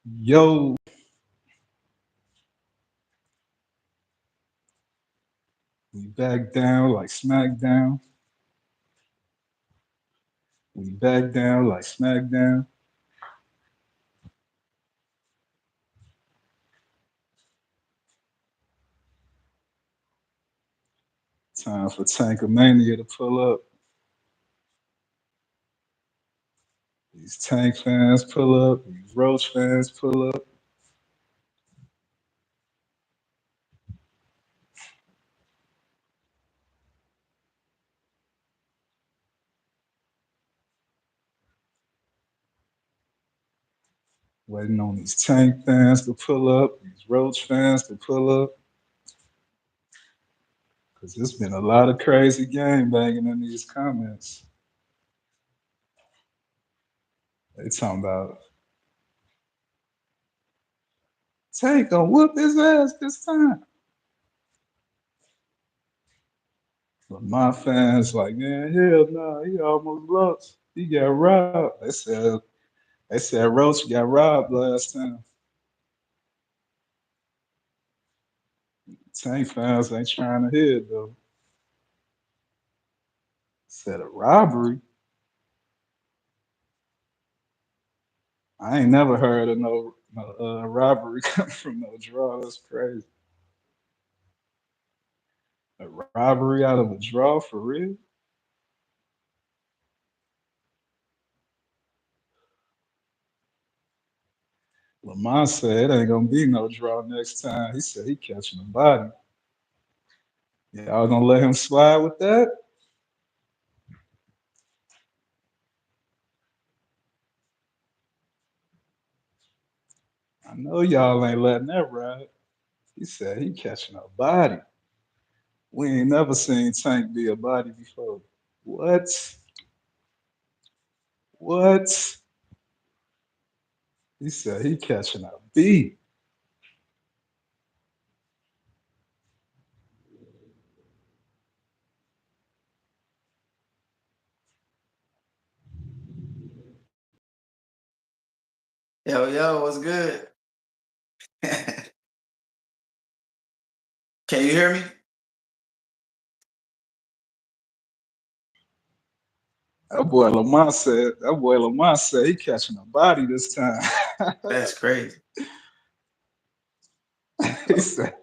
Yo, we back down like SmackDown. We back down like SmackDown. Time for Tankamania to pull up. These Tank fans pull up. These Roach fans pull up. Waiting on these Tank fans to pull up. These Roach fans to pull up. Because there's been a lot of crazy game banging in these comments. They talking about Tank gonna whoop his ass this time. But my fans like, man, hell no, he almost lost. He got robbed. They said Roach got robbed last time. Tank fans ain't trying to hear it though. Said a robbery. I ain't never heard of no robbery come from no draw. That's crazy. A robbery out of a draw for real? Lamont said it ain't gonna be no draw next time. He said he catching a body. Y'all gonna let him slide with that? I know y'all ain't letting that ride. He said he catching a body. We ain't never seen Tank be a body before. What? What? He said he catching a beat. Yo, what's good? Can you hear me? That boy Lamont said he catching a body this time. That's crazy. he said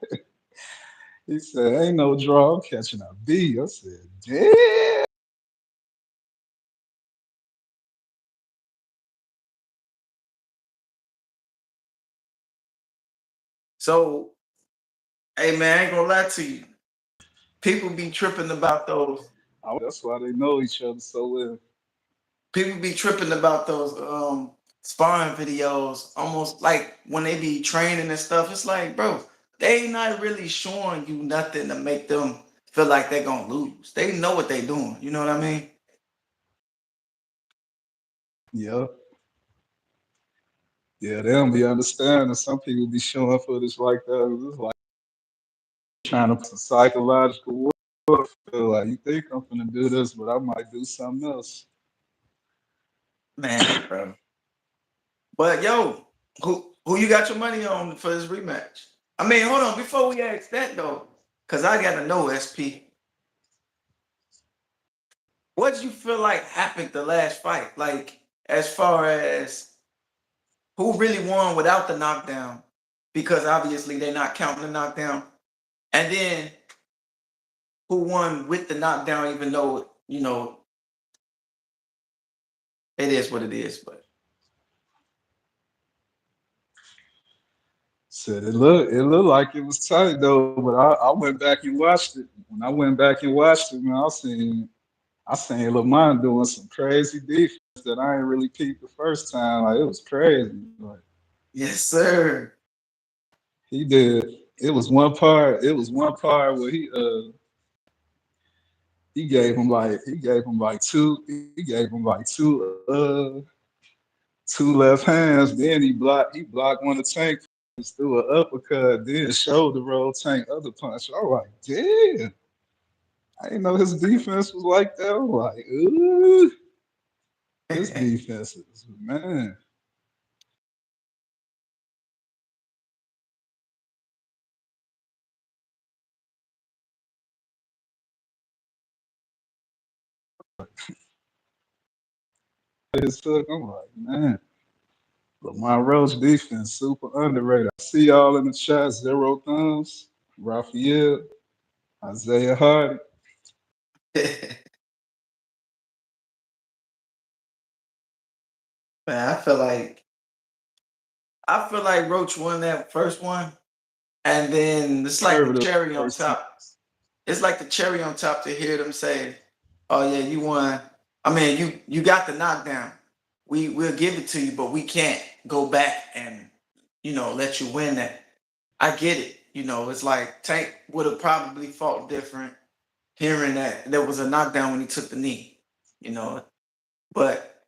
he said ain't no draw, I'm catching a B. I said, damn. So, hey man, I ain't gonna lie to you. People be tripping about those. That's why they know each other so well. People be tripping about those sparring videos. Almost like when they be training and stuff. It's like, bro, they not really showing you nothing to make them feel like they're gonna lose. They know what they doing. You know what I mean? Yep. Yeah, they don't be understanding. Some people be showing footage like that. It's like trying to put some psychological warfare. Like, you think I'm gonna do this, but I might do something else. Man, bro. But yo, who you got your money on for this rematch? I mean, hold on, before we ask that though, because I gotta know, SP, what did you feel like happened the last fight? Like, as far as who really won without the knockdown, because obviously they're not counting the knockdown, and then who won with the knockdown, even though, it is what it is. But Said it looked like it was tight though, but I went back and watched it. When I went back and watched it, man, I seen Lamont doing some crazy defense that I ain't really peeped the first time. Like it was crazy. Like yes, sir. he did. It was one part where he gave him like two left hands. Then he blocked one of Tank punches, threw an uppercut, then shoulder roll Tank other punch. I was like, damn. I didn't know his defense was like that. I was like, ooh, his defense is man. his hook. I'm like, man, Lamont Roach defense super underrated. I see y'all in the chat. Zero thumbs. Raphael, Isaiah Hardy. Man, I feel like Roach won that first one, and then it's like the Conservative cherry on first two. top. It's like the cherry on top to hear them say, "Oh yeah, you won. I mean, you got the knockdown. We'll give it to you, but we can't go back and let you win that." I get it. It's like Tank would have probably fought different hearing that there was a knockdown when he took the knee. You know, but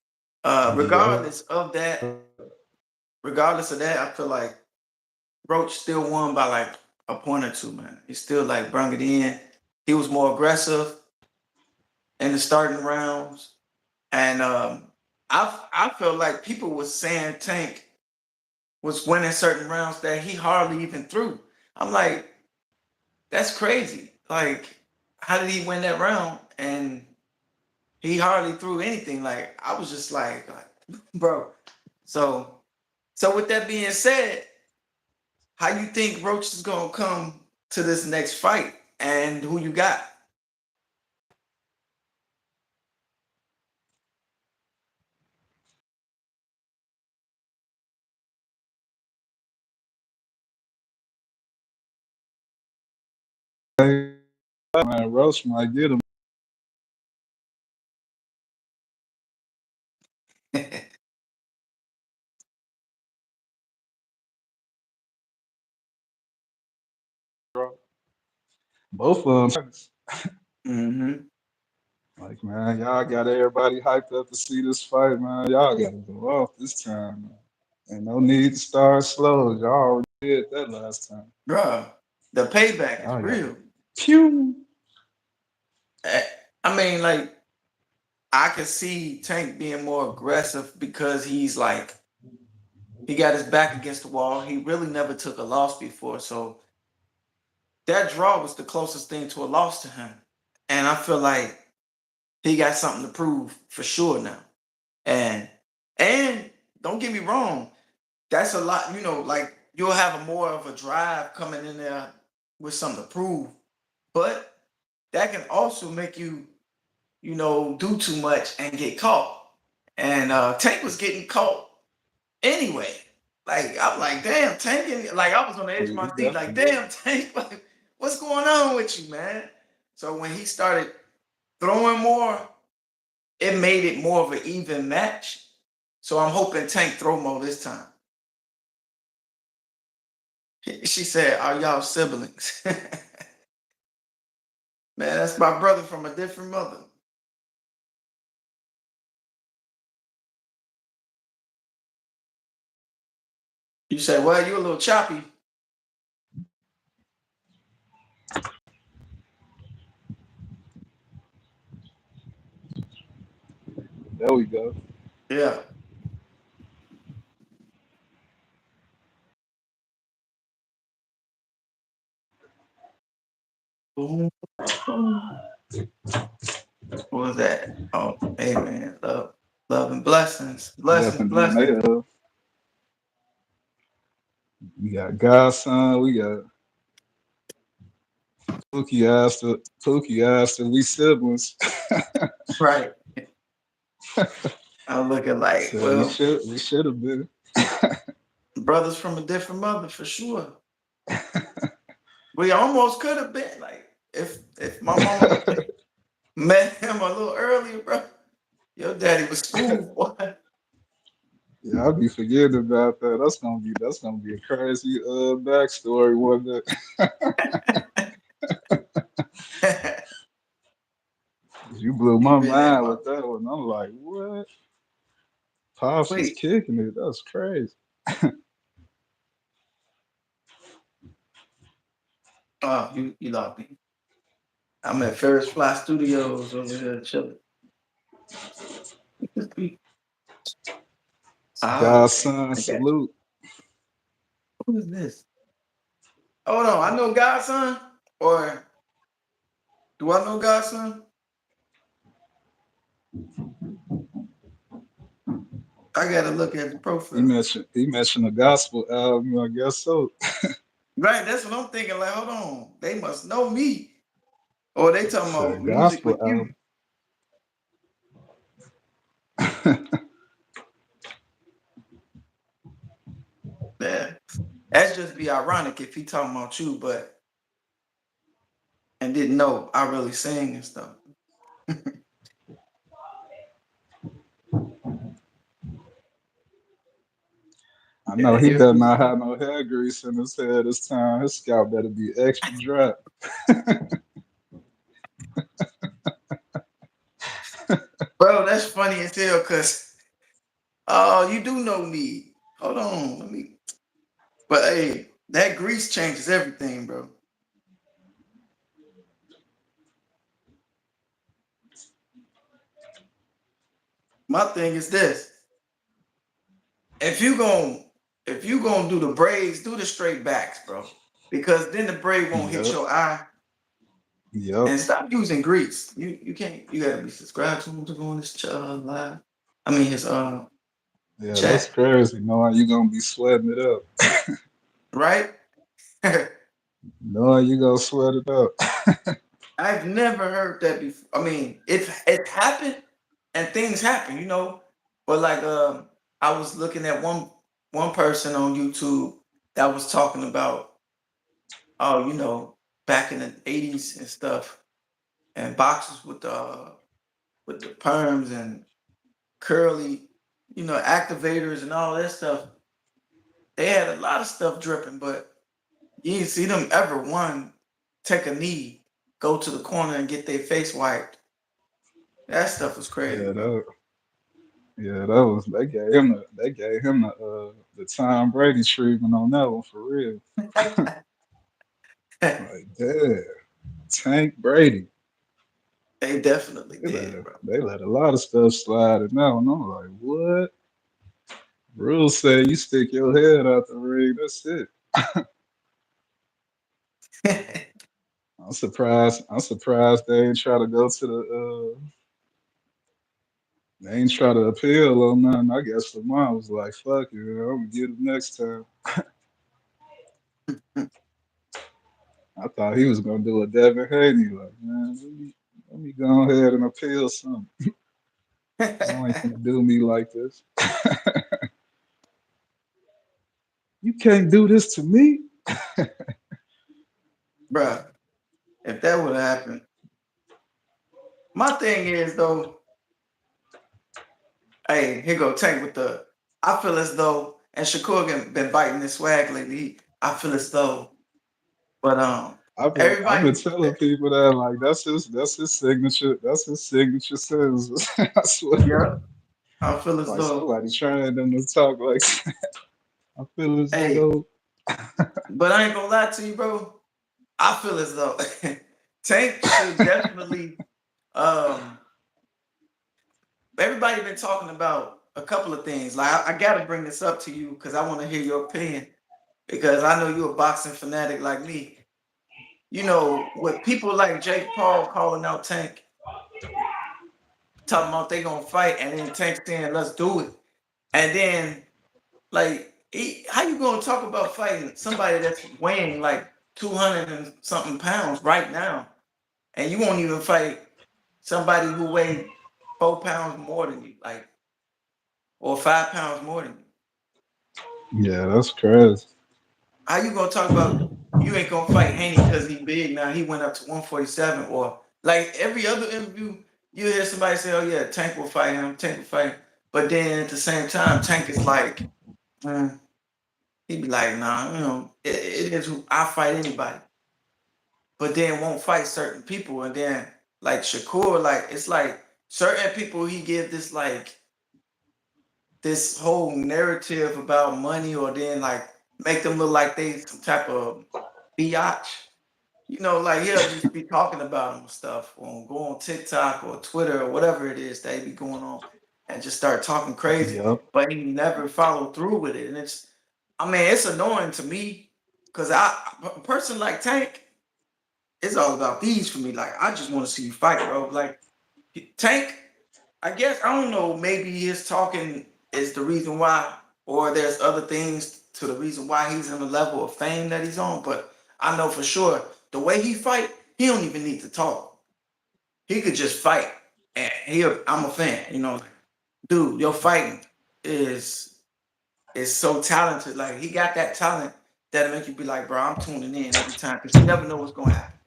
Yeah. regardless of that, I feel like Roach still won by like a point or two, man. He still like brung it in. He was more aggressive in the starting rounds. And I felt like people was saying Tank was winning certain rounds that he hardly even threw. I'm like, that's crazy. Like, how did he win that round? And he hardly threw anything. Like, I was just like bro. So with that being said, how you think Roach is gonna come to this next fight and who you got? Man, Roach might get him. Both of them. Mm-hmm. Like, man, y'all got everybody hyped up to see this fight, man. Y'all got to go off this time, man. And no need to start slow. Y'all already did that last time. Bruh, the payback is Y'all got to real. pew. Eh, I mean, like, I could see Tank being more aggressive because he got his back against the wall. He really never took a loss before. So that draw was the closest thing to a loss to him. And I feel like he got something to prove for sure now. And and don't get me wrong, that's a lot, like you'll have a more of a drive coming in there with something to prove. But that can also make you, do too much and get caught. And Tank was getting caught anyway. Like I'm like, damn, Tank, like I was on the edge of He my seat, like, definitely was. damn, Tank, like, what's going on with you, man? So when he started throwing more, it made it more of an even match. So I'm hoping Tank throw more this time. She said, "Are y'all siblings?" Man, that's my brother from a different mother. You say, "Well, you a little choppy." There we go. Yeah. Boom, boom. What was that? Oh, hey man, love and blessings, blessings, Definitely getting blessings. they We got Godson. We got Pookie asked we siblings. Right. I'm looking like, So well, we should have been. brothers from a different mother for sure. We almost could have been like, if my mama would have met him a little earlier, bro. Your daddy was smooth, boy. Yeah, I'll be forgetting about that. That's gonna be a crazy backstory one day. You blew He my been that mind mother. with that one. I'm like, what? Pops was Wait, kicking it. That's crazy. oh, you lost me. I'm at Ferris Fly Studios over here chilling. Okay, Godson I got you. salute. Who is this? Hold on, I know Godson, or do I know Godson? I gotta look at the He profile. mentioned he mentioned the gospel album. I guess so. Right, that's what I'm thinking. Like, hold on, they must know me, or they talking about Said music gospel with you. album. Yeah, that's just be ironic if he talking about you, but and didn't know I really sing and stuff. I know Yeah, he he'll better be. not have no hair grease in his head this time. His scalp better be extra dry. Bro, that's funny as hell. Cause oh, you do know me. Hold on, let me. But hey, that grease changes everything, bro. My thing is this: if you gon' if you gonna do the braids, do the straight backs, bro. Because then the braid won't hit Yep. your eye. Yep. And stop using grease. You can't. You gotta be subscribed to him to go on this live. I mean his Yeah, that's chat, crazy. Knowing you gonna be sweating it up. right? Knowing you gonna sweat it up. I've never heard that before. I mean, it happened and things happen, you know. But like I was looking at one person on YouTube that was talking about oh, you know, back in the 80s and stuff and boxers with the perms and curly, you know, activators and all that stuff. They had a lot of stuff dripping, but you didn't see them ever one take a knee, go to the corner and get their face wiped. That stuff was crazy, Yeah, bro. that was they gave him the Tom Brady treatment on that one for real. Like, yeah, Tank Brady. They definitely They let did, bro. they let a lot of stuff slide in that one. I'm like, what? Rules say you stick your head out the ring. That's it. I'm surprised. I'm surprised they ain't try to go to they ain't try to appeal or nothing. I guess Lamont was like, fuck you, I'm gonna get it next time. I thought he was gonna do a Devin Haney, like, man, let me go ahead and appeal something. Y'all ain't gonna do me like this. You can't do this to me. Bro, if that would have happened. My thing is though, hey, here go Tank with the I feel as though and Shakur been biting this swag lately. I feel as though, but I've been everybody telling people that like that's his signature sentence. I swear. yeah, I feel as Like though, somebody trying them to talk like I feel as hey, though but I ain't gonna lie to you, bro. I feel as though Tank should definitely um everybody been talking about a couple of things. Like I gotta bring this up to you because I want to hear your opinion because I know you're a boxing fanatic like me. You know, with people like Jake Paul calling out Tank, talking about they gonna fight, and then Tank saying, let's do it. And then like how you gonna talk about fighting somebody that's weighing like 200 and something pounds right now? And you won't even fight somebody who weighed 4 pounds more than you, like or 5 pounds more than you. yeah, that's crazy. How you gonna talk about you ain't gonna fight Haney because he big now? He went up to 147, or like every other interview, you hear somebody say, "Oh yeah, Tank will fight him. Tank will fight." Him. But then at the same time, Tank is like, mm, he be like, "Nah, you know, it is who I fight anybody." But then won't fight certain people, and then like Shakur, like it's like certain people he give this like this whole narrative about money, or then like make them look like they some type of biatch. You know, like he'll just be talking about them stuff or go on TikTok or Twitter or whatever it is they be going on and just start talking crazy, Yep. but he never followed through with it. And I mean, it's annoying to me because a person like Tank, it's all about these for me. Like, I just want to see you fight, bro. Like, Tank, I guess I don't know. Maybe his talking is the reason why, or there's other things to the reason why he's in the level of fame that he's on. But I know for sure the way he fight, he don't even need to talk. He could just fight, and I'm a fan. Dude, your fighting is is so talented. Like he got that talent that'll make you be like, bro, I'm tuning in every time because you never know what's gonna happen.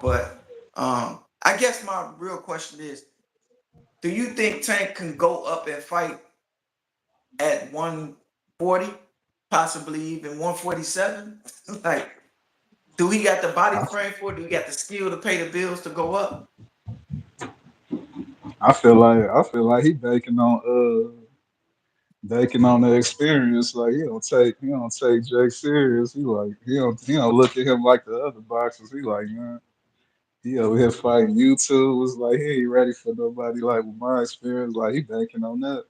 But I guess my real question is, do you think Tank can go up and fight at 140, possibly even 147? Like, do he got the body I, frame for it? Do he got the skill to pay the bills to go up? I feel like he banking on the experience. Like he don't take Jake serious. He don't look at him like the other boxers. He like, man, he over here fighting YouTube. Was like he ain't ready for nobody like with my experience. Like he banking on that.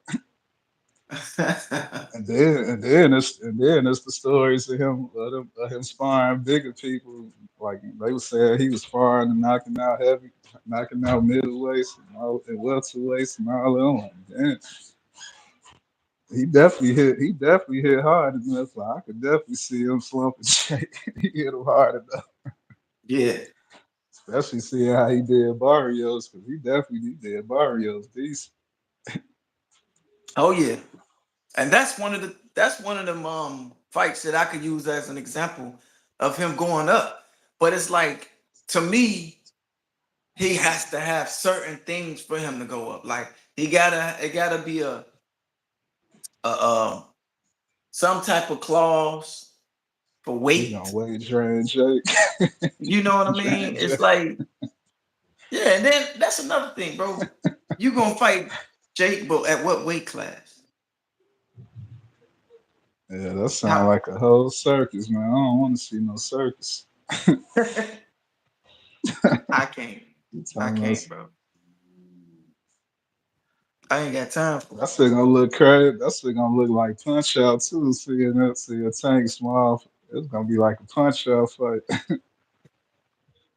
And then it's the stories of him sparring bigger people. Like they were saying he was sparring and knocking out middleweights and welterweights and all that. I'm like, damn, he definitely hit hard enough. Like I could definitely see him slumping Jake. He hit him hard enough. Yeah. Especially seeing how he did Barrios, because he did Barrios decent. Oh yeah. And that's one of them fights that I could use as an example of him going up. But it's like, to me, he has to have certain things for him to go up. Like it gotta be a some type of clause for He gonna weight. wait drain Jake. You know what I mean? Drain It's Jake. like, yeah, and then that's another thing, bro. You gonna fight Jake, but at what weight class? Yeah, that sound How like a whole circus, man. I don't want to see no circus. I can't. You I talking about can't, bro. I ain't got time for that shit gonna look crazy. That shit gonna look like Punch Out too. See a Tank small. It's gonna be like a Punch Out fight. it,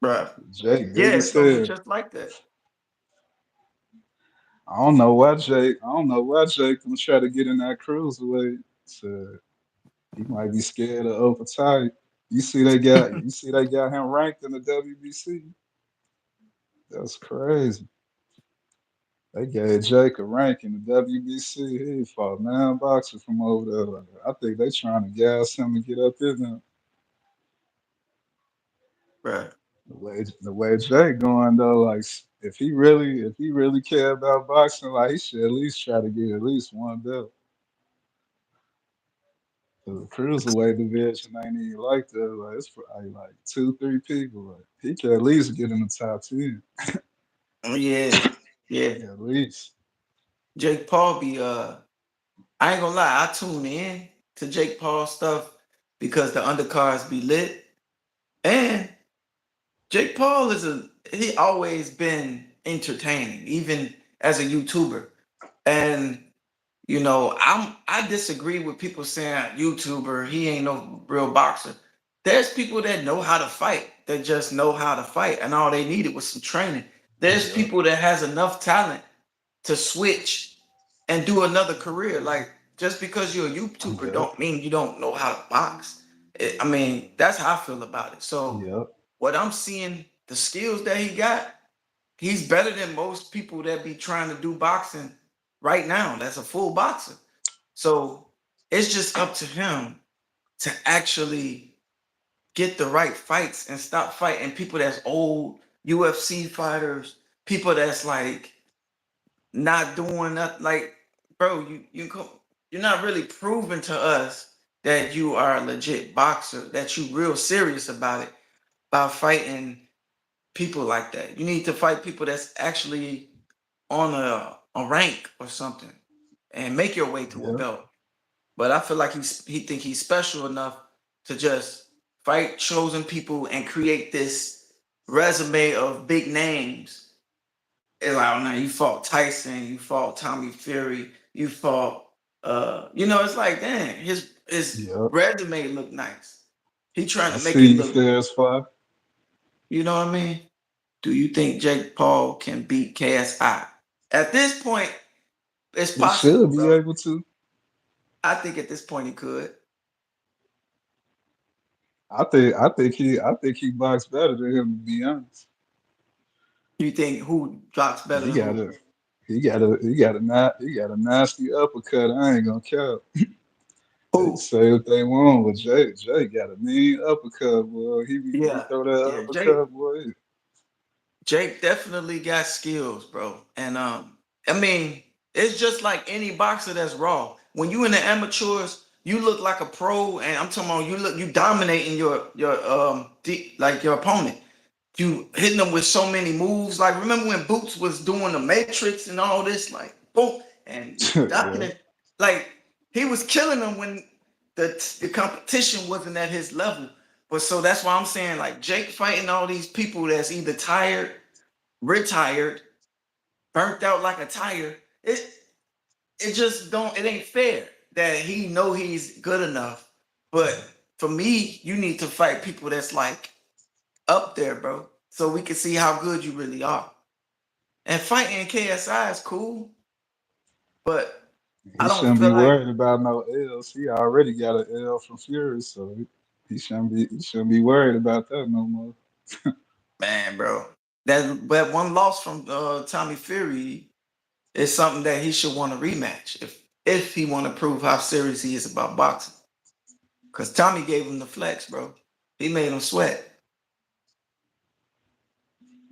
bro. Jake Yeah, big it's as gonna be hell. just like that, I don't know why Jake gonna try to get in that cruiserweight. So he might be scared of overtight. You see they got him ranked in the WBC. That's crazy. They gave Jake a rank in the WBC. He fought nine boxers from over there. Like, I think they trying to gas him to get up in there. bro. The way Jake going though, like if he really care about boxing, like he should at least try to get at least one belt. 'Cause the cruiserweight division ain't even like that. Like it's probably like two, three people. Like he can at least get in the top 10. Oh yeah, yeah. At least. Jake Paul be I ain't gonna lie, I tune in to Jake Paul stuff because the undercards be lit. And Jake Paul he always been entertaining, even as a YouTuber. And I disagree with people saying YouTuber, he ain't no real boxer. There's people that know how to fight, that just know how to fight, and all they needed was some training. There's Yep. people that has enough talent to switch and do another career. Like, just because you're a YouTuber Yep. don't mean you don't know how to box. I mean, that's how I feel about it. So Yep. what I'm seeing, the skills that he got, he's better than most people that be trying to do boxing right now. That's a full boxer. So it's just up to him to actually get the right fights and stop fighting people that's old UFC fighters, people that's like not doing nothing. Like, bro, you're not really proving to us that you are a legit boxer, that you real serious about it by fighting people like that. You need to fight people that's actually on a rank or something and make your way to a Yep. belt. But I feel like he think he's special enough to just fight chosen people and create this resume of big names. It's like, oh no, you fought Tyson, you fought Tommy Fury, you fought it's like, damn, his Yep. resume look nice. He trying I to make see it you, look, Fairs Five. you know what I mean? Do you think Jake Paul can beat KSI? At this point, it's He possible, should be bro. able to. I think at this point he could. I think he boxed better than him, to be honest. You think who drops better He than got who? a he got a nasty uppercut. I ain't gonna count. They can Who? say what they want, but Jay got a mean uppercut, boy. He Yeah, throw that yeah. uppercut, boy. Jake definitely got skills, bro. And I mean, it's just like any boxer that's raw. When you in the amateurs, you look like a pro, and I'm talking about you dominating like your opponent. You hitting them with so many moves. Like remember when Boots was doing the Matrix and all this, like boom, and ducking Yeah. it. Like he was killing them when the competition wasn't at his level. But so that's why I'm saying like Jake fighting all these people that's either tired, retired, burnt out like a tire. It just don't it ain't fair that he know he's good enough. But for me, you need to fight people that's like up there, bro, so we can see how good you really are. And fighting KSI is cool, but I He don't shouldn't feel be like, worried about no L's. He already got an L from Fury, so he shouldn't be worried about that no more. man, bro. That one loss from Tommy Fury is something that he should want to rematch if he want to prove how serious he is about boxing. Cause Tommy gave him the flex, bro. He made him sweat.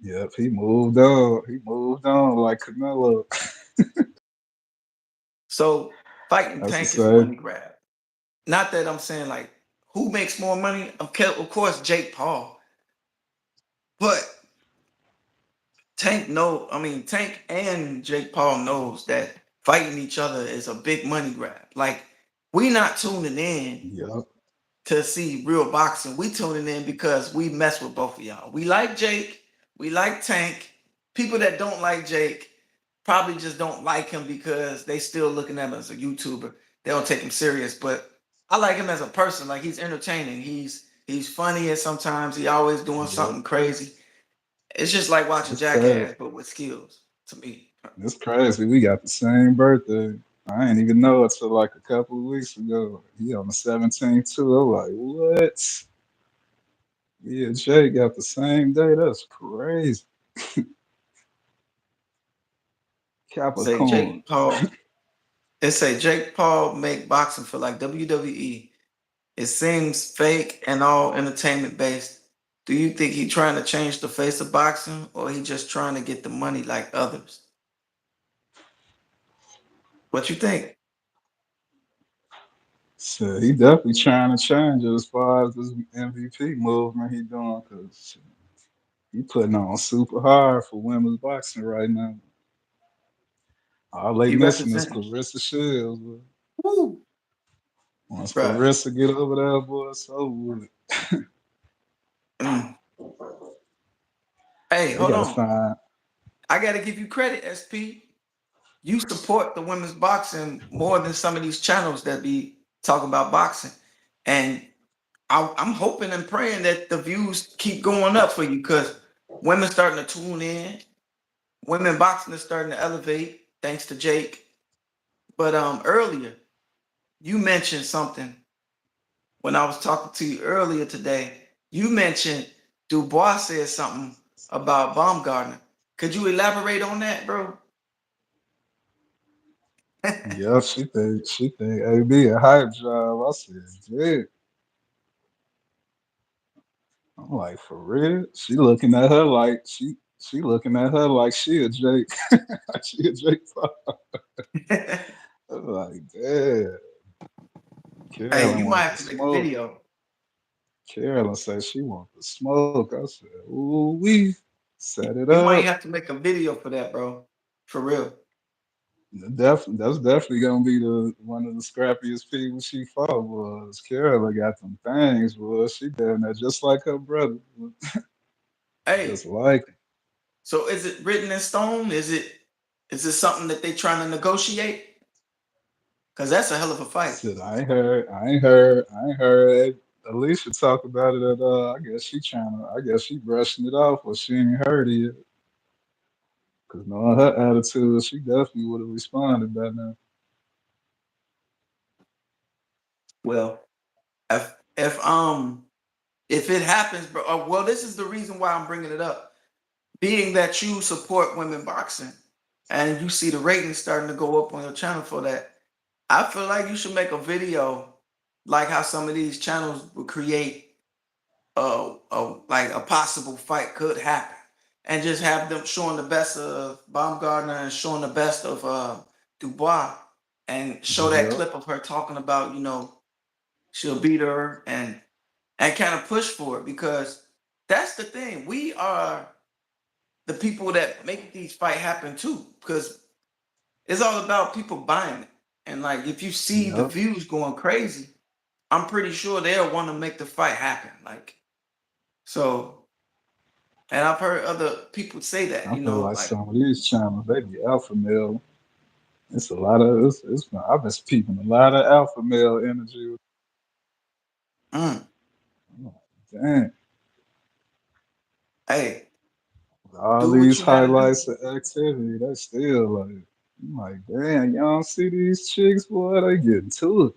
Yep, he moved on. He moved on like Canelo. So fighting That's the Tank is a same. money grab. Not that I'm saying like who makes more money. Of course, Jake Paul. But Tank and Jake Paul knows that fighting each other is a big money grab. Like we not tuning in Yep. to see real boxing. We tuning in because we mess with both of y'all. We like Jake. We like Tank. People that don't like Jake probably just don't like him because they still looking at him as a YouTuber. They don't take him serious. But I like him as a person. Like he's entertaining. He's funny and sometimes he always doing Yep. something crazy. It's just like watching It's crazy. Jackass, but with skills to me. It's crazy. We got the same birthday. I ain't even know it till like a couple of weeks ago. He on the 17th too. I'm like, what? Yeah, Jay got the same day. That's crazy. Say Capricorn. Jake Paul. It say Jake Paul make boxing for like WWE. It seems fake and all entertainment based. Do you think he trying to change the face of boxing or he just trying to get the money like others? What you think? So he definitely trying to change it as far as this MVP movement he doing because he putting on super hard for women's boxing right now. All they He missing is representing. Clarissa Shields. Boy. Woo, Once bruh. Clarissa get over there, boy, it's over with. Mm. Hey, They hold gotta on. find. I gotta give you credit, SP. You support the women's boxing more than some of these channels that be talking about boxing. And I'm hoping and praying that the views keep going up for you because women starting to tune in. Women boxing is starting to elevate thanks to Jake. But earlier you mentioned something when I was talking to you earlier today. You mentioned Dubois said something about Baumgartner. Could you elaborate on that, bro? Yeah, she think AB a hype job. I said, dude, I'm like, for real? She looking at her like she a Jake. She a Jake Paul. I'm like, damn. Hey, Carolyn you might want have the to make a smoke. video. Carolyn said she want the smoke. I said, ooh we set it You might up. have to make a video for that, bro. For real. That's definitely gonna be the one of the scrappiest people she fought was. Carolyn got them things, boy. She doing that just like her brother. Hey, Just like so is it written in stone? Is it something that they trying to negotiate? Because that's a hell of a fight. Shit, I ain't heard Alicia talk about it at all. I guess she brushing it off or she ain't heard it yet. Cause knowing her attitude, she definitely would have responded by now. Well, if if um if it happens, bro. Well, this is the reason why I'm bringing it up. Being that you support women boxing, and you see the ratings starting to go up on your channel for that, I feel like you should make a video like how some of these channels would create like a possible fight could happen, and just have them showing the best of Baumgartner and showing the best of Dubois, and show that Yep. clip of her talking about she'll beat her, and kind of push for it, because that's the thing. We are the people that make these fight happen too, because it's all about people buying it. And like if you see the Yep. views going crazy, I'm pretty sure they'll want to make the fight happen. Like so, and I've heard other people say that, I feel like like some of these channels, they be alpha male. It's a lot of I've been peeping a lot of alpha male energy. mm, Damn, hey, all do what these you gotta do. highlights of activity, they still like, I'm like, damn, y'all don't see these chicks, boy, they getting to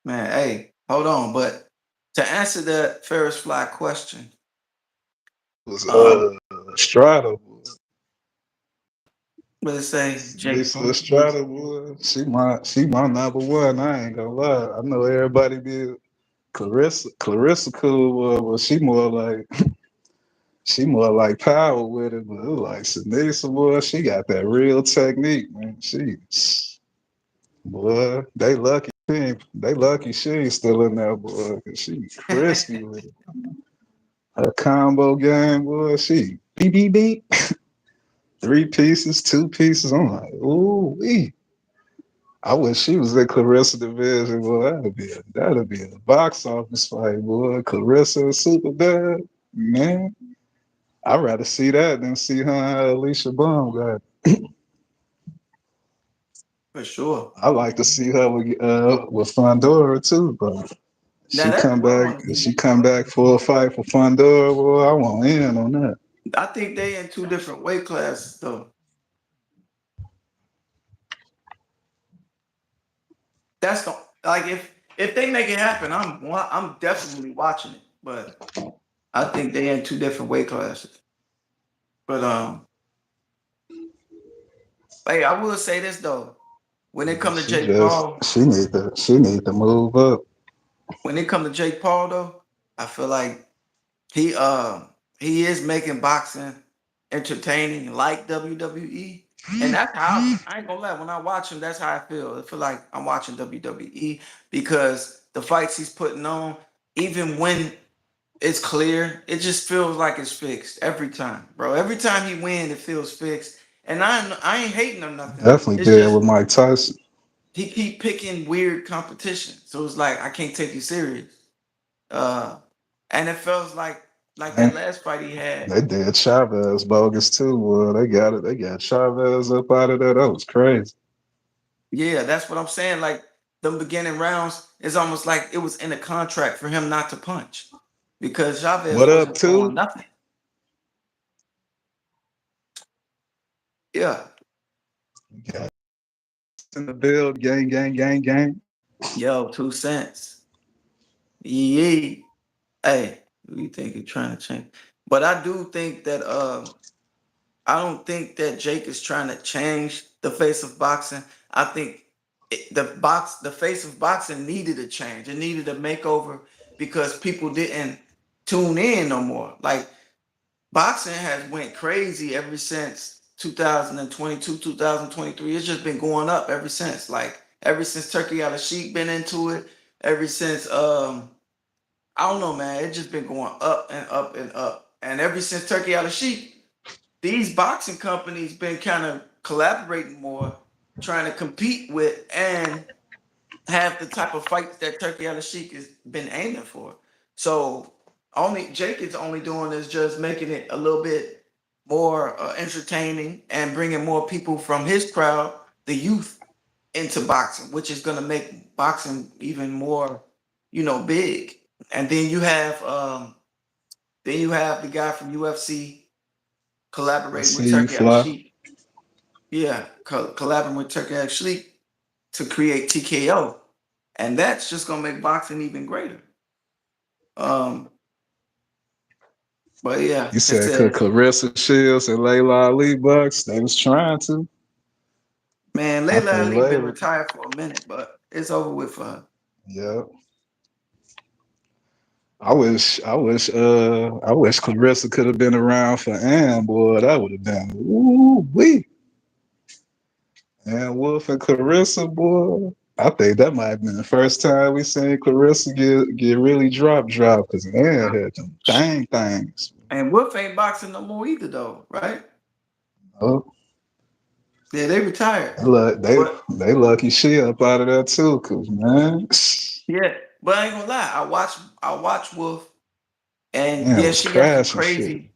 Man, hey, hold on. But to answer that Ferris Fly question, it. Was um, Strata, boy. what did it say, Jake Lisa Paul? Strata, boy. She my number one. I ain't gonna lie. I know everybody be Clarissa cool, but she more like power with it, but it was like Sanisa, boy, she got that real technique, man. Boy, they lucky she ain't still in there, boy, 'cause she crispy with it. Her combo game, boy, she beep beep beep, 3 pieces, 2 pieces. I'm like, ooh wee. I wish she was in Clarissa division, boy. That'd be a box office fight, boy. Clarissa and Super Bad, man. I'd rather see that than see her and Alicia Baumgart. For sure. I like to see her with Fondora too, but Now she that's come who I back. want to If see. she come back for a fight for Fondora, boy, I want in on that. I think they in two different weight classes though. That's the like if they make it happen, I'm definitely watching it. But I think they in two different weight classes. But hey, I will say this though. When it Yeah, come to Jake Paul, she need to move up. when it come to Jake Paul though, I feel like he he is making boxing entertaining like WWE. And that's how I ain't gonna lie, when I watch him, that's how I feel. I feel like I'm watching WWE because the fights he's putting on, even when it's clear, it just feels like it's fixed every time, bro. Every time he win, it feels fixed. And I ain't hating or nothing. Definitely It's did just with Mike Tyson. he keep picking weird competition. So it's like I can't take you serious. Uh and it feels like that And last fight he had. they did Chavez bogus too. Boy, they got it. They got Chavez up out of there. That was crazy. Yeah, that's what I'm saying. Like them beginning rounds, it's almost like it was in a contract for him not to punch because Chavez What up, wasn't throwing too? nothing. Yeah. Got in the build, gang, gang, gang, gang. Yo, 2 cents. Yeah. Hey, who you think you're trying to change? But I do think that I don't think that Jake is trying to change the face of boxing. I think the face of boxing needed a change. It needed a makeover because people didn't tune in no more. Like boxing has went crazy ever since 2022, 2023. It's just been going up ever since. Like ever since Turkey Al Sheik been into it. Ever since I don't know, man. It's just been going up and up and up. And ever since Turkey Al Sheik, these boxing companies been kind of collaborating more, trying to compete with and have the type of fights that Turkey Al Sheik has been aiming for. So only Jake is only doing is just making it a little bit more entertaining and bringing more people from his crowd, the youth, into boxing, which is going to make boxing even more, big. And then you have Then you have the guy from UFC I collaborating with see you Turkey Al fly. Sheik. Yeah, collaborating with Turkey Al Sheik to create TKO, and that's just gonna make boxing even greater. Um, but yeah, You it said could says, Clarissa Shields and Layla Ali Bucks? They was trying to. man, I Layla think Ali been Layla. retired for a minute, but it's over with for her. Yeah. I wish Clarissa could have been around for Ann, boy. That would have been ooh wee. Ann Wolf and Clarissa, boy. I think that might have been the first time we seen Clarissa get really drop because Ann had them dang things. And Wolf ain't boxing no more either, though, right? Oh, Yeah, they retired. they look, they But they lucky she up out of there too, cause man, yeah, but I ain't gonna lie. I watch Wolf, and man yeah, was she got some crashing shit. crazy.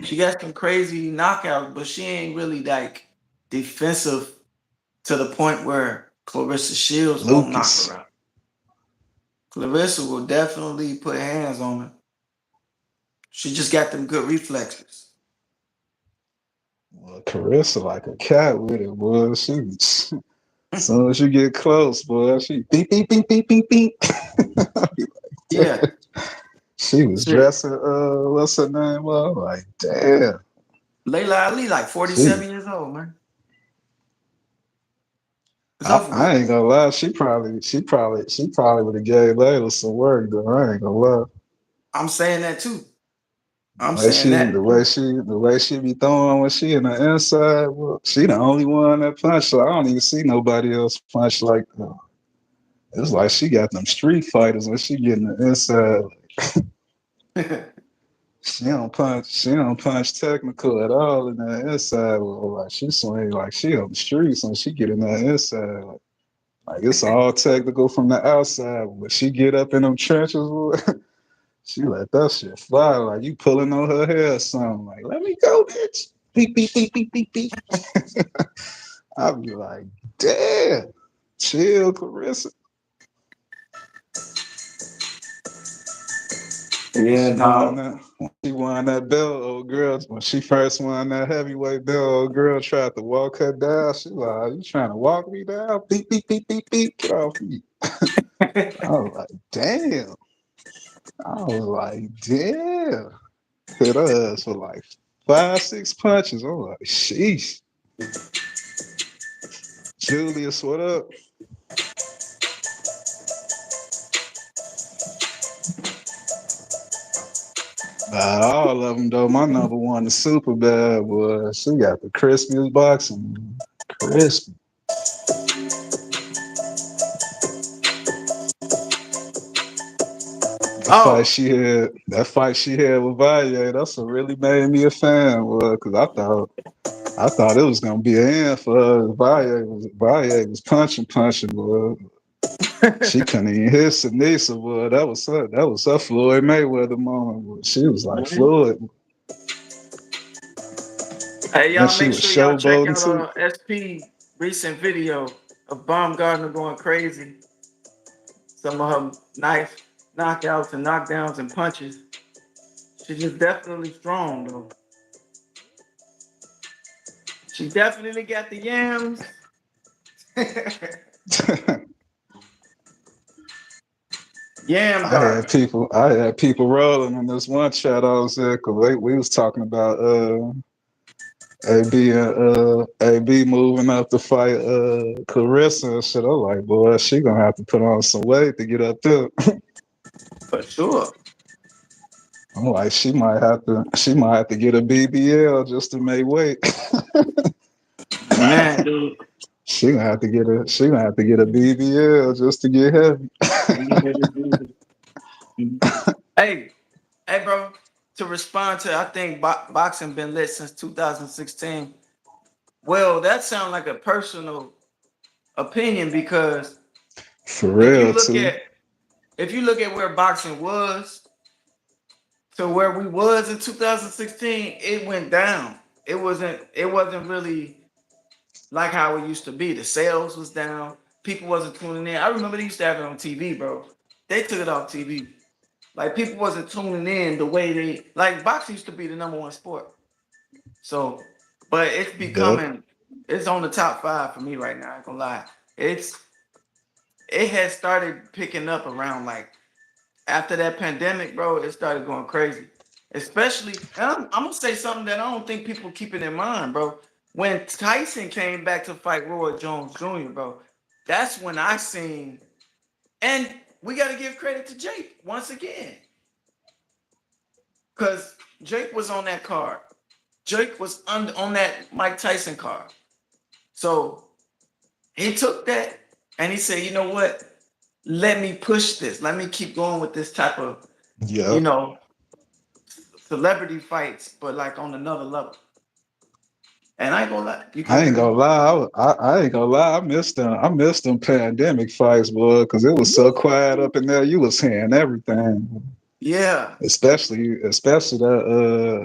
She got some crazy knockouts, but she ain't really like defensive to the point where Clarissa Shields won't knock her Lucas. out. Clarissa will definitely put hands on her. She just got them good reflexes. Well, Carissa like a cat with it, boy. She was, soon as you get close, boy, she beep beep beep beep beep beep. Yeah, She was shit. dressing what's her name? Like, damn. Layla Ali, like She 47 years old, man. It's I, over I with. ain't gonna lie, she probably would have gave Layla some work though. I ain't gonna lie. I'm saying that too. The I'm way saying she that the way too. she the way she be throwing when she in the inside, well, she the only one that punch, so I don't even see nobody else punch like that. It's like she got them street fighters when she get in the inside. She don't punch technical at all in that inside. Like she swing like she on the streets when she get in that inside. Like it's all technical from the outside, but she get up in them trenches. She let that shit fly. Like you pulling on her hair or something. Like let me go, bitch. Beep beep beep beep beep beep. I'd be like, damn, chill, Clarissa. Yeah, She won no. that. When she won that belt, old girl. When she first won that heavyweight belt, old girl tried to walk her down. She like, "Are you trying to walk me down? Beep beep beep beep beep. Get off me." I was like, "Damn." I was like, "Damn." Hit her ass for like 5, 6 punches. I'm like, "Sheesh." Julius, what up? Not all of them though. My number one is super bad, boy. She got the crispiest boxing. Crispy. Oh, That fight she had with Valle, that's what really made me a fan, because I thought it was gonna be an end for her. Valle was punching, boy. She couldn't even hit Sinisa, boy. That was her Floyd Mayweather moment, boy. She was like mhm. Floyd. Hey, Then y'all she make was sure y'all check showboating out too. SP recent video of Baumgartner going crazy. Some of her nice knockouts and knockdowns and punches. She's just definitely strong though. She definitely got the yams. Yam I had Gardner. people, I had people rolling in this one chat I was in because we was talking about AB moving up to fight Clarissa and shit. I'm like, boy, she gonna have to put on some weight to get up there. For sure. I'm like, she might have to get a BBL just to make weight. Man, dude. she gonna have to get a BBL just to get heavy. Hey, hey, bro. To respond to, I think boxing been lit since 2016. Well, that sounds like a personal opinion because For if you real look too. at if you look at where boxing was to where we was in 2016, it went down. It wasn't really like how it used to be. The sales was down. People wasn't tuning in. I remember they used to have it on TV, bro. They took it off TV. Like people wasn't tuning in the way they like boxing used to be the number one sport. So, but it's Yep. becoming it's on the top five for me right now. I ain't gonna lie. It's it has started picking up around like after that pandemic, bro. It started going crazy. Especially, and I'm gonna say something that I don't think people keep it in mind, bro. When Tyson came back to fight Roy Jones Jr., bro, that's when I seen. And we got to give credit to Jake once again, because Jake was on that card. Jake was on that Mike Tyson card. So he took that and he said, you know what? Let me push this. Let me keep going with this type of, you Yep. know, celebrity fights, but like on another level. And I ain't gonna lie, you can I ain't hear gonna lie. I ain't gonna lie. I missed them. I missed them pandemic fights, boy, because it was so quiet up in there. You was hearing everything. yeah, Especially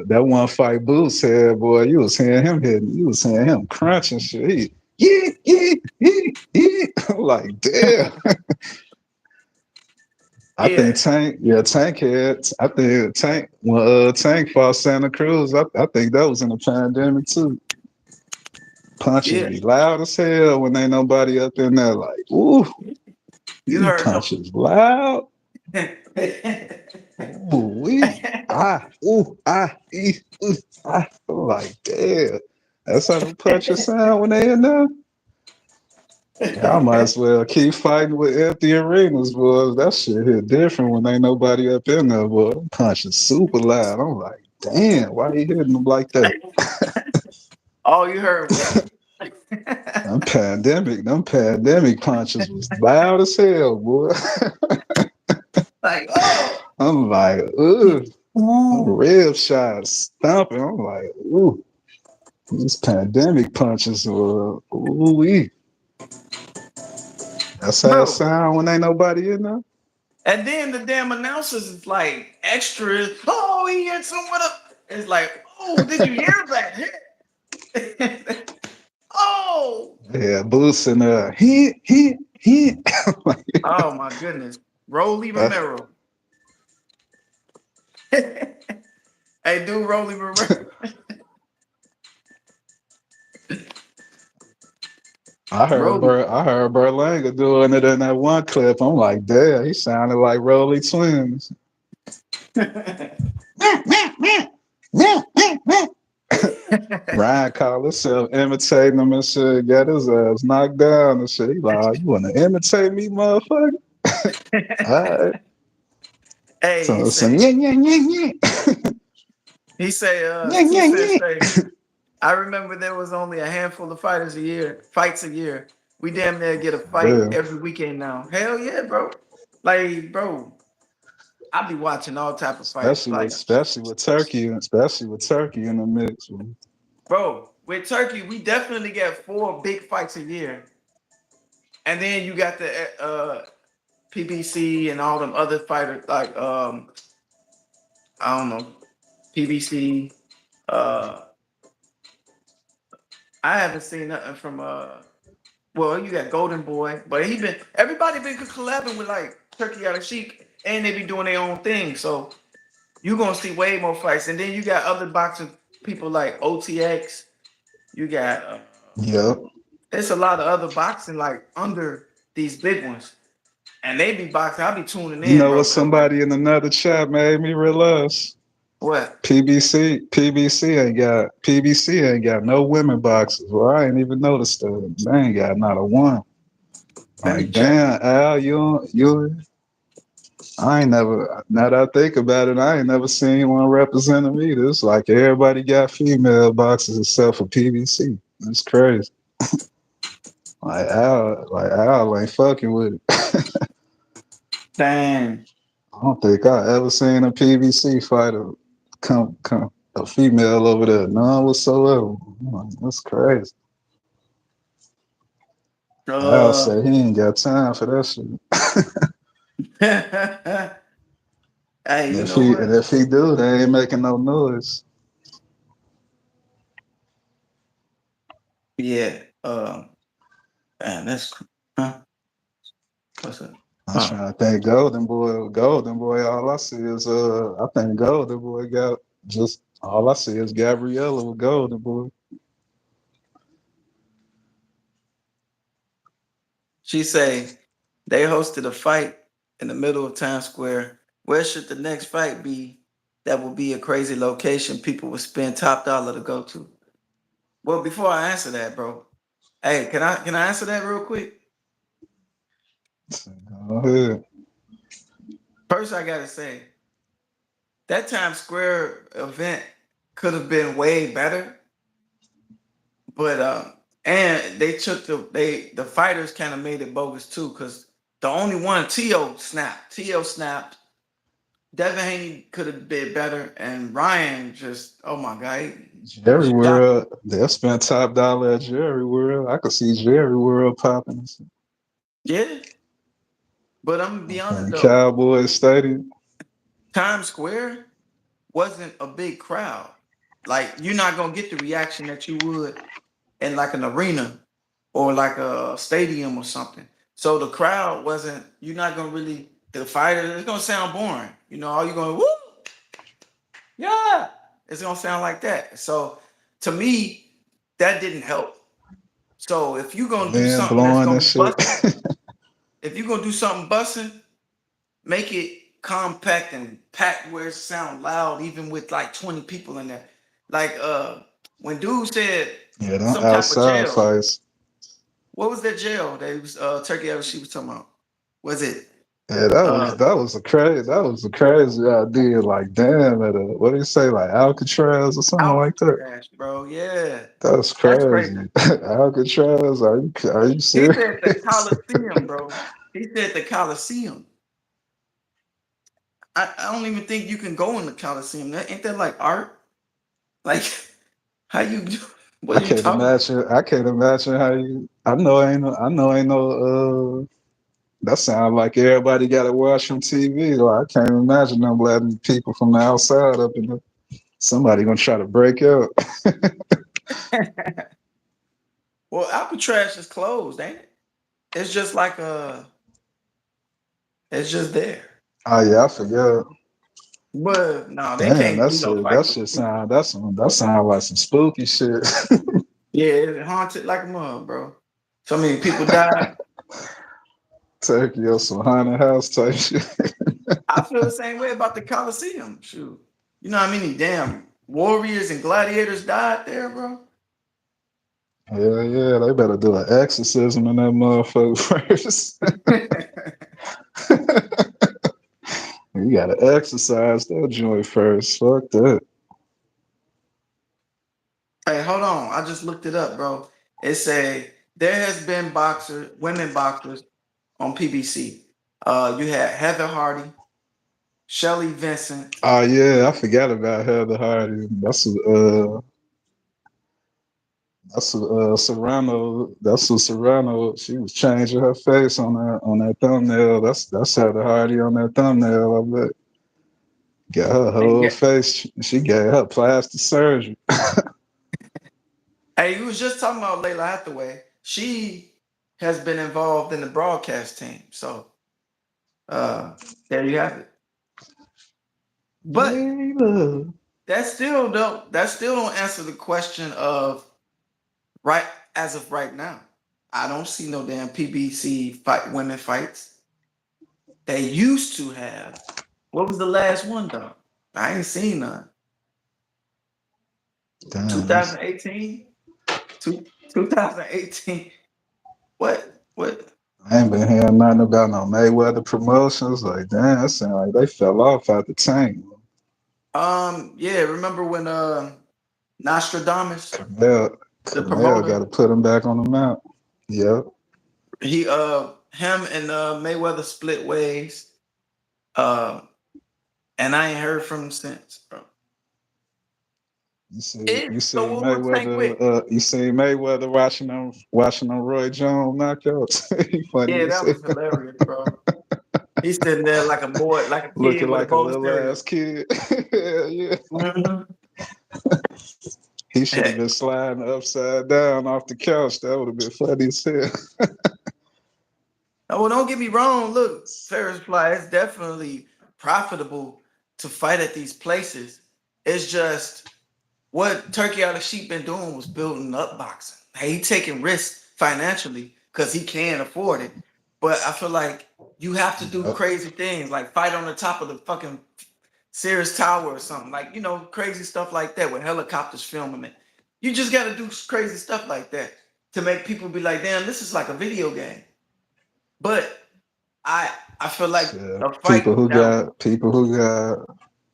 that one fight Boots had, boy. You was hearing him hitting. You was hearing him crunching shit. Yeah. I'm like, damn. I think yeah, Tank, yeah, Tank had. I think Tank when Tank fought Santa Cruz. I think that was in the pandemic too. Punches yeah. be loud as hell when ain't nobody up in there. Like, ooh, You these heard him. punches loud. Ooh, ooh, ah. I'm like, damn. That's how the punches sound when they in there. I might as well keep fighting with empty arenas, boy. That shit hit different when ain't nobody up in there, boy. Them punches super loud. I'm like, damn, why you hitting them like that? All you heard was Them pandemic punches was loud as hell, boy. like, oh, I'm like, ugh, them ooh. rib shots stomping. I'm like, ooh, these pandemic punches were, ooh, that's how it Bro. sound when ain't nobody in there. And then the damn announcers is like extra. Oh, he hit someone up. It's like, oh, did you hear that hit? Oh, Yeah, Boots and hit. Like, oh my goodness, Rolly that, Romero. Hey, dude, Rolly Romero. Rolly. I heard Berlanga doing it in that one clip. I'm like, damn, he sounded like Rolly Twins. Ryan called himself imitating him and shit, got his ass knocked down and shit. He like, oh, you wanna imitate me, motherfucker? All right. Hey, So some yeah, yeah, yeah, yeah, T yeah, said, yeah. say, I remember there was only a handful of fights a year. We damn near get a fight Real. every weekend now. Hell yeah, bro. Like, bro, I be watching all type of fights. Like, Especially with Turkey in the mix. Man. bro, with Turkey, we definitely get 4 big fights a year. And then you got the PBC and all them other fighters, like I don't know, PBC. Uh I haven't seen nothing from well, you got Golden Boy, but everybody been collabing with like Turkey Out of Sheik, and they be doing their own thing. So you gonna see way more fights. And then you got other boxing people like OTX. You got Yep. it's a lot of other boxing like under these big ones, and they be boxing. I be tuning You in, know bro, what because like somebody in another chat made me realize? what? PBC ain't got no women boxers. Well, I ain't even noticed that. They ain't got not a one. Let me Like, check. damn, Al, I ain't never, now that I think about it, I ain't never seen one representing me. It's like everybody got female boxers except for PBC. That's crazy. Al ain't fucking with it. Dang, I don't think I ever seen a PBC fighter come a female over there, none whatsoever. I'm like, that's crazy. Al uh, said he ain't got time for that shit. hey, And you know what? if he do, they ain't making no noise. Yeah, man, that's huh? What's up? I'm trying to think Golden Boy. Golden Boy, all I see is I think Golden Boy got just all I see is Gabriella with Golden Boy. She say they hosted a fight in the middle of Times Square. Where should the next fight be? That would be a crazy location people would spend top dollar to go to. Well, before I answer that, bro, hey, can I answer that real quick? Go ahead. First, I gotta say that Times Square event could have been way better, but and they took the fighters kind of made it bogus too, because the only one T.O. snapped. Devin Haney could have been better, and Ryan just, oh my god, he Jerry shot. World, they'll spend top dollar at Jerry World. I could see Jerry World popping Yeah, but I'm gonna be honest in though, Cowboys Stadium. Times Square wasn't a big crowd. Like you're not gonna get the reaction that you would in like an arena or like a stadium or something. So the crowd wasn't. You're not gonna really the fighter. It's gonna sound boring. You know, all you're gonna woo, yeah. It's gonna sound like that. So to me, that didn't help. So if you're gonna do Wind something that's blowing gonna and be shit. busting, if you're gonna do something busting, make it compact and packed where it sound loud, even with like 20 people in there. Like when dude said Yeah, them some type of outside jail. fights. What was that jail that was Turkey she was talking about? Was it Yeah, uh that was a crazy idea. Like, damn, at a what do you say, like Alcatraz or something like that? Alcatraz, bro? Yeah. That's That's crazy. crazy. Alcatraz, are you He said the serious? Coliseum, bro. He said the Coliseum. I don't even think you can go in the Coliseum. Ain't that like art? Like how you do what I are you can't talking about? imagine. I can't imagine how you. I know. Ain't no. That sounds like everybody got to watch on TV. Like I can't imagine them letting people from the outside up in the. Somebody gonna try to break out. Well, Alcatraz is closed, ain't it? It's just like it's just there. Oh yeah, I forgot. But no, they Damn, can't do no that fights with shit people. sound that sound like some spooky shit. Yeah, it's haunted like a mug, bro. So many people died. Turkey or some haunted house type shit. I feel the same way about the Coliseum. Shoot. You know how many damn warriors and gladiators died there, bro? Hell yeah, they better do an exorcism in that motherfucker first. You gotta exercise that joint first. Fuck that. Hey, hold on. I just looked it up, bro. It say there has been women boxers on PBC. You had Heather Hardy, Shelly Vincent. Oh yeah, I forgot about Heather Hardy. Serrano. That's a Serrano. She was changing her face on that thumbnail. That's Heather Hardy on that thumbnail. I bet. Got her And whole face. She gave her plastic surgery. hey, you was just talking about Layla Hathaway. She has been involved in the broadcast team. So uh there you have it. But Layla. that still don't answer the question of right as of right now. I don't see no damn PBC women fights. They used to have. What was the last one though? I ain't seen none. Damn, 2018? 2018. What? I ain't been hearing nothing about no Mayweather promotions. Like, damn, that sound like they fell off out the tank. Yeah, remember when Nostradamus, Canelo, the Canelo got to promoter, put him back on the map. Yep. he him and Mayweather split ways. Uh and I ain't heard from him since, bro. You see So what would Tank Mayweather. with? You see Mayweather watching them Roy Jones knockouts. He funny Yeah, as that hell. was hilarious, bro. He's sitting there like a boy, like a Looking kid with a like a bowl of little cereal. ass kid. Hell yeah. Mhm. He should have Hey, been sliding upside down off the couch. That would have been funny as hell. that Oh, don't get me wrong. Look, Ferris Fly, it's definitely profitable to fight at these places. It's just what Turkey Out of Sheep been doing was building up boxing. Hey, he taking risks financially because he can afford it. But I feel like you have to do Yep. crazy things like fight on the top of the fucking Sears Tower or something. Like, crazy stuff like that with helicopters filming it. You just got to do crazy stuff like that to make people be like, damn, this is like a video game. But I I feel like Shit. the fight that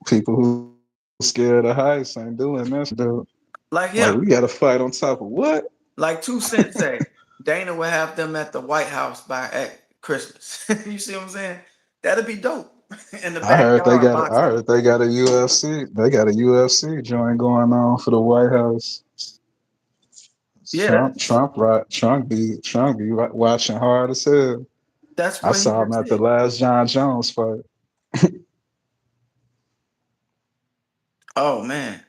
People who scared of heights ain't doing that shit, dude. like Like we him, got to fight on top of what? like 2 Cent say, Dana would have them at the White House by at Christmas. You see what I'm saying? That'd be dope. In the backyard I boxing. heard they got a UFC. They got a UFC joint going on for the White House. Yeah, Trump be watching hard as hell. that's I what he saw him just at the said. last John Jones fight. Oh man.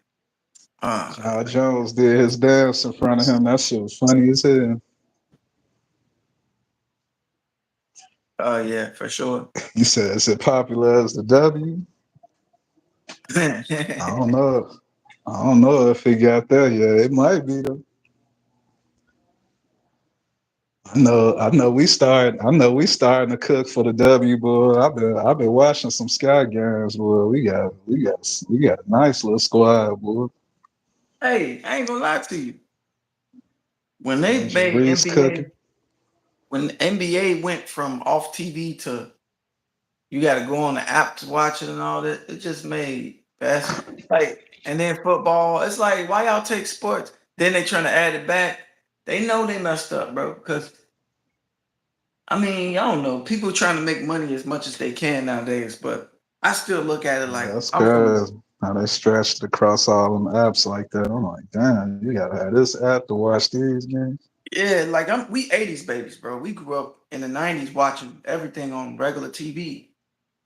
Uh, John Jones did his dance in front of him. That shit was funny as hell. oh yeah, for sure. He said, "Is it popular as the W?" I don't know. I don't know if he got there yet. It might be though. I know we starting to cook for the W, boy. I've been watching some Sky games, boy. We got a nice little squad, boy. Hey, I ain't gonna lie to you. When they Angel made Reese NBA, cooking. when the NBA went from off TV to you got to go on the app to watch it and all that, it just made best like. And then football, it's like why y'all take sports? Then they trying to add it back. They know they messed up, bro. Because I mean, I don't know. People trying to make money as much as they can nowadays, but I still look at it like That's I'm from crazy. How they stretched across all them apps like that. I'm like, damn, you gotta have this app to watch these games. yeah, like we 80s babies, bro. We grew up in the 90s watching everything on regular TV,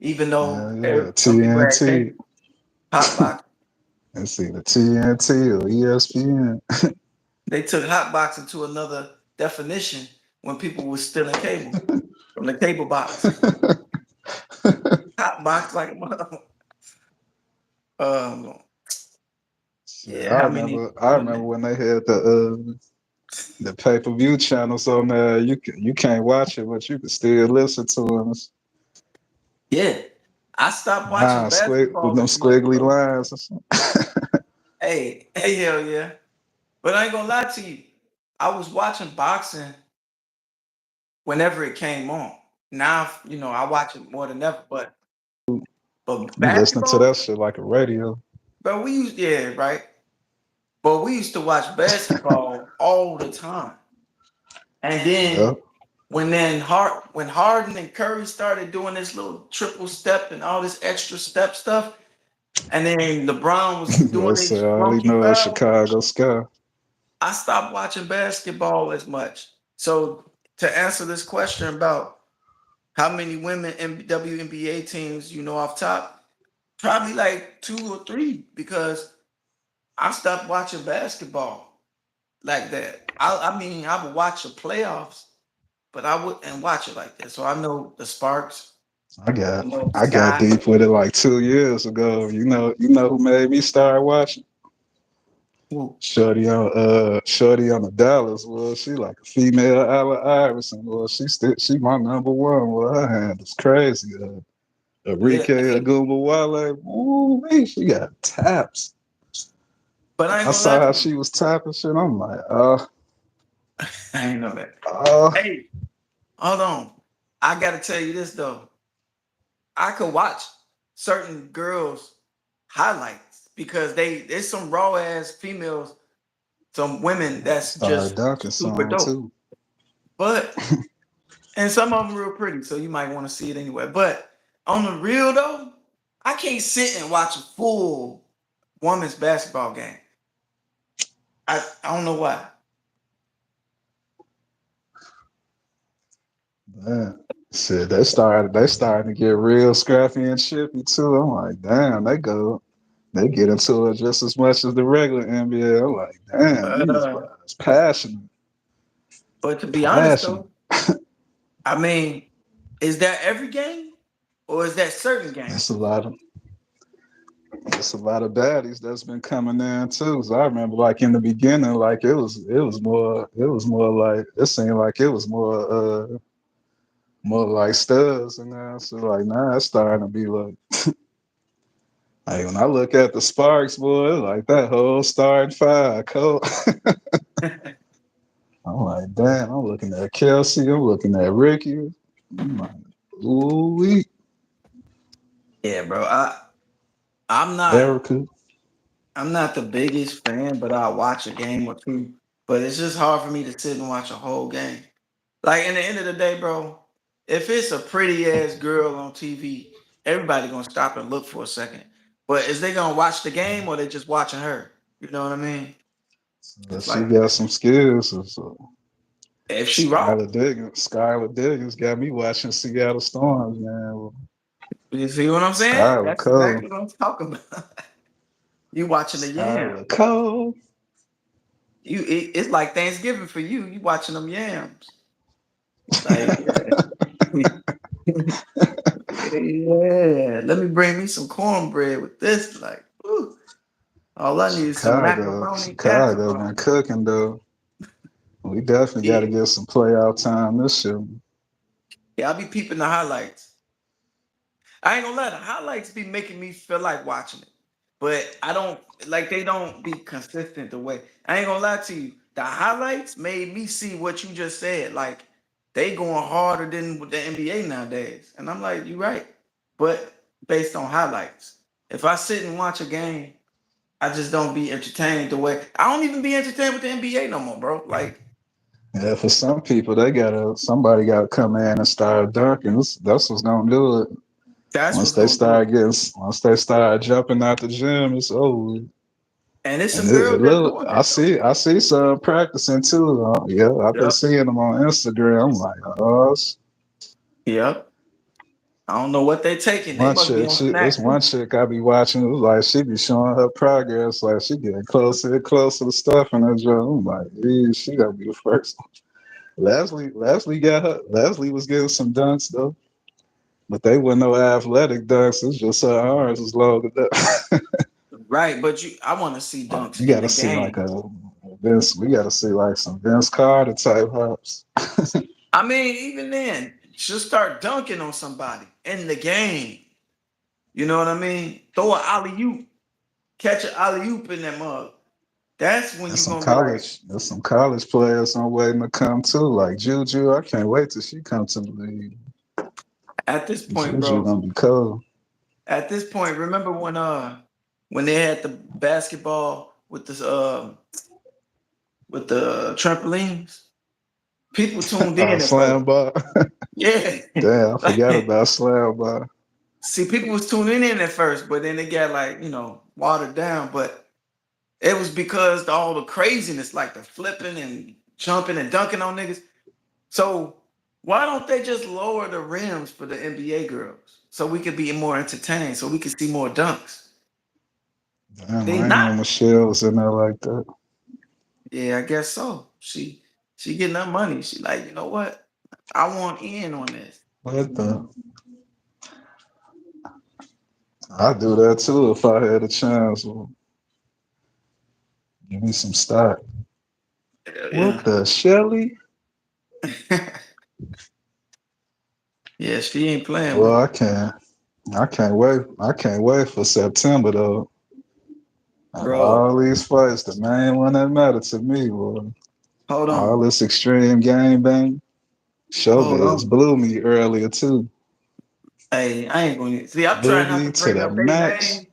even Yeah, though yeah. some people had TNT. cable, hot box. It's either TNT or ESPN. They took hot boxing to another definition when people were stealing cable from the cable box. Hot box like a mother. Um, Shit, yeah, how many I remember women? when they had the pay per view channels on there. You can't watch it, but you can still listen to them. Yeah, I stopped watching Nah, with basketball them as much squiggly though. lines or something. Hey, hell yeah. But I ain't gonna lie to you. I was watching boxing whenever it came on. Now, I watch it more than ever. But You listening to that basketball, shit like a radio. bro, yeah, right. But we used to watch basketball all the time. And Yeah. then when Harden and Curry started doing this little triple step and all this extra step stuff, and then LeBron was doing They say these all he funky know is fouls, Chicago Sky. I stopped watching basketball as much. So to answer this question about how many women WNBA teams you know off top, probably like 2 or 3 because I stopped watching basketball like that. I mean, I would watch the playoffs, but I wouldn't watch it like that. So I know the Sparks, I I got know I got Sky. deep with it like 2 years ago. You know who made me start watching? Who? Shorty on the Dallas. Well, she like a female Allen Iverson. Well, she my number one. Well, her hand is crazy. Yeah, Enrique hey, Agumbawale. Ooh, man, she got taps. but I ain't I gonna lie saw how to you. she was tapping shit. I'm like, I ain't know that. uh, Hey, hold on. I gotta tell you this though. I could watch certain girls highlights because there's some raw ass females, some women that's started just dunking super some dope. too. But and some of them real pretty, so you might want to see it anyway. But on the real though, I can't sit and watch a full women's basketball game. I don't know why. Man, shit, they started to get real scrappy and chippy too. I'm like, damn, they get into it just as much as the regular NBA. I'm like, damn, these Uh, brothers passionate, but to be honest passionate. though, I mean. Is that every game, or is that certain It's games? a lot of it's a lot of baddies that's been coming in too. So I remember like in the beginning, like it was more like it seemed like it was more like studs and now so like now it's starting to be like when I look at the Sparks, boy, like that whole starting five, cold. I'm like, damn, I'm looking at Kelsey, I'm looking at Ricky. I'm like, ooh, Yeah, bro. I'm not Erica. I'm not the biggest fan, but I'll watch a game or two. But it's just hard for me to sit and watch a whole game. Like in the end of the day, bro, if it's a pretty ass girl on TV, everybody gonna stop and look for a second. But is they gonna watch the game or they just watching her? You know what I mean? It's She like got some skills. So if she raw, Skylar Diggins got me watching Seattle Storms, man. you see what I'm saying? Skylar That's Cole. exactly what I'm talking about. You watching the yam. Skylar Cole. It's like Thanksgiving for you. You watching them yams. Like yeah, let me bring me some cornbread with this. Like, ooh, all I need is some macaroni and Chicago casserole. been cooking though. We definitely got to Yeah, get some playoff time this year. yeah, I'll be peeping the highlights. I ain't gonna lie, the highlights be making me feel like watching it, but I don't like they don't be consistent the way. I ain't gonna lie to you, the highlights made me see what you just said. Like they going harder than with the NBA nowadays, and I'm like, you right, but based on highlights. If I sit and watch a game, I just don't be entertained the way I don't even be entertained with the NBA no more, bro. Like Yeah, for some people, somebody gotta come in and start dunking. That's what's gonna do it. that's what's gonna do it. Once they start jumping out the gym, it's over. And there's And some girls that's doing I that though. see some practicing too. Yeah, I've been Yep. seeing them on Instagram. I'm like, oh, Yep. I don't know what they taking. They one must be chick, on it's snack too. one chick I be watching. It was like she be showing her progress, like she getting closer and closer to stuff in her gym. I'm like, she gotta be the first. Leslie was getting some dunks though, but they weren't no athletic dunks. It's just her arms was long enough. Right, but I want to see dunks You in gotta the see like game. a Vince. We gotta see like some Vince Carter type hops. I mean, even then, just start dunking on somebody in the game. You know what I mean? Throw an alley oop, catch an alley oop in that mug. That's when you're gonna be like, There's some college players I'm waiting to come too, like Juju. I can't wait till she comes to the league. at this point, Juju bro. gonna be cold. At this point, remember when they had the basketball with the trampolines? People tuned in at first. Slam ball. Yeah. Damn, I forgot Like, about slam ball. see, people was tuning in at first, but then they got like, watered down. But it was because all the craziness, like the flipping and jumping and dunking on niggas. So why don't they just lower the rims for the NBA girls so we could be more entertained, so we could see more dunks? Damn, They I ain't not. know Michelle was in there like that. Yeah, I guess so. She getting that money. She like, you know what? I want in on this. What the? I'd do that too if I had a chance. Well, give me some stock. Hell What yeah. the Shelly? Yeah, she ain't playing with Well, it. I can't wait. I can't wait for September though. Out of Bro, all these fights, the main one that mattered to me was hold on. all this extreme game bang. Hold Showbiz on. blew me earlier too. Hey, I ain't gonna see. I'm Blew trying not me to to bring the up their max. names.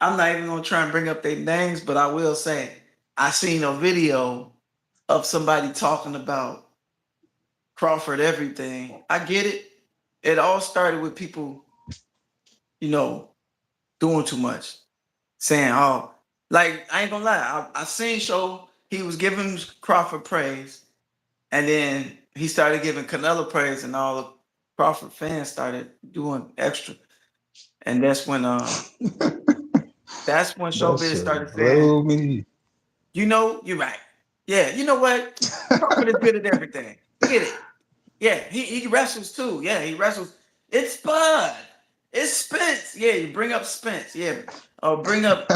I'm not even gonna try and bring up their names, but I will say I seen a video of somebody talking about Crawford everything. I get it. It all started with people, you know, doing too much, saying, "Oh, like I ain't gonna lie." I seen show he was giving Crawford praise, and then he started giving Canelo praise, and all the Crawford fans started doing extra. And that's when That Showbiz shit started saying, blew me. you're right. Yeah, you know what? Crawford is good at everything. Forget it. Yeah, he wrestles too. Yeah, he wrestles. It's Bud. It's Spence. Yeah, you bring up Spence. Yeah. Bring up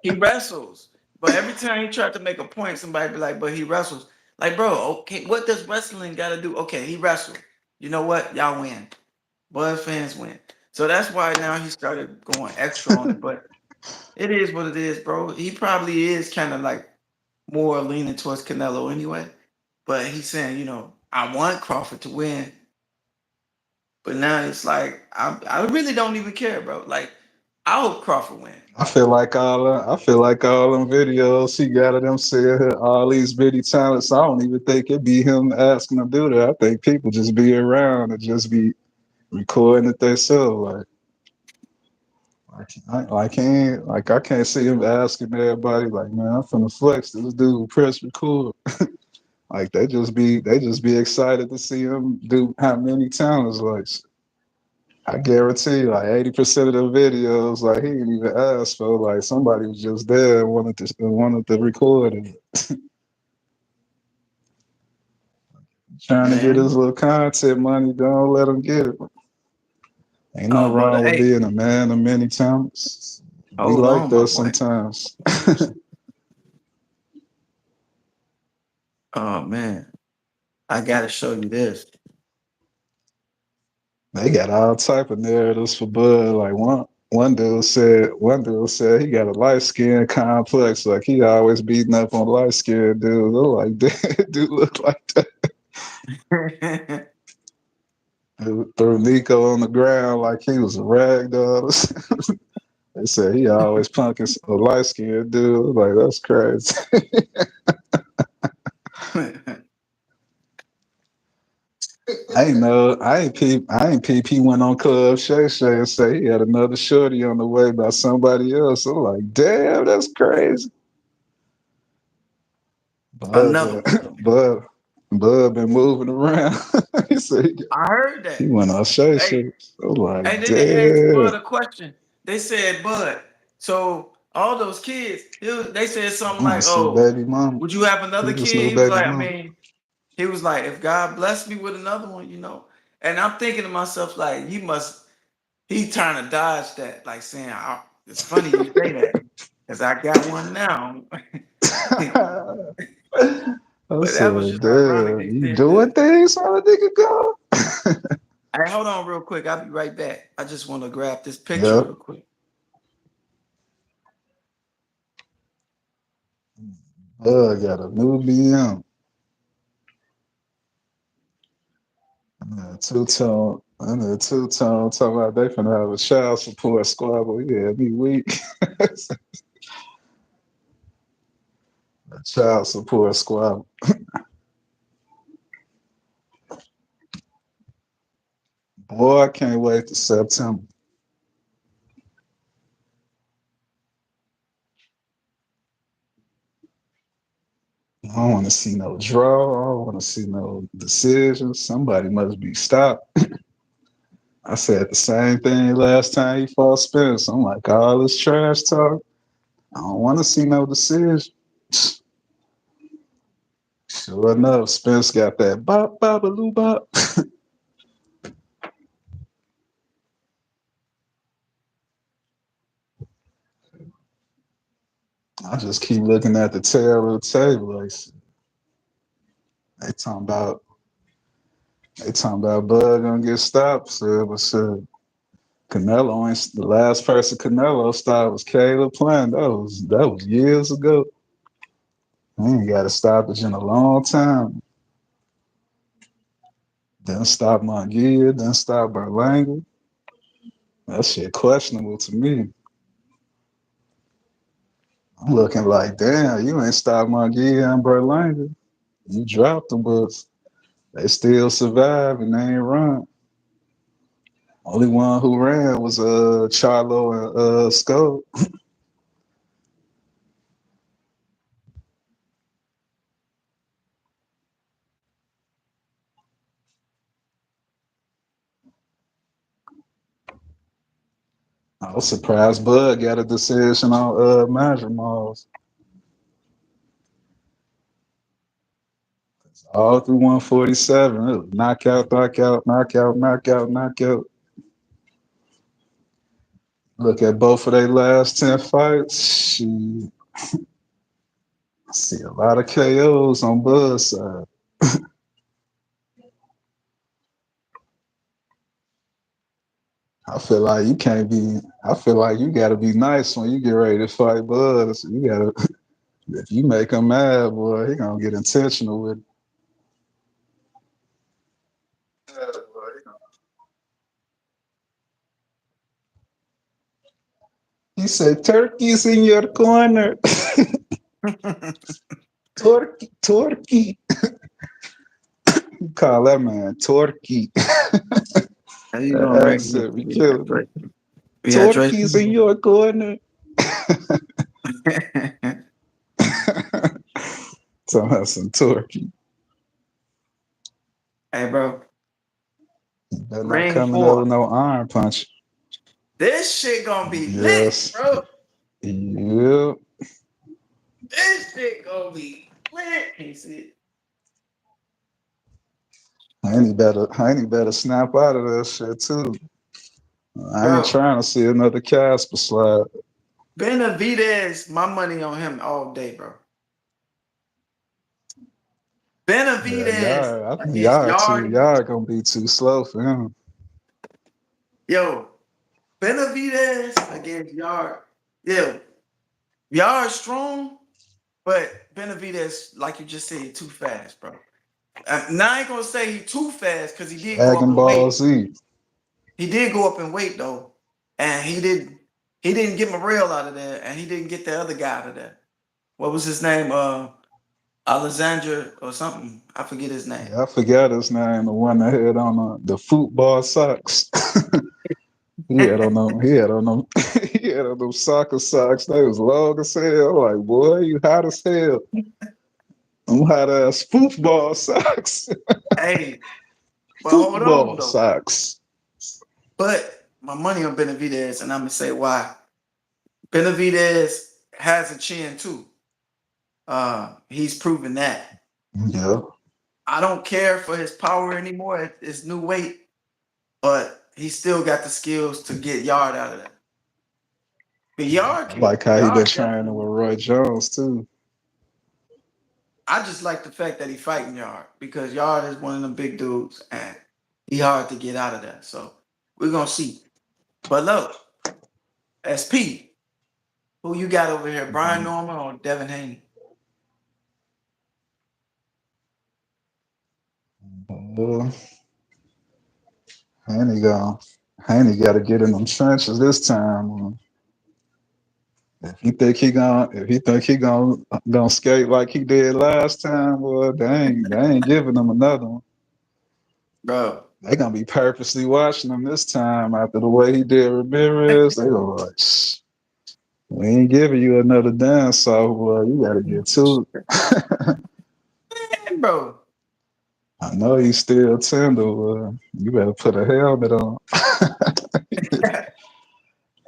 he wrestles. But every time he tried to make a point, somebody be like, but he wrestles. Like, bro, okay, what does wrestling gotta do? Okay, he wrestled. You know what? Y'all win. Bud fans win. So that's why now he started going extra on it. But it is what it is, bro. He probably is kind of like more leaning towards Canelo anyway. But he's saying, I want Crawford to win. But now it's like I really don't even care, bro. Like I hope Crawford win. I feel like all them videos he got of them saying all these bitty talents. I don't even think it be him asking to do that. I think people just be around and just be recording it themselves. I can't see him asking everybody like, man, I'm finna flex this dude, press record. Like they just be excited to see him do how many talents. Like I guarantee like 80% of the videos, like he didn't even ask for. Like somebody was just there and wanted to record it. Trying to get his Man. little content money, don't let him get it. Ain't nothing But wrong with hey, being a man of many talents. We hold like on, my that boy. sometimes. Oh man, I gotta show you this. They got all type of narratives for Bud. Like one dude said he got a light skin complex. Like he always beating up on light skinned dudes. They're like, dude look like that. Threw Nico on the ground like he was a rag doll. They said he always punking a light skinned dude. Like that's crazy. I ain't peep. He went on Club Shay Shay and say he had another shorty on the way by somebody else. I'm like, damn, that's crazy. Bud, Another been, one. Bud, Bud been moving around. he said I heard he that. went on Shay Hey, Shay. I'm like, and then they asked damn. Bud a question. They said, Bud, so all those kids, they said I something want to like, see "Oh, baby mama. would you have He another just kid?" know He was baby like, I mama. mean, he was like, if God blessed me with another one. And I'm thinking to myself, like, he trying to dodge that, like saying, it's funny you say that, because I got one now. I But that was said, just ironic. damn, They you said doing that. things how a nigga go? Hey, hold on real quick. I'll be right back. I just want to grab this picture Yep. real quick. Got a new BM. Two-tone. I know two-tone talking about they finna have a child support squabble. Yeah, me weak. A child support squabble. Boy, I can't wait to September. I don't want to see no draw. I don't want to see no decision. Somebody must be stopped. I said the same thing last time he fought Spence. I'm like, all this trash talk. I don't want to see no decision. Sure enough, Spence got that bop, bop, a loo bop. I just keep looking at the tail of the table. Like, they talking about they talking about Bud gonna get stopped. So it was Canelo ain't the last person Canelo stopped was Caleb Plant. That was years ago. He ain't got a stoppage in a long time. Didn't stop Mongear, didn't stop Berlanga. That shit questionable to me. I'm looking like, damn, you ain't stopped Mongear and Berlanga. You dropped them, but they still survived and they ain't run. Only one who ran was Charlo and Skull. I was surprised Bud got a decision on Measure Malls. All through 147. It was knockout, knockout, knockout, knockout, knockout. Look at both of their last 10 fights. I see a lot of KOs on Buzz side. I feel like you can't be. I feel like you got to be nice when you get ready to fight Buzz. You got to. If you make him mad, boy, he gonna get intentional with it. He said, "Turkey's in your corner." Turkey, Turkey. You call that man Turkey. How you That gonna regulate? accent be killing me. Turkey's in Rehydration. your corner. Tell us some Turkey. Hey, bro. You better not Ring coming over four. no iron punch. This shit gonna be lit, Yes. bro. Yep. This shit gonna be lit. Can't see it. I ain't better snap out of that shit too. I ain't Bro, trying to see another Casper slide. Benavidez, my money on him all day, bro. Yeah, Benavidez y'all. I think against Yardy. y'all gonna be too slow for him. Yo, Benavidez against Yard. Yo, Yard strong, but Benavidez, like you just said, too fast, bro. Now I ain't gonna say he too fast because he did go up Dragon in Ball weight. Z. He did go up in weight though, and he didn't get Morel out of there, and he didn't get the other guy out of there. What was his name? Alexandra or something. I forget his name. Yeah, I forgot his name. The one that had on the football socks. He had on them. He had on them. He had on them soccer socks. They was long as hell. Like, boy, you hot as hell. I'm hot ass football socks. Hey, but hold on Football though. socks. But my money on Benavidez, and I'm gonna say why. Benavidez has a chin too. He's proven that. Yeah. I don't care for his power anymore at his new weight, but he still got the skills to get Yard out of that. But Yard I can like how he been Yard training definitely. with Roy Jones too. I just like the fact that he fighting Yard because Yard is one of them big dudes and he hard to get out of that. So we're gonna see. But look, SP, who you got over here, Brian Norman or Devin Haney? Uh, Haney got Haney got to get in them trenches this time. If he think he gonna skate like he did last time, well, they ain't giving him another one. Bro, They gonna be purposely watching him this time after the way he did Ramirez. They gonna be like, shh, we ain't giving you another dance, so you gotta get to it. man, bro, I know he's still tender. You better put a helmet on.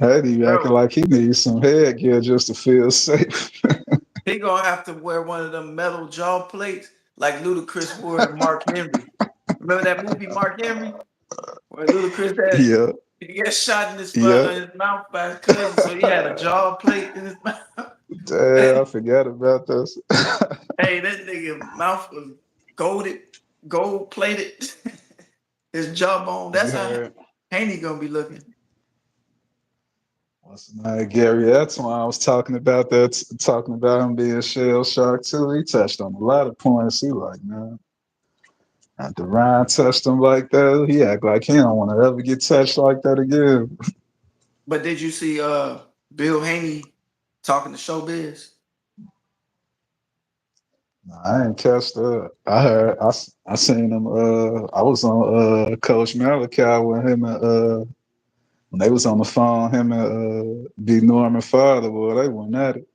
Eddie acting bro. like he needs some headgear just to feel safe. He gonna have to wear one of them metal jaw plates like Ludacris wore in Mark Henry. Remember that movie Mark Henry, where Ludacris had Yeah, he got shot yeah. in his mouth by his cousin, so he had a jaw plate in his mouth. Damn, I forgot about this. Hey, that nigga mouth was golded, gold plated. His jawbone. You That's how heard Haney gonna be looking. what's the name? Gary. That's why I was talking about that, talking about him being shell shocked too. He touched on a lot of points. He like, man, after Ryan touched him like that, he act like he don't want to ever get touched like that again. But did you see Bill Haney talking to Showbiz? I ain't catch that. I heard, I seen him. I was on Coach Malachi with him and when they was on the phone, him and B Norman father. Boy, they went at it.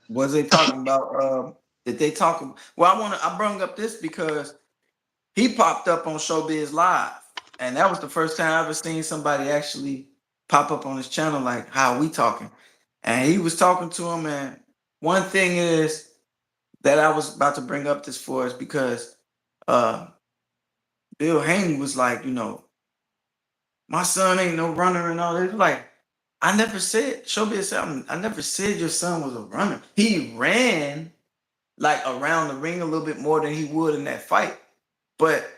Was they talking about did they talk well I brought up this because he popped up on Showbiz Live. And that was the first time I ever seen somebody actually pop up on his channel like how we talking. And he was talking to him, and one thing is that I was about to bring up this for is because uh Bill Haney was like, my son ain't no runner and all that. Like, I never said, Showbiz said, I never said your son was a runner. He ran like around the ring a little bit more than he would in that fight. But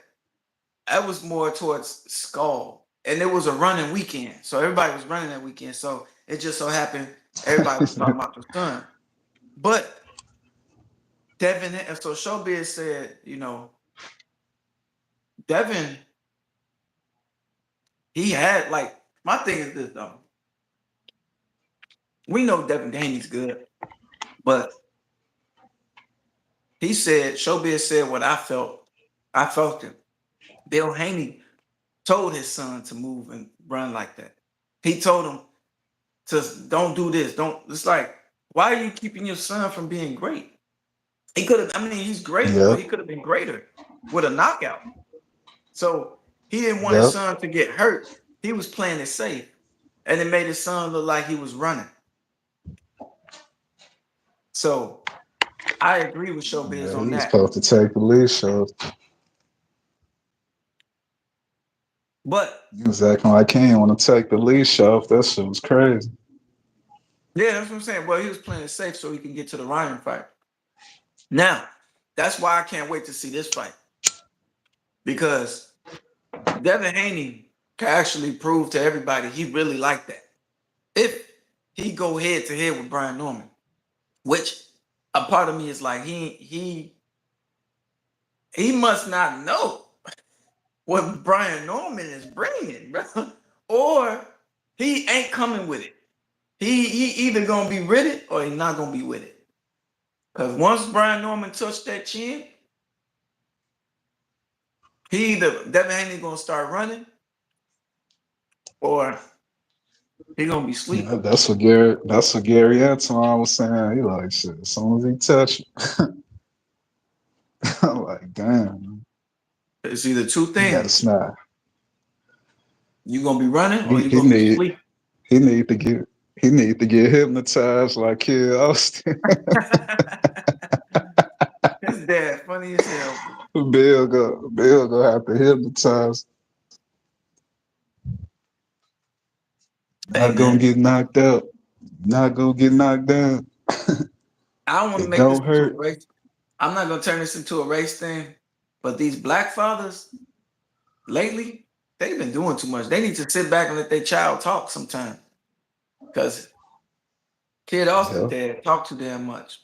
that was more towards Skull. And it was a running weekend. So everybody was running that weekend. So it just so happened everybody was talking about the son. But Devin, so Showbiz said, Devin, he had like, my thing is this though. We know Devin Haney's good, but he said, Showbiz said what I felt. I felt it. Bill Haney told his son to move and run like that. He told him to don't do this. Don't. It's like, why are you keeping your son from being great? He could have. I mean, he's great, but Yep. he could have been greater with a knockout. So he didn't want his Yep. son to get hurt. He was playing it safe, and it made his son look like he was running. So I agree with Showbiz Yeah, on he was that. supposed to take the lead show. But He was acting like he didn't want to take the leash off. That shit was crazy. yeah, that's what I'm saying. Well, he was playing it safe so he can get to the Ryan fight. Now, that's why I can't wait to see this fight because Devin Haney can actually prove to everybody he really liked that. If he go head to head with Brian Norman, which a part of me is like he must not know what Brian Norman is bringing, bro, or he ain't coming with it. He either gonna be with it or he not gonna be with it. Cause once Brian Norman touched that chin, he either Devin Haney gonna start running or he gonna be Yeah, sleeping. that's what Gary Antoine was saying. He like shit. As soon as he touched it, I'm like, damn, It's either two he got a things. snap. You gonna be running or He you he gonna be need sleeping. he need to get he need to get hypnotized like Kid Austin. His dad, funny as hell. Bill go have to hypnotize. Hey Not gonna man, get knocked out. Not gonna get knocked down. I don't want to It make this don't into a hurt. race. I'm not gonna turn this into a race thing, but these black fathers lately, they've been doing too much. They need to sit back and let their child talk sometime. Cause Kid Austin Yeah. dad talk too damn much.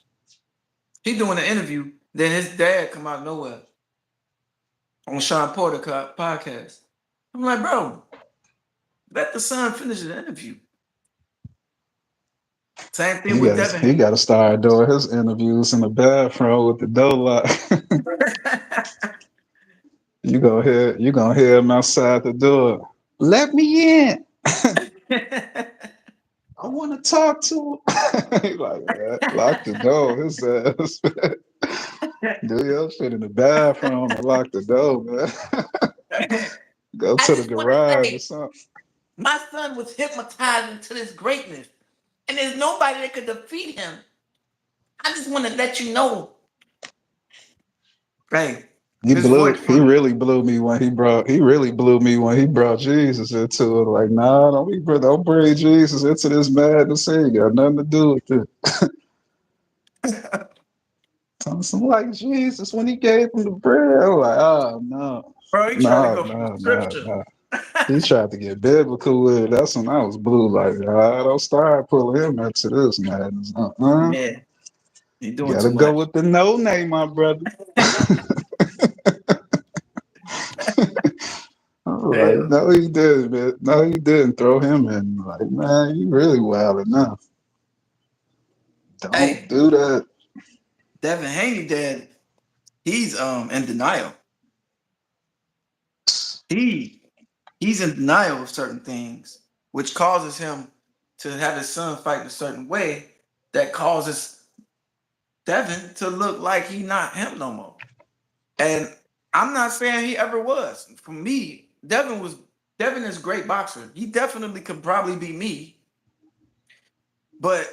He doing an interview, then his dad come out of nowhere on Sean Porter podcast. I'm like, bro, let the son finish the interview. Same thing He with got Devin he got Haney. to start doing his interviews in the bathroom with the door locked. You gonna hear him outside the door. Let me in. I want to talk to him. He like, lock the door. His ass. Do your shit in the bathroom and lock the door, man. Go I to the just want to garage or say, something. my son was hypnotized into this greatness, and there's nobody that could defeat him. I just want to let you know. Hey, his voice He funny. really blew me when he brought Jesus into it. Like, nah, don't bring Jesus into this madness. He ain't got nothing to do with it. Some like Jesus when he gave him the bread. I'm like, oh no, Bro, he tried to no, go from no, no, scripture. no. He tried to get biblical with it. That's when I was blue. Like, don't start pulling him into this madness. Yeah, he doing Gotta too go much. with the no name, my brother. I'm like, Hell, no, he didn't, man. No, he didn't throw him in. Like, man, you really wild enough. Don't hey, do that. Devin Haney dad, he's in denial. He he's in denial of certain things, which causes him to have his son fight a certain way that causes Devin to look like he not him no more. And I'm not saying he ever was. For me, Devin is a great boxer. He definitely could probably be me, but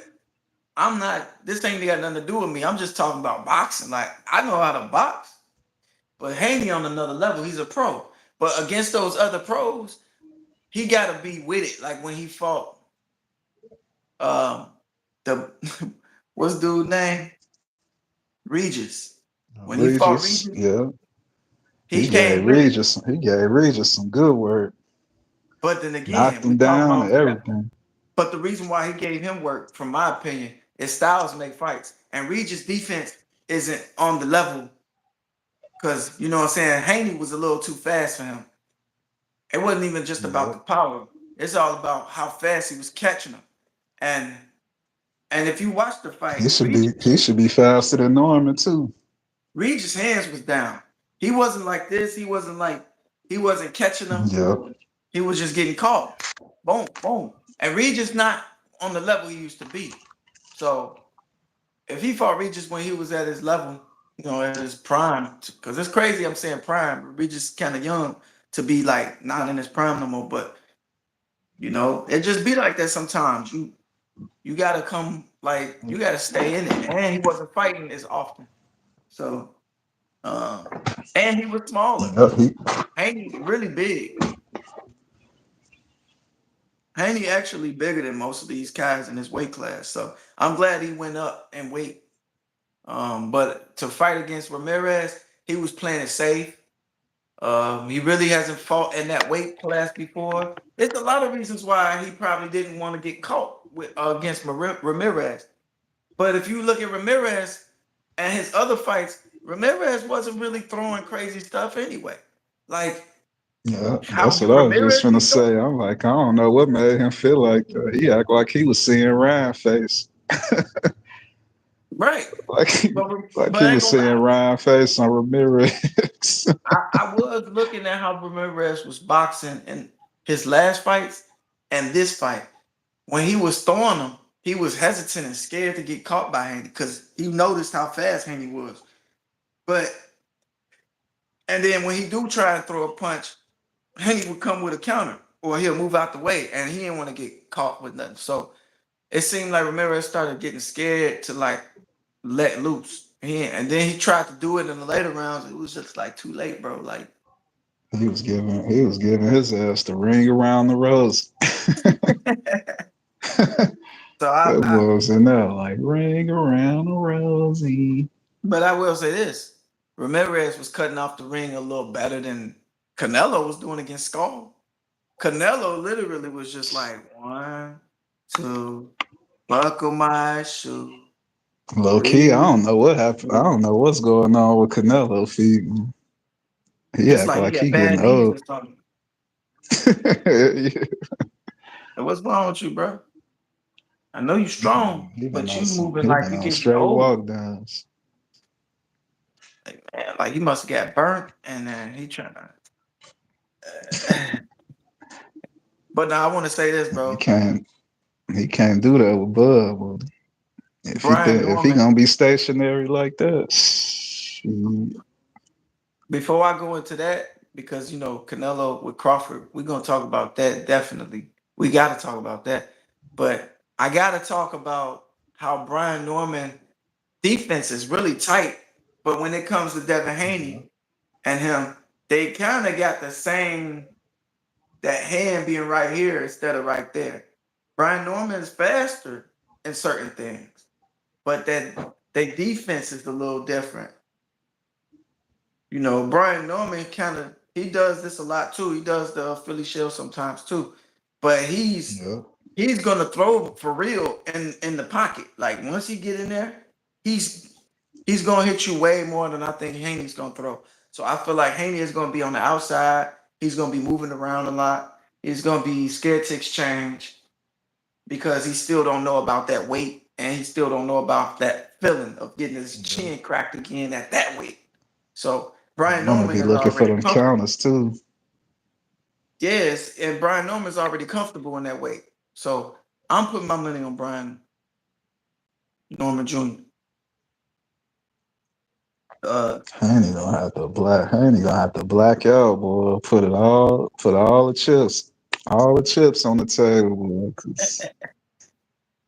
I'm not. This ain't got nothing to do with me. I'm just talking about boxing. Like I know how to box, but Haney on another level. He's a pro. But against those other pros, he got to be with it. Like when he fought um the what's dude name Regis. When he fought Regis, Regis, yeah, he came with it. He gave Regis some good work, But then knocked again, we him talking down and about. everything. But the reason why he gave him work, from my opinion, is styles make fights, and Regis' defense isn't on the level. Because you know what I'm saying, Haney was a little too fast for him. It wasn't even just about Yep. the power. It's all about how fast he was catching them. And and if you watch the fight, He should be faster than Norman too. Regis' hands was down. He wasn't like this. He wasn't catching them. Yep. He was just getting caught. Boom, boom. And Regis not on the level he used to be. So if he fought Regis when he was at his level, at his prime, because it's crazy I'm saying prime. Regis kind of young to be like not in his prime no more. But it just be like that sometimes. You gotta come, like, you gotta stay in it. And he wasn't fighting as often. So um and he was smaller. Yep. Haney really big. Haney actually bigger than most of these guys in his weight class. So I'm glad he went up in weight. But to fight against Ramirez, he was playing it safe. He really hasn't fought in that weight class before. There's a lot of reasons why he probably didn't want to get caught with against Ramirez. But if you look at Ramirez and his other fights, Ramirez wasn't really throwing crazy stuff anyway. Like Yeah, how that's what I was just Ramirez gonna be throwing. say. I'm like, I don't know what made him feel like that. He act like he was seeing Ryan face, Right. like But like but he I ain't was gonna seeing lie. Ryan face on Ramirez. I was looking at how Ramirez was boxing in his last fights and this fight. When he was throwing them, he was hesitant and scared to get caught by Haney because he noticed how fast Haney was. But and then when he do try to throw a punch, Haney would come with a counter or he'll move out the way and he didn't want to get caught with nothing. So it seemed like Ramirez started getting scared to like let loose. And then he tried to do it in the later rounds. It was just like too late, bro. Like He was giving his ass the ring around the rose. so That was in there like ring around the rosy. but I will say this: Ramirez was cutting off the ring a little better than Canelo was doing against Skull. Canelo literally was just like 1, 2, buckle my shoe, Low key, I 3. don't know what happened. I don't know what's going on with Canelo feet. He It's act like he like he got getting bad knees old. or something. Yeah. Like, what's wrong with you, bro? I know you strong, but you moving He like been you on getting straight old. walk downs. Like, man, like he must have got burnt, and then he trying to. But now I want to say this, He bro. can't he can't do that with Bud. Well, Brian if he Norman. gonna be stationary like that, shoot. Before I go into that, because Canelo with Crawford, we're gonna talk about that definitely. We got to talk about that. But I got to talk about how Brian Norman defense is really tight. But when it comes to Devin Haney and him, they kind of got the same, that hand being right here instead of right there. Brian Norman is faster in certain things, but that their defense is a little different. Brian Norman he does this a lot too. He does the Philly shell sometimes too, but Yeah, he's gonna throw for real in the pocket. Like once he get in there, he's he's gonna hit you way more than I think Haney's gonna throw. So I feel like Haney is gonna be on the outside. He's gonna be moving around a lot. He's gonna be scared to exchange because he still don't know about that weight and he still don't know about that feeling of getting his yeah. chin cracked again at that weight. So Brian I'm gonna Norman be is looking for already them comfortable. counters too. Yes, and Brian Norman's already comfortable in that weight. So I'm putting my money on Brian Norman Jr. Uh, Haney gonna have to black out, boy. Put all the chips on the table, boy, 'cause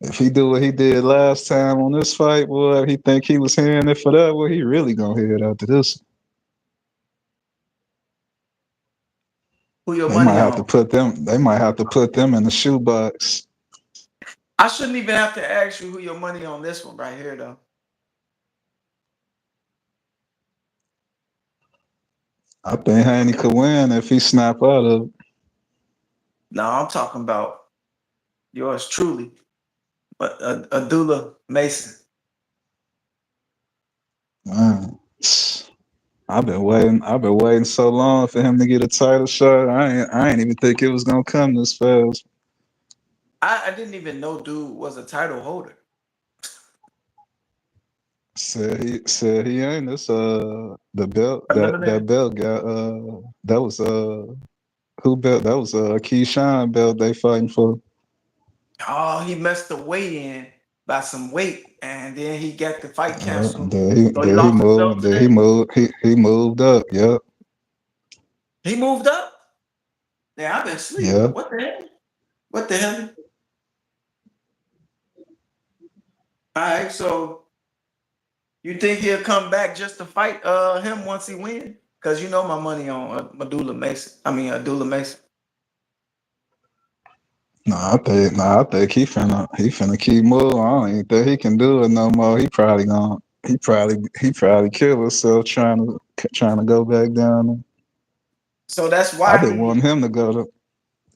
If he do what he did last time on this fight, boy, he think he was hearing it for that, well, he really gonna hear it after this. Who your They might money have to on? put them. They might have to put them in the shoebox. I shouldn't even have to ask you who your money on this one right here, though. I think Haney could win if he snap out of it. No, I'm talking about yours truly, but Adula Mason. Man, I've been waiting. I've been waiting so long for him to get a title shot. I ain't even think it was gonna come this fast. I didn't even know dude was a title holder. Said he ain't. This the belt that Eliminated. belt got that was who belt that was Keyshawn belt they fighting for. Oh, he messed the weigh in by some weight, and then he got the fight canceled. So he Then he lost his belt moved. Then today. he moved up. Yep. He moved up. Yeah, I've been asleep. Yeah. What the hell? What the hell? All right, so you think he'll come back just to fight him once he win? Cause you know my money on Medulla Mason. I mean Abdullah Mason. I think he finna keep moving. I don't even think he can do it no more. He probably kill himself trying to go back down there. So that's I've why been he. wanting him to go to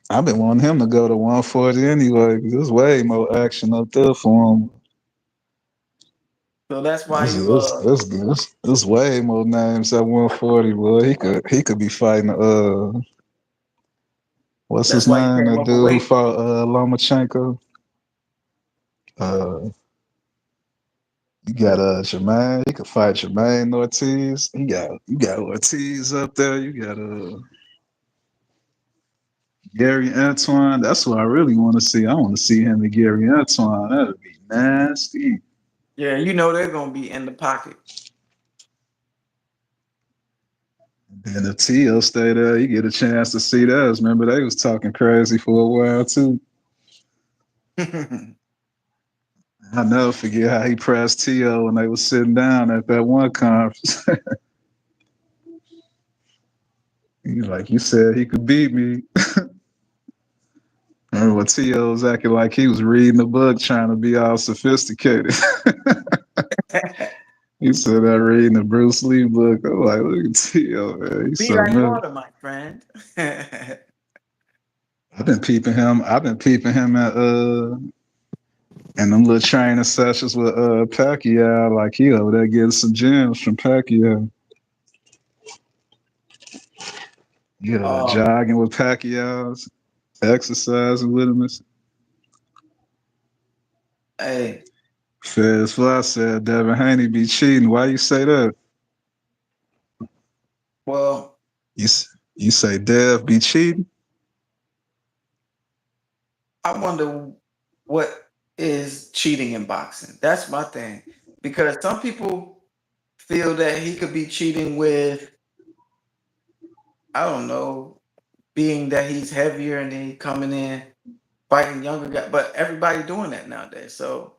I've been wanting him to go to 140 anyway, 'cause there's way more action up there for him. So that's why you. There's way more names at 140, boy. He could be fighting what's That's his why you name? came That up a dude who weight. fought Lomachenko. Uh you got Jermaine, he could fight Jermaine Ortiz. You got Ortiz up there, you got Gary Antoine. That's what I really want to see. I want to see him and Gary Antoine. That'd be nasty. Yeah, you know they're gonna be in the pocket. And if Tio stay there, you get a chance to see those. Remember, they was talking crazy for a while too. I never forget how he pressed Tio when they was sitting down at that one conference. He's like, "You said he could beat me." Remember when Tio was acting like he was reading the book, trying to be all sophisticated. He said that reading the Bruce Lee book. I'm like, look at Tio, man. He's Be so like nervous. water, my friend. I've been peeping him. I've been peeping him at and them little training sessions with Pacquiao. Like he over there getting some gems from Pacquiao. Yeah, um, jogging with Pacquiao's, exercising with him. hey, Fez Fly said Devin Haney be cheating. Why you say that? well, You you say Dev be cheating? I wonder what is cheating in boxing. That's my thing. Because some people feel that he could be cheating with, I don't know, being that he's heavier and then he coming in fighting younger guys. But everybody doing that nowadays. So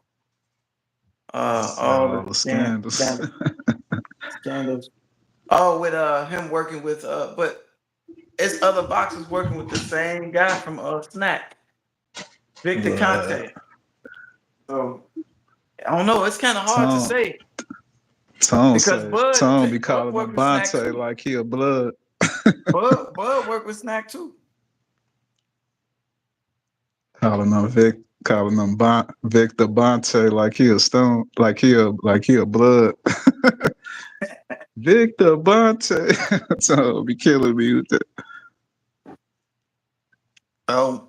all All the the scandals. scandals. Oh, with him working with but it's other boxers working with the same guy from Snack, Victor uh, Conte. So I don't know. It's kind of hard to Tom say Tom because say Tom be Bud calling him worked with Snack Bonte too. like he a blood. Bud worked with Snack too. Calling him Victor Bonte like he a stone, like he a blood. Victor Bonte. Tom be killing me with that. Um,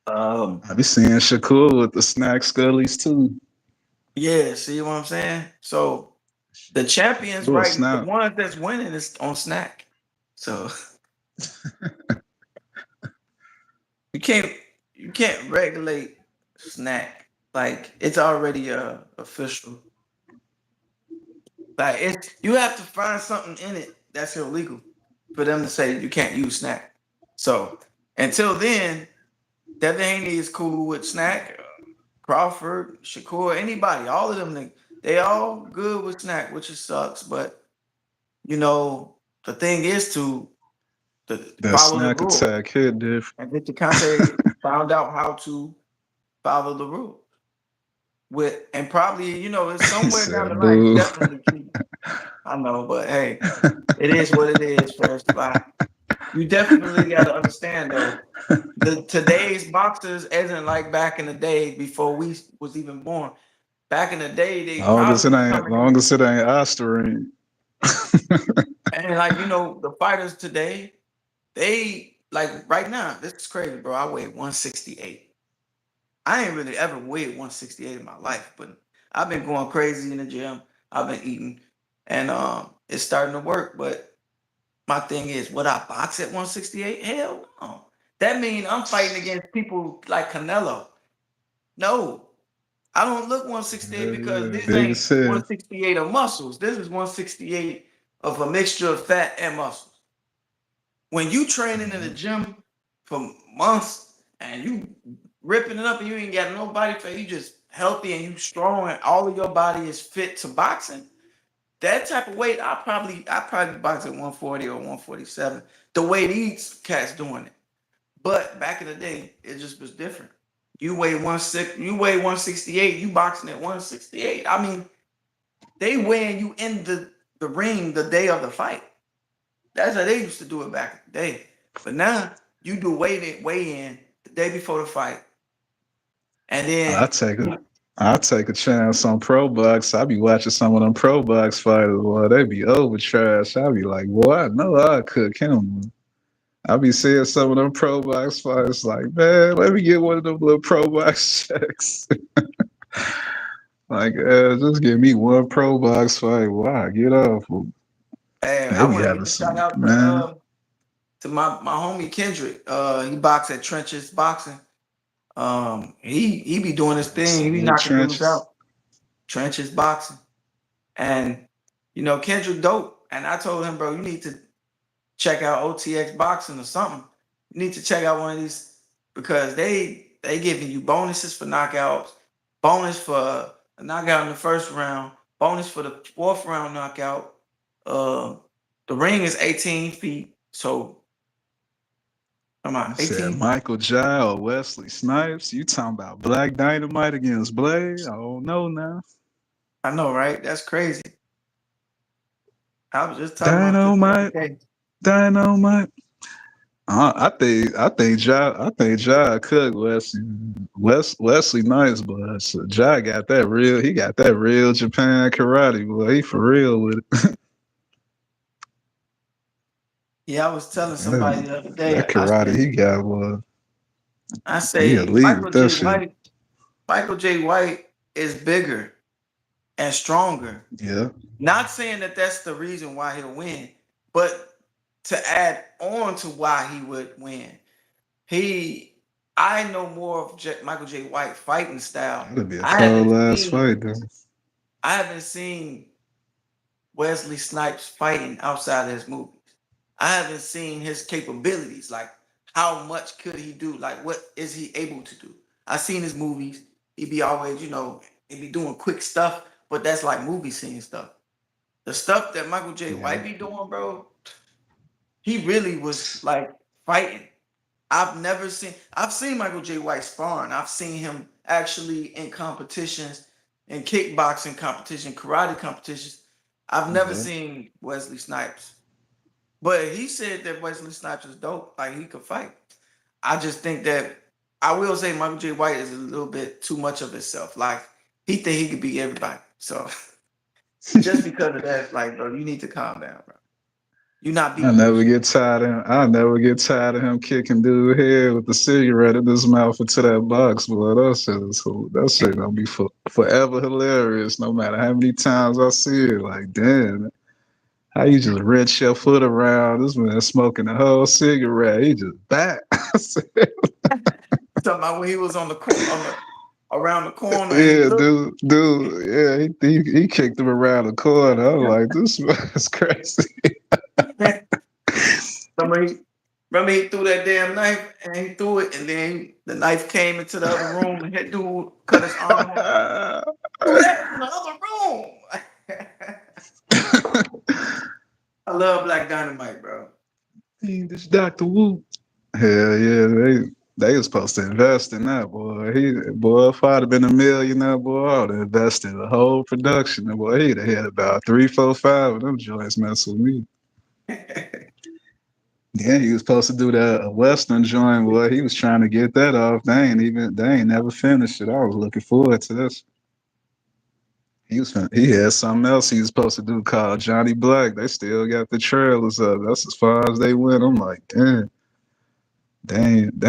um, I be seeing Shakur with the snack scullies too. yeah. See what I'm saying? So the champions, Shakur right? The snap. ones that's winning is on Snack. So you can't you can't regulate Snack like it's already official. Like it's you have to find something in it that's illegal for them to say you can't use Snack. So until then, Devin Haney is cool with Snack. Crawford, Shakur, anybody, all of them, they all good with Snack, which it sucks. But you know, the thing is to That follow the snack rules. attack hit different. And Victor Conte found out how to follow the rules. With and probably, it's He somewhere down the said, line. He "Boo." definitely cheated. I know, but hey, it is what it is, first. Like, you definitely gotta understand though. The today's boxers isn't like back in the day before we was even born. Back in the day, they probably was coming in Long as it ain't Osterine. and like the fighters today, they like right now. This is crazy, bro. I weigh 168. I ain't really ever weighed 168 in my life, but I've been going crazy in the gym. I've been eating, and it's starting to work. But my thing is, would I box at 168? Hell no. That means I'm fighting against people like Canelo. No, I don't look 168 because Yeah, this big ain't as hell. 168 of muscles. This is 168 of a mixture of fat and muscles. When you training in the gym for months and you ripping it up and you ain't got no body fat, you just healthy and you strong and all of your body is fit to boxing. That type of weight, I probably box at 140 or 147. The way these cats doing it. But back in the day, it just was different. You weigh 168, you boxing at 168. I mean, they weighing you in the ring the day of the fight. That's how they used to do it back in the day. But now you do weigh in the day before the fight, and I then take a I take a chance on pro bucks. I be watching some of them pro bucks fighters. Boy, they be over trash. I be like, boy, I know I cook him. I be seeing some of them pro box fighters like, man, let me get one of them little pro box checks. Like, just give me one pro box fight. Why? Get off. hey, They I be want to having give a shout some, out man. to my homie Kendrick. He boxed at Trenches Boxing. He be doing his thing. He be Salute knocking dudes trenches. out. Trenches Boxing, and Kendrick dope. And I told him, bro, you need to check out OTX Boxing or something. You need to check out one of these because they giving you bonuses for knockouts, bonus for a knockout in the first round, bonus for the fourth round knockout. Uh, the ring is 18 feet, so come on, You said 18. Michael Jai or Wesley Snipes. You talking about Black Dynamite against Blade? I don't know now. I know, right? That's crazy. I was just talking about this the other Dynamite, day. Dynamite. I think Jai cook Wesley nice, but Jai got that real. He got that real Japan karate, boy. He for real with it. Yeah, I was telling somebody that, the other that day. I karate said, he got, boy. I He say elite with that shit. Michael J. White is bigger and stronger. Yeah, Not saying that that's the reason why he'll win, but to add on to why he would win, he I know more of Michael J. White fighting style. that'd be a I cold haven't ass seen fight, though. I haven't seen Wesley Snipes fighting outside of his movies. I haven't seen his capabilities. Like, how much could he do? Like, what is he able to do? I've seen his movies. He be always, he be doing quick stuff, but that's like movie scene stuff. The stuff that Michael J. Yeah, White be doing, bro, he really was like fighting. I've seen Michael J. White sparring. I've seen him actually in competitions, in kickboxing competition, karate competitions. I've never yeah. seen Wesley Snipes. But he said that Wesley Snipes is dope, like he could fight. I just think that I will say Michael J. White is a little bit too much of himself. Like he think he could beat everybody. So just because of that, like, bro, you need to calm down, bro. You're not I beating never Usyk. get tired of him. I never get tired of him kicking dude head with the cigarette in his mouth into that box, boy. That shit gonna be forever hilarious, no matter how many times I see it. Like, damn, how you just wrench your foot around? This man smoking a whole cigarette. He just back. Talking about when he was on the around the corner and he Yeah, looked. yeah, he kicked him around the corner. I'm like, this man's crazy. Somebody. Remember he threw that damn knife and he threw it, and then the knife came into the other room and hit dude, cut his arm off. Threw that from the other room. I love Black Dynamite, bro. This Dr. Wu. Hell yeah, they was supposed to invest in that boy. If I'd have been a millionaire, boy, I would have invested the whole production. And boy, he'd have had about three, four, five of them joints mess with me. Yeah, he was supposed to do that a Western joint. Boy, he was trying to get that off. They ain't never finished it. I was looking forward to this. He had something else he was supposed to do called Johnny Black. They still got the trailers up. That's as far as they went. I'm like, damn, they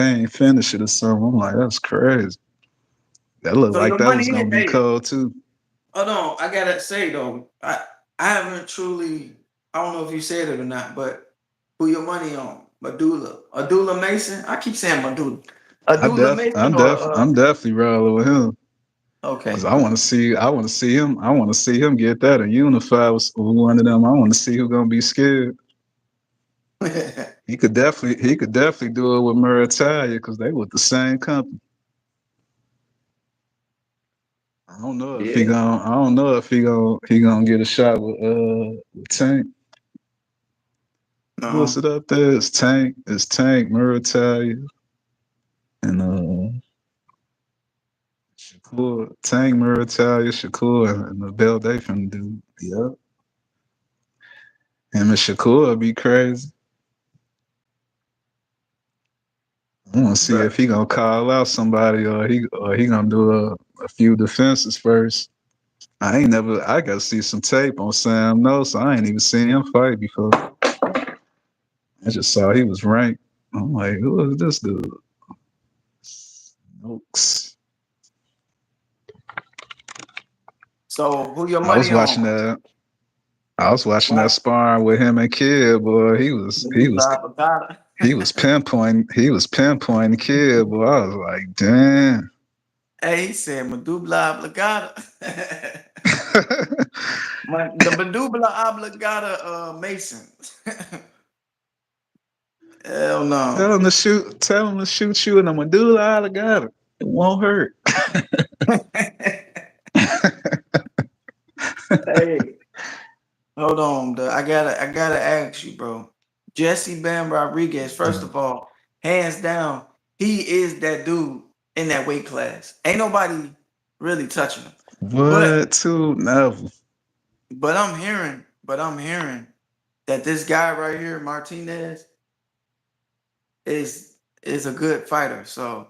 ain't finished it or something. I'm like, that's crazy. That looked So like your that money was gonna in, be hey, cold too. hold on. I gotta say though, I haven't truly. I don't know if you said it or not, but who your money on? Adula Mason. I keep saying Madula. Adula Mason or I'm definitely rolling with him because okay, okay. I want to see him get that and unify with one of them. I want to see who gonna be scared. He could definitely do it with Muratalia because they with the same company. Yeah. I don't know if he gonna get a shot with Tank. What's No. it up there? It's Tank, Muratalia, and Shakur. Tank, Muratalia, Shakur, and the Bell they finna do. Yep. Him and Shakur would be crazy. I want to see if Bruh. he gonna call out somebody or he gonna do a few defenses first. I gotta see some tape on Sam No, so I ain't even seen him fight before. I just saw he was ranked. I'm like, who is this dude? Noakes. So who your I was money watching on? that. I was watching that Black sparring with him and Kid, boy. Bagada. He was pinpointing Kid, boy. I was like, damn. Hey, he said Medulla oblongata. The medulla oblongata Mason. Hell no. Tell him to shoot you, and I'm gonna do it. I got it. It won't hurt. Hey, hold on. I gotta ask you, bro. Jesse Bam Rodriguez, first of all, hands down, he is that dude in that weight class. Ain't nobody really touching him. But What to never? but I'm hearing that this guy right here, Martinez, is a good fighter. So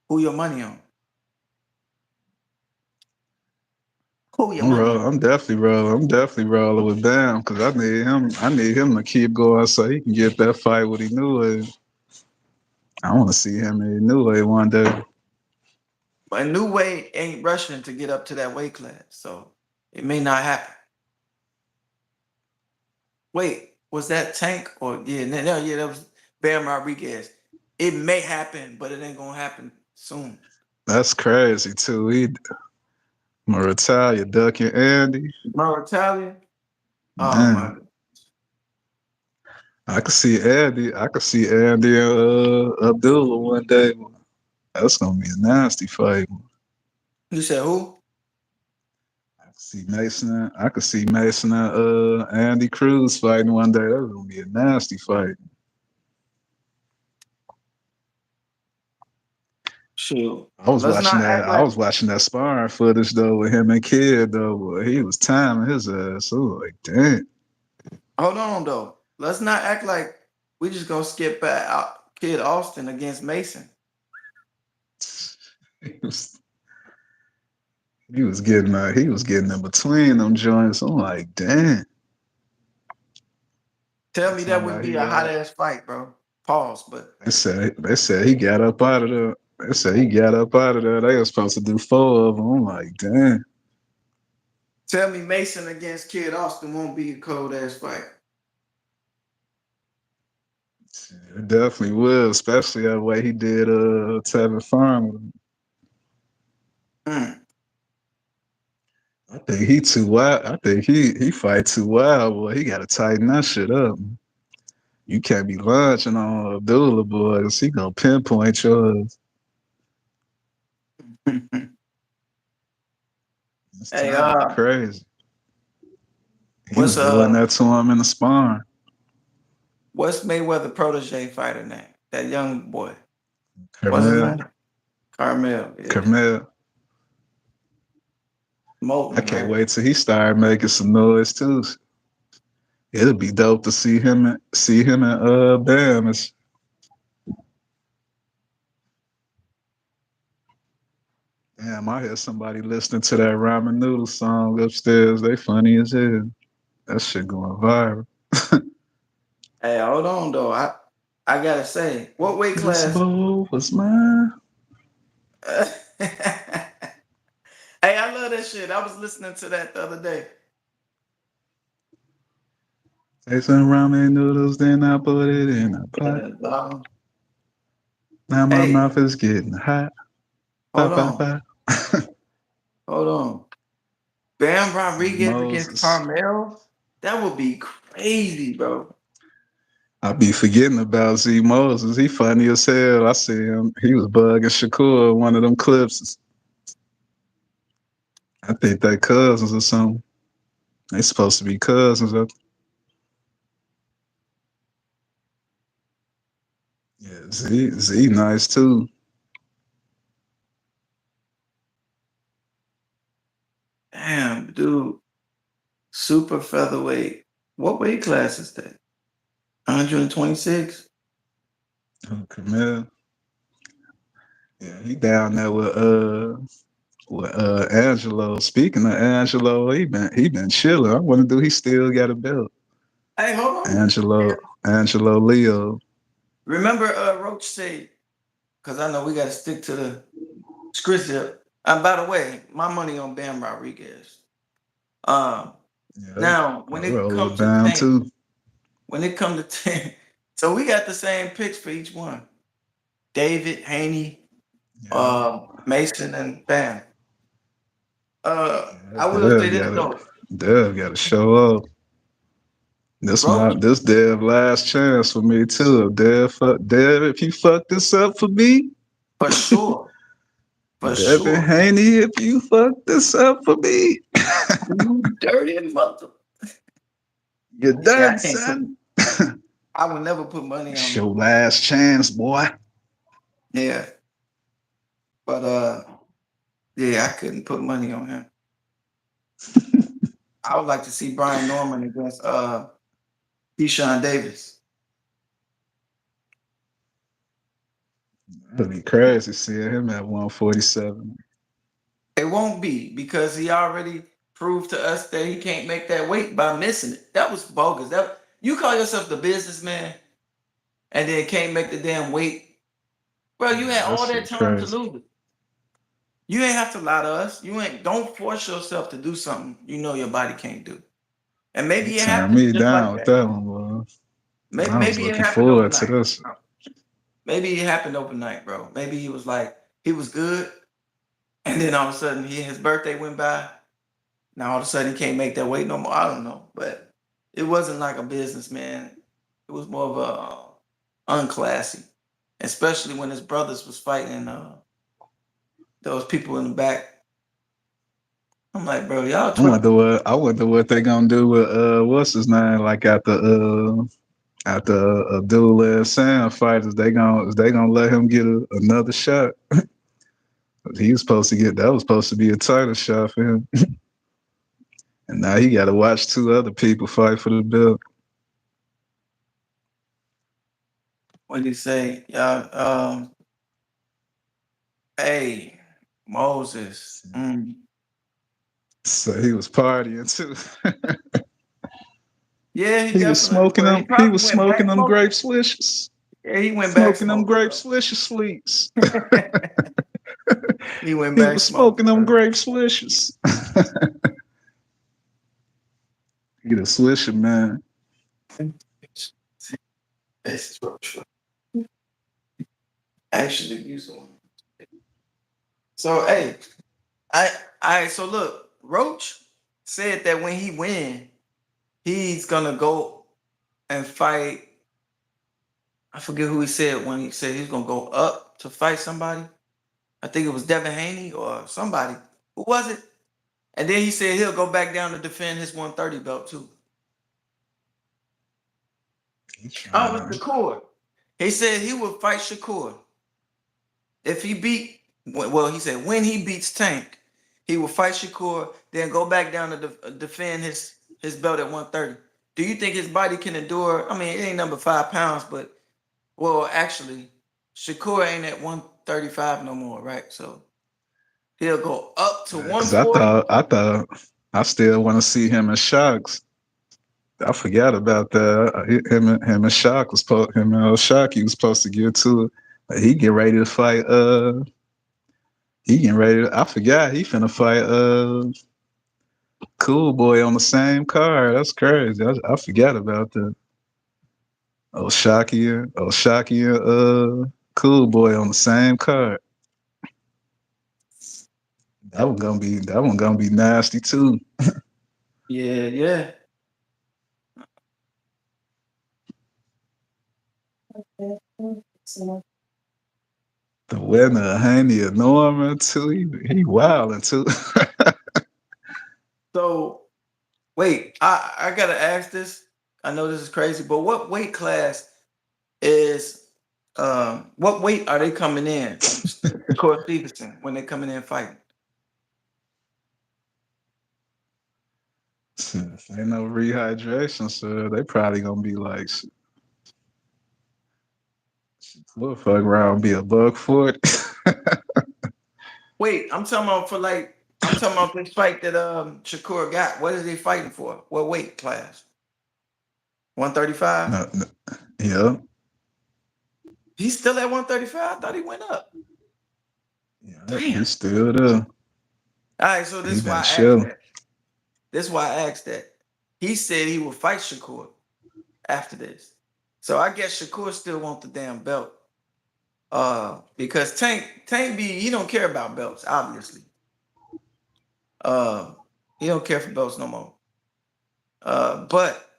who your money on? Who your money on? I'm definitely rolling. I'm definitely rolling with Bam because I need him. I need him to keep going so he can get that fight what he knew it. I want to see him in New Way one day. But New Way ain't rushing to get up to that weight class, so it may not happen. Wait, was that Tank or yeah, no, yeah, that was Bam Rodriguez. It may happen, but it ain't gonna happen soon. That's crazy too. He Moritalia ducking Andy. Bro, Italian. Oh Man, my, I could see Andy. I could see Andy and Abdullah one day. That's gonna be a nasty fight. you said who? I could see Mason and Andy Cruz fighting one day. That's gonna be a nasty fight. Shoot. Let's not act I like. was watching that sparring footage though with him and Kid though. Boy, he was timing his ass. So like, damn. Hold on though. Let's not act like we just gonna skip back out Kid Austin against Mason. He was he was getting in between them joints. I'm like, damn. Tell They me that talking wouldn't about be he a hot got ass fight, bro. Pause, but they said he got up out of there. They said he got up out of there. They were supposed to do four of them. I'm like, damn. tell me Mason against Kid Austin won't be a cold ass fight. It definitely will, especially the way he did Tevin Farmer. Mm. I think he too wild. I think he fight too wild, boy. He gotta tighten that shit up. You can't be lunching on Abdullah boys. He gonna pinpoint yours. This Hey, time be crazy. He what's was doing that to him in the sparring. what's Mayweather protege fighter name? That young boy. What's his Carmel, name? Carmel. Yeah. Carmel. I Moulton, can't right? wait till he start making some noise too. It'll be dope to see him and Bam. Damn, I hear somebody listening to that ramen noodle song upstairs. They funny as hell. That shit going viral. Hey, hold on though. I gotta say, what weight This class? bowl was mine. Hey, I love that shit. I was listening to that the other day. Take some ramen noodles, then I put it in a pot. Um, Now my hey, mouth is getting hot. Ba, hold ba, on, ba. hold on. Bam See Rodriguez against Moses. Carmel? That would be crazy, bro. I be forgetting about Z Moses. He funny as hell. I see him. He was bugging Shakur in one of them clips. I think they cousins or something. They supposed to be cousins. Yeah, Z nice too. Damn, dude. Super featherweight. What weight class is that? 126? Camille. Yeah, he down there with Angelo. Speaking of Angelo, he been chilling. I wonder do he still got a belt? Hey, hold on. Angelo Leo. Remember Roach said, because I know we got to stick to the script here. By the way, my money on Bam Rodriguez. Um, Yeah, Now, I when it roll with comes to Bam Tank, too. when it comes to Tank, so we got the same picks for each one. David, Haney, Yeah, Mason, and Bam. yeah. I will say this though. Dev gotta show up. Roach, This Dev last chance for me too. Dev, if you fuck this up for me, for sure. For Devin sure. Haney, if you fuck this up for me, You dirty mother. you're Yeah, done, I can't put son. I would never put money It's on him. your last chance, boy. Yeah. But yeah, I couldn't put money on him. I would like to see Brian Norman against Keyshawn Davis. It'd be crazy seeing him at 147. It won't be because he already proved to us that he can't make that weight by missing it. That was bogus. That you call yourself the businessman and then can't make the damn weight, bro. You Yeah, had that all that shit time to crazy. lose it. You ain't have to lie to us. You ain't. Don't force yourself to do something you know your body can't do. And He maybe it turned happened me just down like with that. that one, boy. Maybe, I was maybe it looking happened forward to overnight. this. Maybe it happened overnight, bro. Maybe he was like he was good, and then all of a sudden his birthday went by. Now all of a sudden he can't make that weight no more. I don't know, but it wasn't like a businessman. It was more of a unclassy, especially when his brothers was fighting those people in the back. I'm like, bro, y'all tripping. I wonder what they gonna do with what's his name? Like after Abdullah and Sam fight, is they gonna let him get another shot? He was supposed to get that was supposed to be a title shot for him, and now he got to watch two other people fight for the belt. What did he say? Y'all, hey, Moses. So he was partying too. Yeah, he He was definitely smoking was. He them. He probably was went smoking back them smoking. grape swishes. Yeah, he went back Smoking them smoking, grape bro. swishes sleeps. He went He back was smoking smoking, them bro. grape swishes. He the swisher man. This is Roach. Actually, use one. So, hey, I, so look, Roach said that when he win, he's gonna go and fight. I forget who he said when he said he's gonna go up to fight somebody. I think it was Devin Haney or somebody. Who was it? And then he said he'll go back down to defend his 130 belt too. He Oh, it trying was to. Shakur. He said he would fight Shakur if he beat. Well, he said when he beats Tank, he will fight Shakur, then go back down to defend his belt at 130. Do you think his body can endure? I mean, it ain't number 5 pounds, but well, actually, Shakur ain't at 135 no more, right? So he'll go up to Because I 140. thought, I thought, I still want to see him in Shocks. I forgot about that. Him and Shock was him and Shock. He was supposed to get to it. He get ready to fight. He getting ready. I forgot he finna fight. Cool Boy on the same card. That's crazy. I forgot about that. Shocky and Cool Boy on the same card. That one gonna be nasty too. Yeah, yeah. The winner, Haney and Norman too. He wilding too. So wait, I gotta ask this. I know this is crazy, but what weight class is what weight are they coming in? Shakur Stevenson when they coming in fighting. Ain't no rehydration, so they probably gonna be like, we'll fuck around, be a buck for it. Wait, I'm talking about for like I'm talking about this fight that Shakur got. What is he fighting for? What weight class? 135? No, no, yeah, He's still at 135? I thought he went up. yeah, Damn. he's still there. All right, so this He is why been I asked chilling. that. This is why I asked that. He said he would fight Shakur after this. So I guess Shakur still want the damn belt. Because Tank B, he don't care about belts, obviously. Uh, he don't care for belts no more. But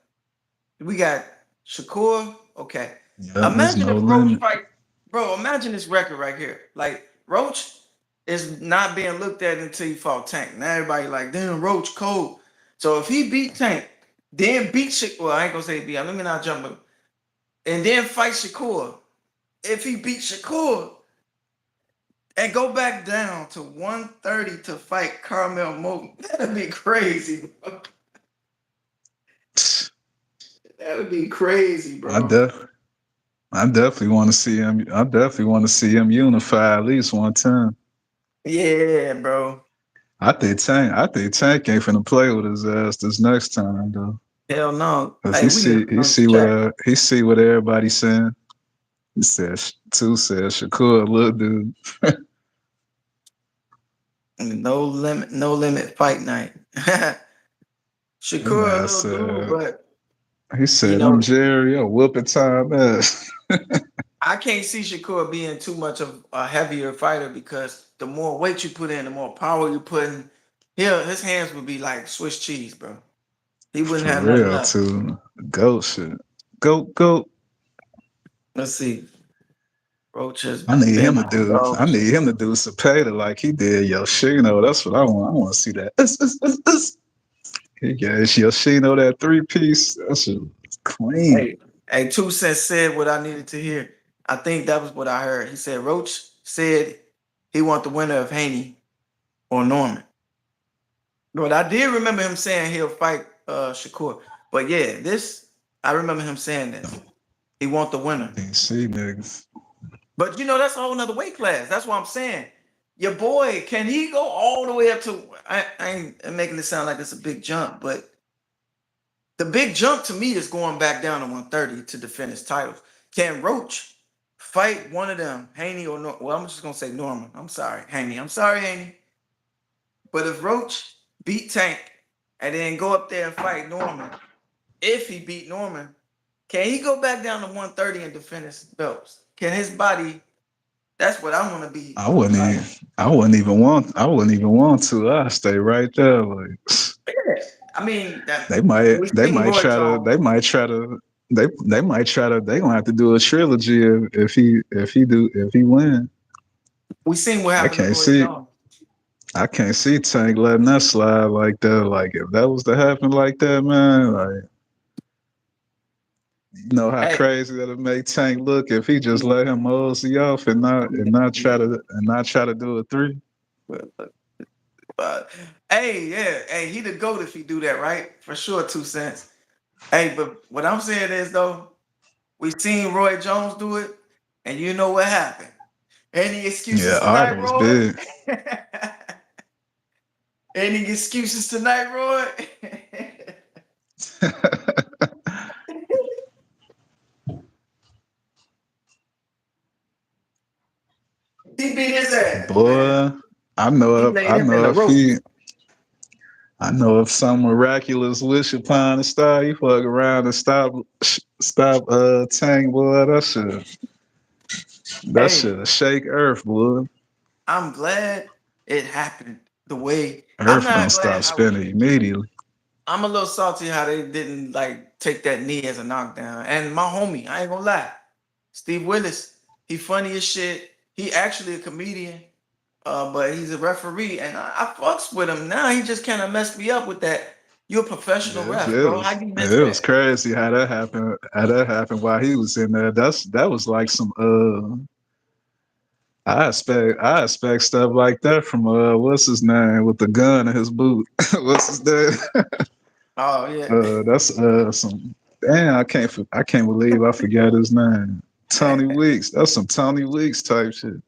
we got Shakur. Okay. Yeah, there's Imagine no if Roach limit. fight, bro. Imagine this record right here. Like Roach is not being looked at until he fought Tank. Now everybody like, damn, Roach cold. So if he beat Tank, then beat Shakur, well, I ain't gonna say beat. Let me not jump him. And then fight Shakur. If he beat Shakur and go back down to 130 to fight Carmel Moten, that'd be crazy, bro. That would be crazy, I bro. def I definitely want to see him. I definitely want to see him unify at least one time. Yeah, bro. I think Tank ain't finna play with his ass this next time though. Hell no. Cause Hey, he we listening see he on see the what chat. he see what everybody's saying. He said two said Shakur, little dude. No limit, no limit fight night. That Shakur a man little dude, said but he you said I'm know, Jerry, I'm whooping time ass. I can't see Shakur being too much of a heavier fighter because the more weight you put in, the more power you put in. His hands would be like Swiss cheese, bro. He wouldn't For have nothing real left. too. Goat shit. Goat. Let's see. Roach has I need been him to on do. I dog need shit. him to do Cepeda like he did Yoshino. That's what I want. I want to see that. He gave Yoshino that 3 piece. That shit was clean. Hey, hey, 2 Cents said what I needed to hear. I think that was what I heard. He said Roach said he want the winner of Haney or Norman. But I did remember him saying he'll fight Shakur. But yeah, this I remember him saying this. He want the winner. DC niggas. But you know, that's a whole nother weight class. That's what I'm saying. Your boy, can he go all the way up to I ain't making it sound like it's a big jump, but the big jump to me is going back down to 130 to defend his titles. Can Roach fight one of them, Haney or well, I'm just gonna say Norman. I'm sorry, Haney. I'm sorry, Haney. But if Roach beat Tank and then go up there and fight Norman, if he beat Norman, can he go back down to 130 and defend his belts? Can his body? That's what I want to be I wouldn't like. even. I wouldn't even want. I wouldn't even want to. I stay right there. Like Yeah. I mean, that they might. we They seen might Roy try to. Jones. They might try to. they might try to. They gonna have to do a trilogy if he win. We seen what I happened to can't Roy see. Jones. I can't see Tank letting that slide like that. Like if that was to happen like that, man. Like you know how Hey, crazy that'd make Tank look if he just let him mosey off and not try to do a three. uh, hey, yeah, hey, he the goat if he do that, right? For sure, 2 cents. Hey, but what I'm saying is though, we seen Roy Jones do it, and you know what happened. Any Yeah, excuses Art tonight, was Roy? big. Any excuses tonight, Roy? He beat his ass, man. Boy, I know He if laid I him in know the if ropes. he I know if some miraculous wish upon a star, he fuck around and stop Tank, boy. That Hey, should shake Earth, boy. I'm glad it happened the way. I'm Earth gonna not stop glad how spinning immediately. I'm a little salty how they didn't like take that knee as a knockdown. And my homie, I ain't gonna lie, Steve Willis, he funny as shit. He actually a comedian, but he's a referee, and I fucks with him. Now he just kind of messed me up with that. You're a professional Yeah, ref, it bro. How was you miss it was that? crazy how that happened. How that happened while he was in there. That was like some I expect stuff like that from what's his name with the gun in his boot. What's his name? Oh yeah, That's some damn. I can't believe I forgot his name. Tony Weeks. That's some Tony Weeks type shit.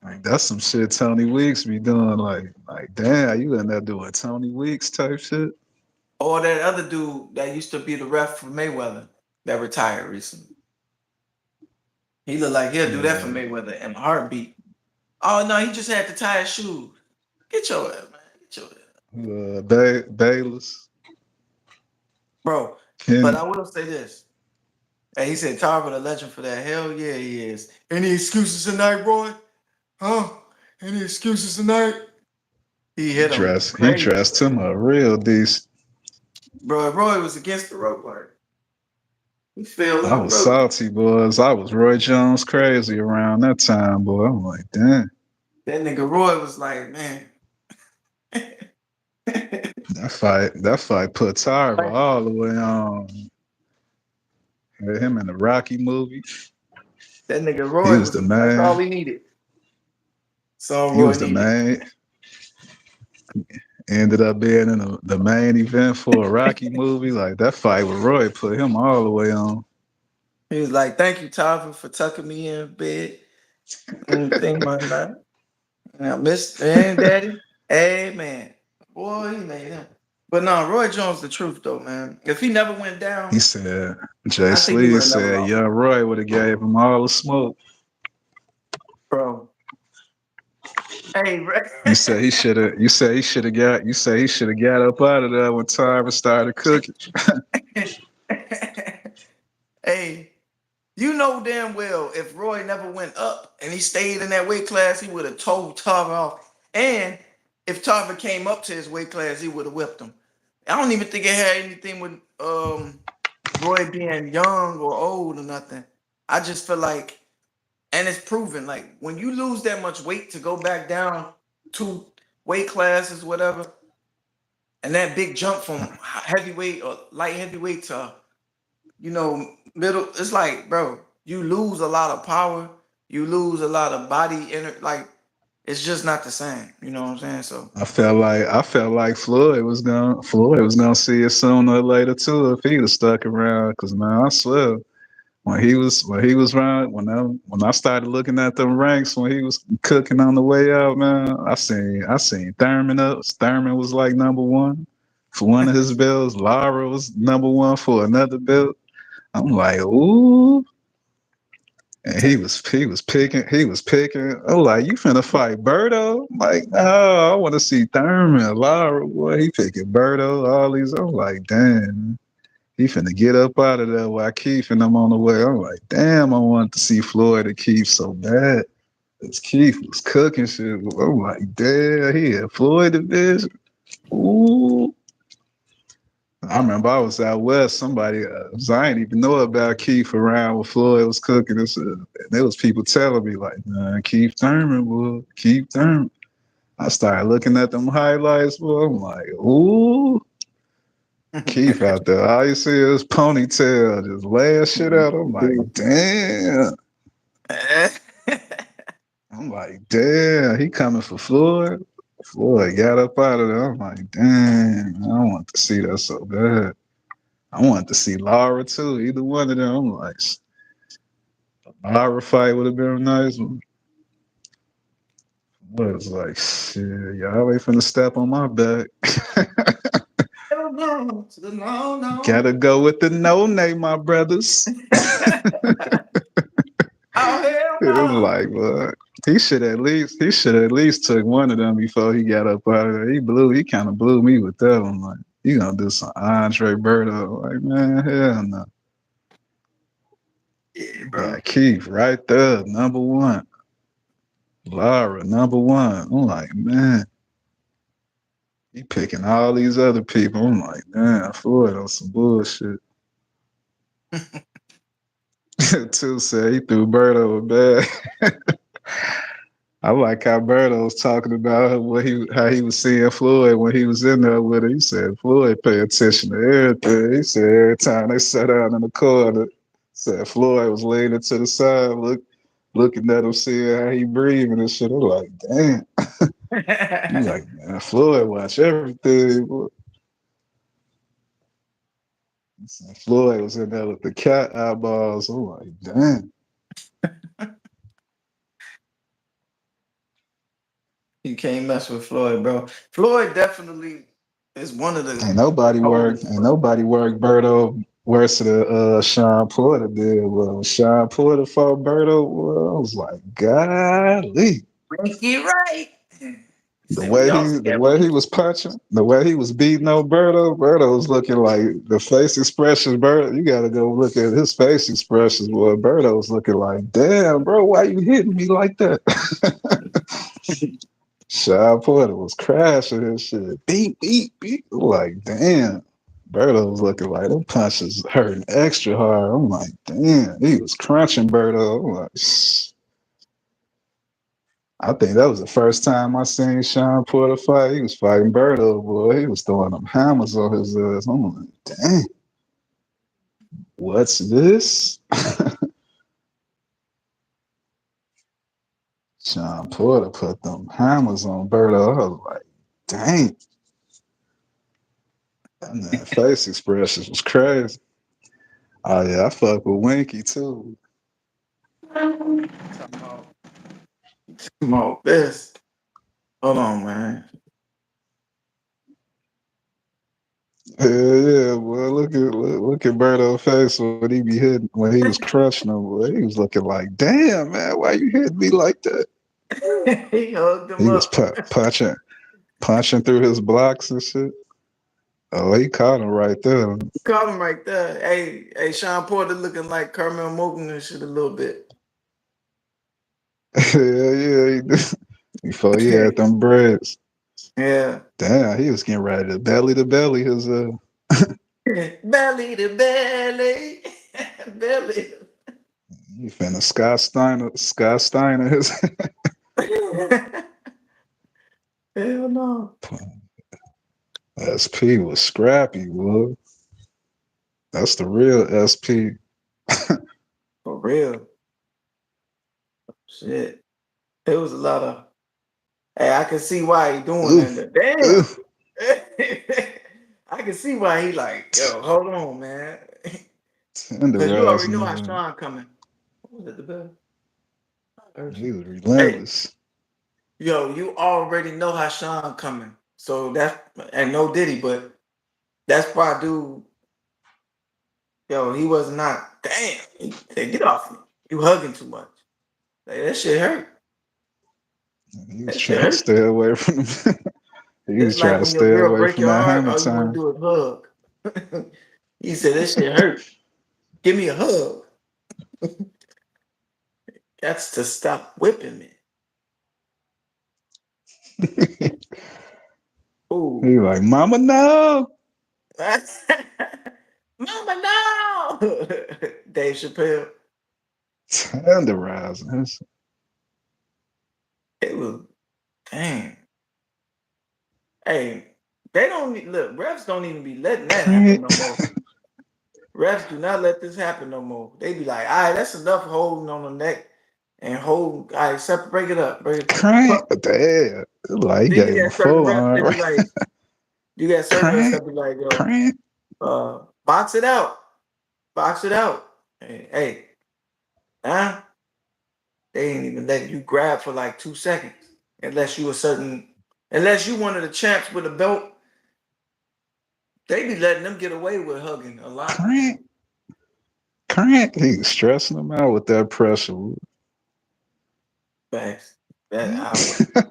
Like that's some shit Tony Weeks be doing. Like damn, you in there doing Tony Weeks type shit. or that other dude that used to be the ref for Mayweather that retired recently. He looked like he'll do that for Uh, Mayweather in a heartbeat. Oh no, he just had to tie his shoes. Get your ass, man. Get your ass. Bayless, Bro, but Kenny. I will say this. Hey, he said Tarver the legend for that. Hell yeah, he is. Any excuses tonight, Roy? Huh? Any excuses tonight? He He hit him dressed. He crazy. dressed him a real decent. Bro, Roy was against the rope work. He fell I in the was rope. salty, boys. I was Roy Jones crazy around that time, boy. I'm like, damn. That nigga Roy was like, man. That fight put Tarver Like, all the way on. Had him in the Rocky movie. that nigga He Roy was was the that's all man. he needed. That's all He Roy was the needed. main. Ended up being in the main event for a Rocky movie. Like that fight with Roy put him all the way on. He was like, thank you, Tarver, for tucking me in bed. And thing my life. And I missed and daddy. Amen. Boy, he made him. But no, Roy Jones the truth though, man. If he never went He down, said, Jay I think he would Sleeve have never said, lost. Young Roy would have gave him all the smoke. Bro. Hey, You say he should have. You say he should have got. You say he should have got up out of there when Tarver started cooking. hey, you know damn well if Roy never went up and he stayed in that weight class, he would have told Tarver off. And if Tarver came up to his weight class, he would have whipped him. I don't even think it had anything with Roy being young or old or nothing. I just feel like, and it's proven, like when you lose that much weight to go back down two weight classes, whatever, and that big jump from heavyweight or light heavyweight to middle, it's like, bro, you lose a lot of power, you lose a lot of body like it's just not the same. You know what I'm saying? So I felt like Floyd was gonna see it sooner or later too if he'd have stuck around. Cause man, I swear when he was around when I started looking at the ranks when he was cooking on the way out, man, I seen Thurman up. Thurman was like number one for one of his belts. Lara was number one for another belt. I'm like, ooh. And he was picking. I'm like, you finna fight Birdo? I'm like, oh, I want to see Thurman, Lara, boy. He picking Birdo, all these. I'm like, damn, he finna get up out of there while Keith and I'm on the way. I'm like, damn, I wanted to see Floyd and Keith so bad. Cause Keith was cooking shit. I'm like, damn, he had Floyd division. Ooh, I remember I was out west. Somebody, I didn't even know about Keith around when Floyd was cooking this. And there was people telling me like, "Man, Keith Thurman, boy, Keith Thurman." I started looking at them highlights, boy. I'm like, ooh, Keith out there. All you see is ponytail, just laying shit out. I'm like, damn. I'm like, damn. He coming for Floyd. Floyd got up out of there. I'm like, damn. I want to see that so bad. I wanted to see Lara too. Either one of them. I'm like, Lara fight would have been a nice one. But it's like, shit, y'all ain't finna step on my back. no, no, no. Gotta go with the no name, my brothers. Oh hell It's no! like, what? He should at least took one of them before he got up out of there. He kind of blew me with that one. Like, you gonna do some Andre Berto? Like, man, hell no. Yeah, bro. Got Keith right there, number one. Lara, number one. I'm like, man, he picking all these other people. I'm like, damn, Floyd on some bullshit. Two said he threw Berto a bad. I like how Berto was talking about how he was seeing Floyd when he was in there with it. He said Floyd pay attention to everything. He said every time they sat down in the corner, said Floyd was leaning to the side, looking at him, seeing how he breathing and shit. I'm like, damn. You like, man, Floyd watch everything. Boy. Floyd was in there with the cat eyeballs. I'm like, damn. You can't mess with Floyd, bro. Floyd definitely is one of the Ain't nobody worked. coldest. Ain't nobody worked Berto worse than Sean Porter did. Well, Sean Porter fought Berto. Well, I was like, golly. Frankie right. The Say we way all he the scared. way he was punching, the way he was beating on Berto, Berto was looking like the face expressions. Berto, you gotta go look at his face expressions. Boy, Berto was looking like, damn, bro, why you hitting me like that? Sean Porter was crashing his shit. Beat, beat, beat. Like, damn. Berto was looking like them punches hurting extra hard. I'm like, damn, he was crunching Berto. I'm like, I think that was the first time I seen Sean Porter fight. He was fighting Berto, boy. He was throwing them hammers on his ass. I'm like, damn, what's this? Sean Porter put them hammers on Berto. I was like, dang. And that face expressions was crazy. Oh yeah, I fuck with Winky too. Come on, this. Hold on, man. Yeah, yeah, boy. Look at Berto's face when he be hitting when he was crushing him. Boy. He was looking like, damn man, why you hitting me like that? He hugged him He was up. punching through his blocks and shit. Oh, he caught him right there. Caught him right there. Hey, Sean Porter looking like Carmel Mogan and shit a little bit. Yeah, yeah, he did. Before he had them breads. Yeah. Damn, he was getting ready to belly his Belly to belly. Belly. he finna Scott Steiner his Hell no. SP was scrappy, boy. That's the real SP. For real. Shit. It was a lot of. Hey, I can see why he doing Oof, that. Damn. oof. I can see why he like, yo, hold on, man. Cause you already Tenderizing know how his. Sean coming. What was it, the bell? I heard you. He was Hey, relentless. yo, you already know how Sean coming. So that's and no Diddy, but that's why dude, yo, he was not damn. He said, get off me. You hugging too much. Like, that shit hurt. He was That shit trying to hurt. stay away from them. He It's was trying like to when your stay girl away break from your that heart, hammer all you want time. to do is hug. He said, that shit hurt. Give me a hug. That's to stop whipping me. He Ooh. like, Mama, no. Mama, no. Dave Chappelle. Tenderizing. It was dang. Hey, they don't look. Refs don't even be letting that happen Crank. no more. Refs do not let this happen no more. They be like, all right, that's enough holding on the neck and hold. All right, separate, break it up, break it. Crank. Damn. Like, he Then you gave him a got certain full refs on, that be right? like, you got certain refs Crank. that be like, yo, Crank. box it out, box it out. Hey, huh? They ain't even letting you grab for like 2 seconds unless you a certain, unless you one of the champs with a belt. They be letting them get away with hugging a lot. Crank. Crank. He's stressing him out with that pressure. Facts. That I,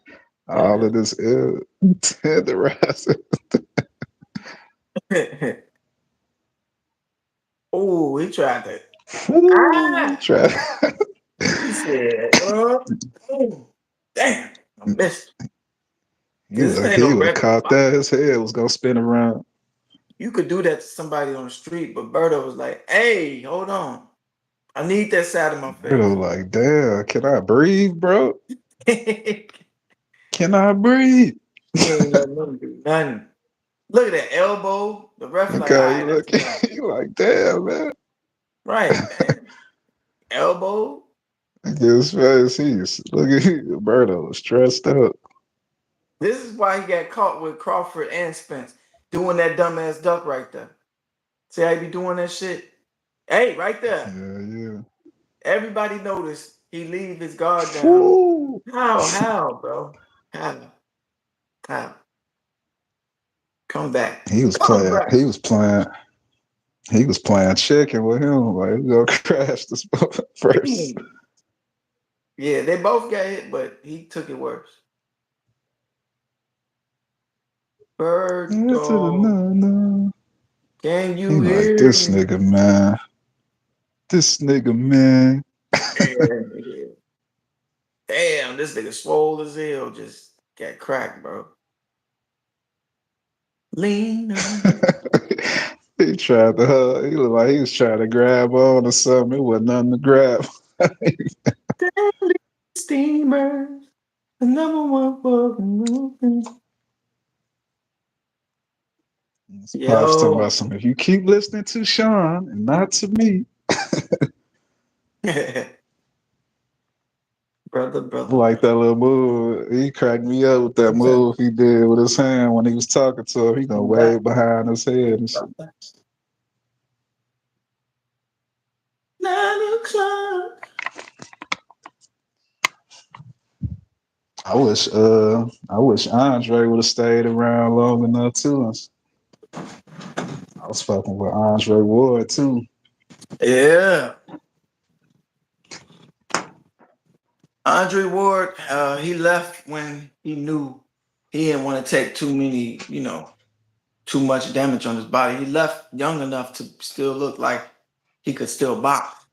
All of this is tenderizing. that. Oh, he tried to. Ooh, Ah, try. he said, oh, damn, I missed. He Cause this look, ain't he no would have regular caught fight. that. His head was gonna spin around. You could do that to somebody on the street, but Berto was like, "Hey, hold on, I need that side of my Bro, face." like, damn, can I breathe, bro? He Can I breathe? ain't letting them do nothing. Look at that elbow. The ref like, "All Okay, right, that's look, enough." he like, damn, man. Right, man. Elbow. Look at his face. He's look at Berto stressed up. This is why he got caught with Crawford and Spence doing that dumbass duck right there. See how he be doing that shit? Hey, right there. Yeah, yeah. Everybody noticed he leave his guard down. Woo! How, bro? How? How? Come back. He was Come playing. back. He was playing. He was playing chicken with him. Like, we gonna crash this first. Yeah, they both got hit, but he took it worse. Bird Yeah, to the dog, no, no. can He you like hear this me? nigga, man. This nigga, man. Yeah. Damn, this nigga swole as hell. Just got cracked, bro. Lean on. He tried to hug. He looked like he was trying to grab on or something. It wasn't nothing to grab. Daily steamers. The number one for the movement. His pops talking about Yo. something. If you keep listening to Sean and not to me, brother, I brother, like brother. that little move. He cracked me up with that What's that? move he did with his hand when he was talking to him. He gonna Come back. wave behind his head and shit. Come back. 9 o'clock. I wish Andre would have stayed around long enough too. I was fucking with Andre Ward too. Yeah. Andre Ward, he left when he knew he didn't want to take too many, too much damage on his body. He left young enough to still look like he could still box.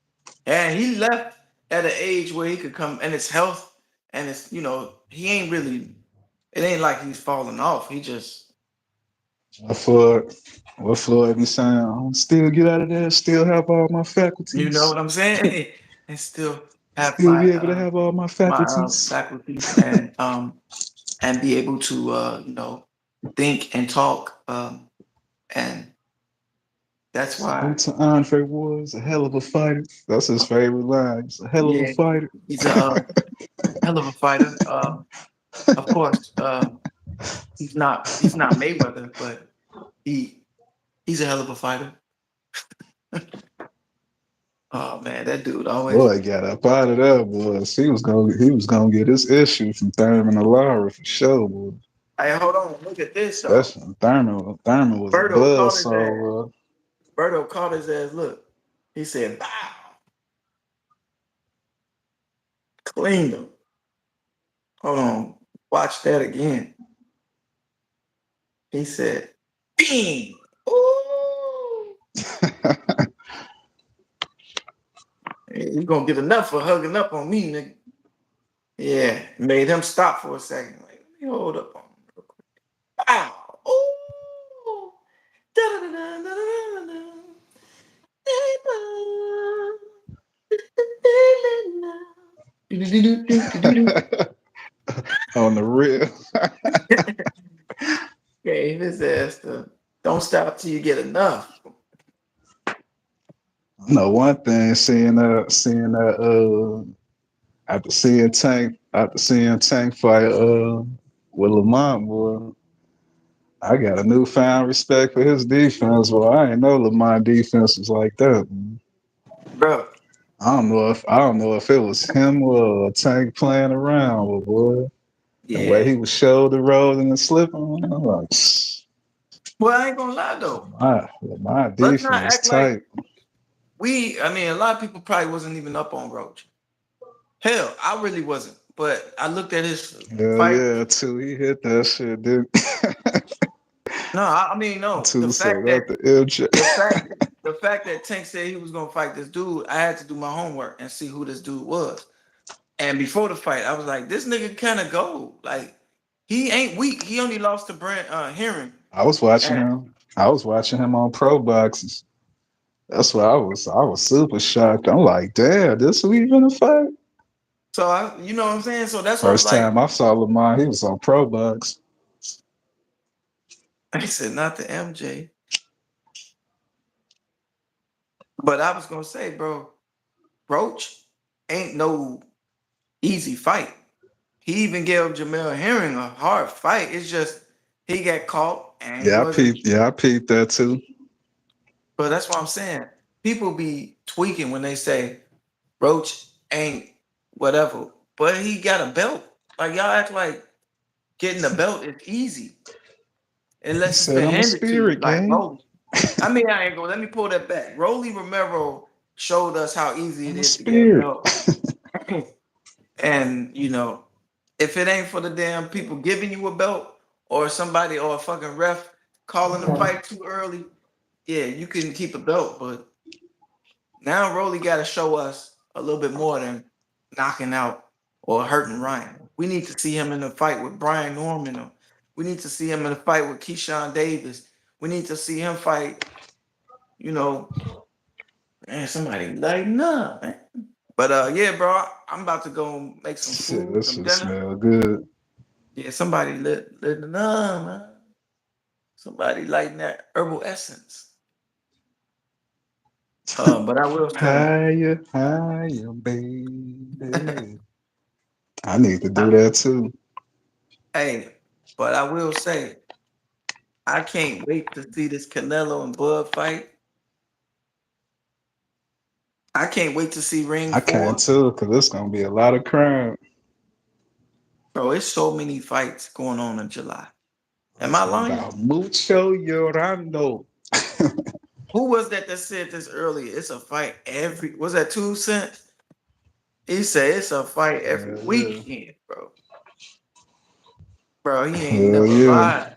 And he left at an age where he could come and his health and it's, he ain't really, it ain't like he's falling off. He just, What Floyd, what Floyd be saying? I'm still get out of there, still have all my you know faculties, what I'm saying? And still have still be able to have all my my faculties. faculties and be able to think and talk and that's why Salute to Andre Ward's a hell of a fighter. That's his favorite line. He's a hell of a yeah fighter. he's a hell of a fighter. Of course, he's not Mayweather, but he he's a hell of a fighter. Oh man, that dude always. Boy, got up out of there, boy. He was gonna get his issue from Thurman and Lara for sure, boy. Hey, hold on, look at this though. Especially when Thurman was a Berto caught buzz his ass. saw. Berto caught his ass. Look, he said, "Bow," cleaned him. Hold on, watch that again. He said, "Bing." Ooh. You gonna get enough for hugging up on me, nigga. Yeah, made him stop for a second. Like, let me hold up on him real quick. Ow. Ooh. On the real. Gave his ass the don't stop till you get enough. No one thing, after seeing Tank fight with Lamont, boy, I got a newfound respect for his defense. Well, I didn't know Lamont defense was like that. Man. Bro, I don't know if it was him or Tank playing around with boy. The way yeah. he was shoulder rolling and slipping, I'm like, Well, I ain't gonna lie though. my Let's not defense act like tight. I mean, a lot of people probably wasn't even up on Roach. Hell, I really wasn't. But I looked at his Hell fight. yeah, too. He hit that shit, dude. No, I mean, no. Two said that the MJ. The fact the fact that Tank said he was gonna fight this dude, I had to do my homework and see who this dude was. And before the fight, I was like, this nigga kind of go. Like, he ain't weak. He only lost to Brent Herring. I was watching And him. I was watching him on Pro Boxes. That's why I was super shocked. I'm like, damn, this who even a fight? so you know what I'm saying? So that's what I was First like, time I saw Lamar, he was on Pro Box. I said, not the MJ. But I was gonna say, bro, Roach ain't no easy fight. He even gave Jamel Herring a hard fight. It's just he got caught and he wasn't. I peeped that too. But that's what I'm saying. People be tweaking when they say Roach ain't whatever, but he got a belt. Like y'all act like getting a belt is easy He unless it's said been I'm a handed to you. spirit Like gang. Rolly. I mean, I ain't go. Let me pull that back. Rolly Romero showed us how easy it I'm a is to get a spirit. belt, and if it ain't for the damn people giving you a belt or somebody or a fucking ref calling the fight too early, yeah, you can keep a belt, but now Rolly got to show us a little bit more than knocking out or hurting Ryan. We need to see him in a fight with Brian Norman. Or we need to see him in a fight with Keyshawn Davis. We need to see him fight, you know, man, somebody lighten up, man. But yeah, bro, I'm about to go make some Shit, food, that some shit dinner. smell good. Yeah, somebody lit it up, man. Somebody lighten that herbal essence. But I will say, Higher, higher, baby. I need to do I- that too. hey, but I will say, I can't wait to see this Canelo and Bud fight. I can't wait to see Ring I can't 4. too, cause it's gonna be a lot of crime. Bro, it's so many fights going on in July. Am It's I gonna be lying? about mucho llorando. Who was that said this earlier? It's a fight was that 2 cents? He said it's a fight every Hell yeah. weekend, bro. Bro, he ain't Hell never yeah. lied.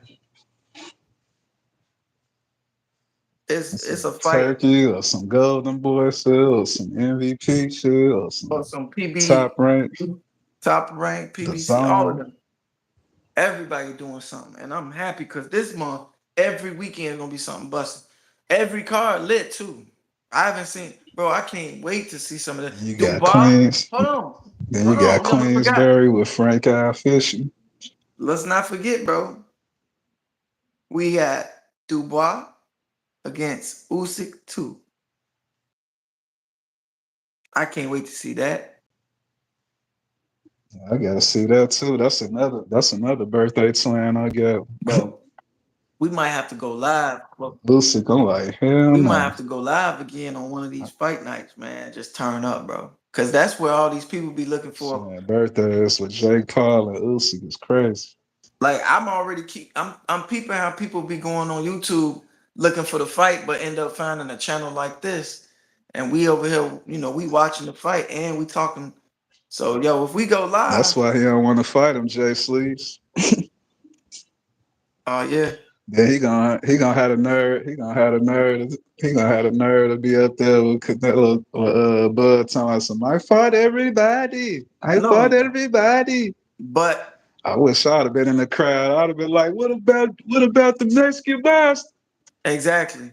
It's It's some a fight turkey or some golden boy shit or some MVP shit or some or some PB top rank. top rank The PBC, all of zone. them. Everybody doing something. And I'm happy because this month, every weekend is gonna be something busting. Every card lit too. I haven't seen, bro. I can't wait to see some of that. Then you got Dubois, Queens. hold on. Then you Hold got on. We almost forgot. Queensberry with Frank Eye Fishy. Let's not forget, bro. We got Dubois against Usyk too. I can't wait to see that. I gotta see that too. That's another birthday twin I got. Bro, we might have to go live. Bro. Lucy, I'm like, hell We might no. have to go live again on one of these fight nights, man. Just turn up, bro. Cause that's where all these people be looking for. Shit, birthdays with Jake Paul and Usyk is crazy. Like I'm peeping how people be going on YouTube looking for the fight, but end up finding a channel like this. And we over here, we watching the fight and we talking. So yo, if we go That's live, why he don't want to fight him, Jay Sleeves. oh yeah. Then he gonna have a nerd. He gonna have a nerd to be up there with Canelo or Bud talking about some. I fought everybody. I fought No, everybody. but I wish I'd have been in the crowd. I'd have been like, what about the Mexican bastard? exactly.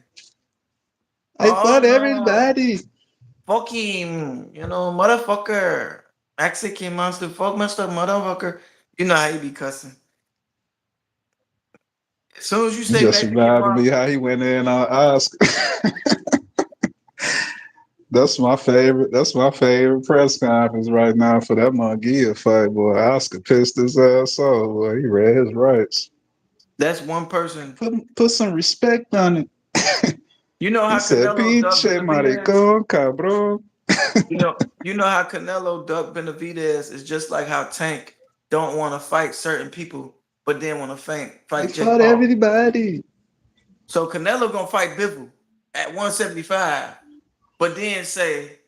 I Oh fought no. everybody. Fuck him, motherfucker. Mexican monster, fuck Mr. Motherfucker. You know how he be cussing. As soon as you You say just Mexican reminded me monster, how he went in on Oscar. That's my favorite. That's my favorite press conference right now for that Munguia fight, boy. Oscar pissed his ass off. Boy, he read his rights. that's one person. Put some respect on it. You know He how said, Canelo ducked "Pinche Benavidez? maricón, cabrón." You know how Canelo ducked Benavidez is just like how Tank don't want to fight certain people, but then want to He fight Jake fought Paul. everybody So Canelo gonna fight Bivol at 175, but then say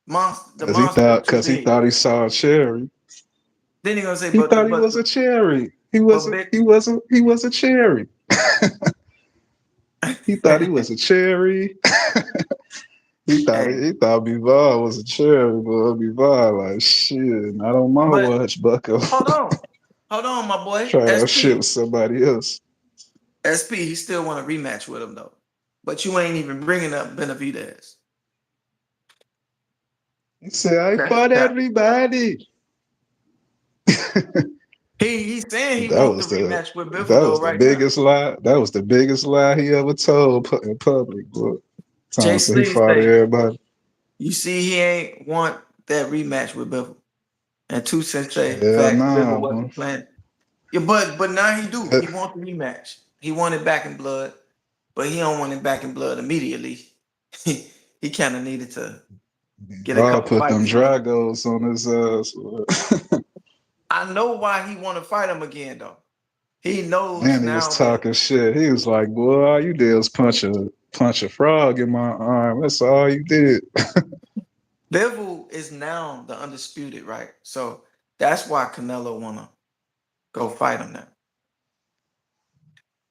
the monster is too because he big. thought he saw a cherry. Then he gonna say, He but the thought he but was a cherry. He but wasn't. big. He wasn't. He was a cherry. He thought he was a cherry. Hey, He thought Bivar was a cherry, but Bivar like shit. Not on my but watch, Bucko. hold on, hold on, my boy. Try that shit SP, with somebody else. SP. He still want a rematch with him though, but you ain't even bringing up Benavidez. He said, "I That's fought cap. everybody." He's saying he That want the was the rematch with Bivol though right now. biggest lie. That was the biggest lie he ever told in public. Boy. Jay Tom said he Slee fought say, everybody. you see, he ain't want that rematch with Bivol. And Two Cent say, Hell facts, Bivol nah, boy. wasn't playing. Yeah, but now he do. That, He want the rematch. He want it back in blood, but he don't want it back in blood immediately. he kind of needed to get a Bob couple put them fights in. Dragos on his ass. Boy. I know why he want to fight him again though. He knows And he was now that talking shit. He was like, "Boy, all you did was punch a frog in my arm. That's all you did." Bivol is now the undisputed, right? So that's why Canelo wanna go fight him now.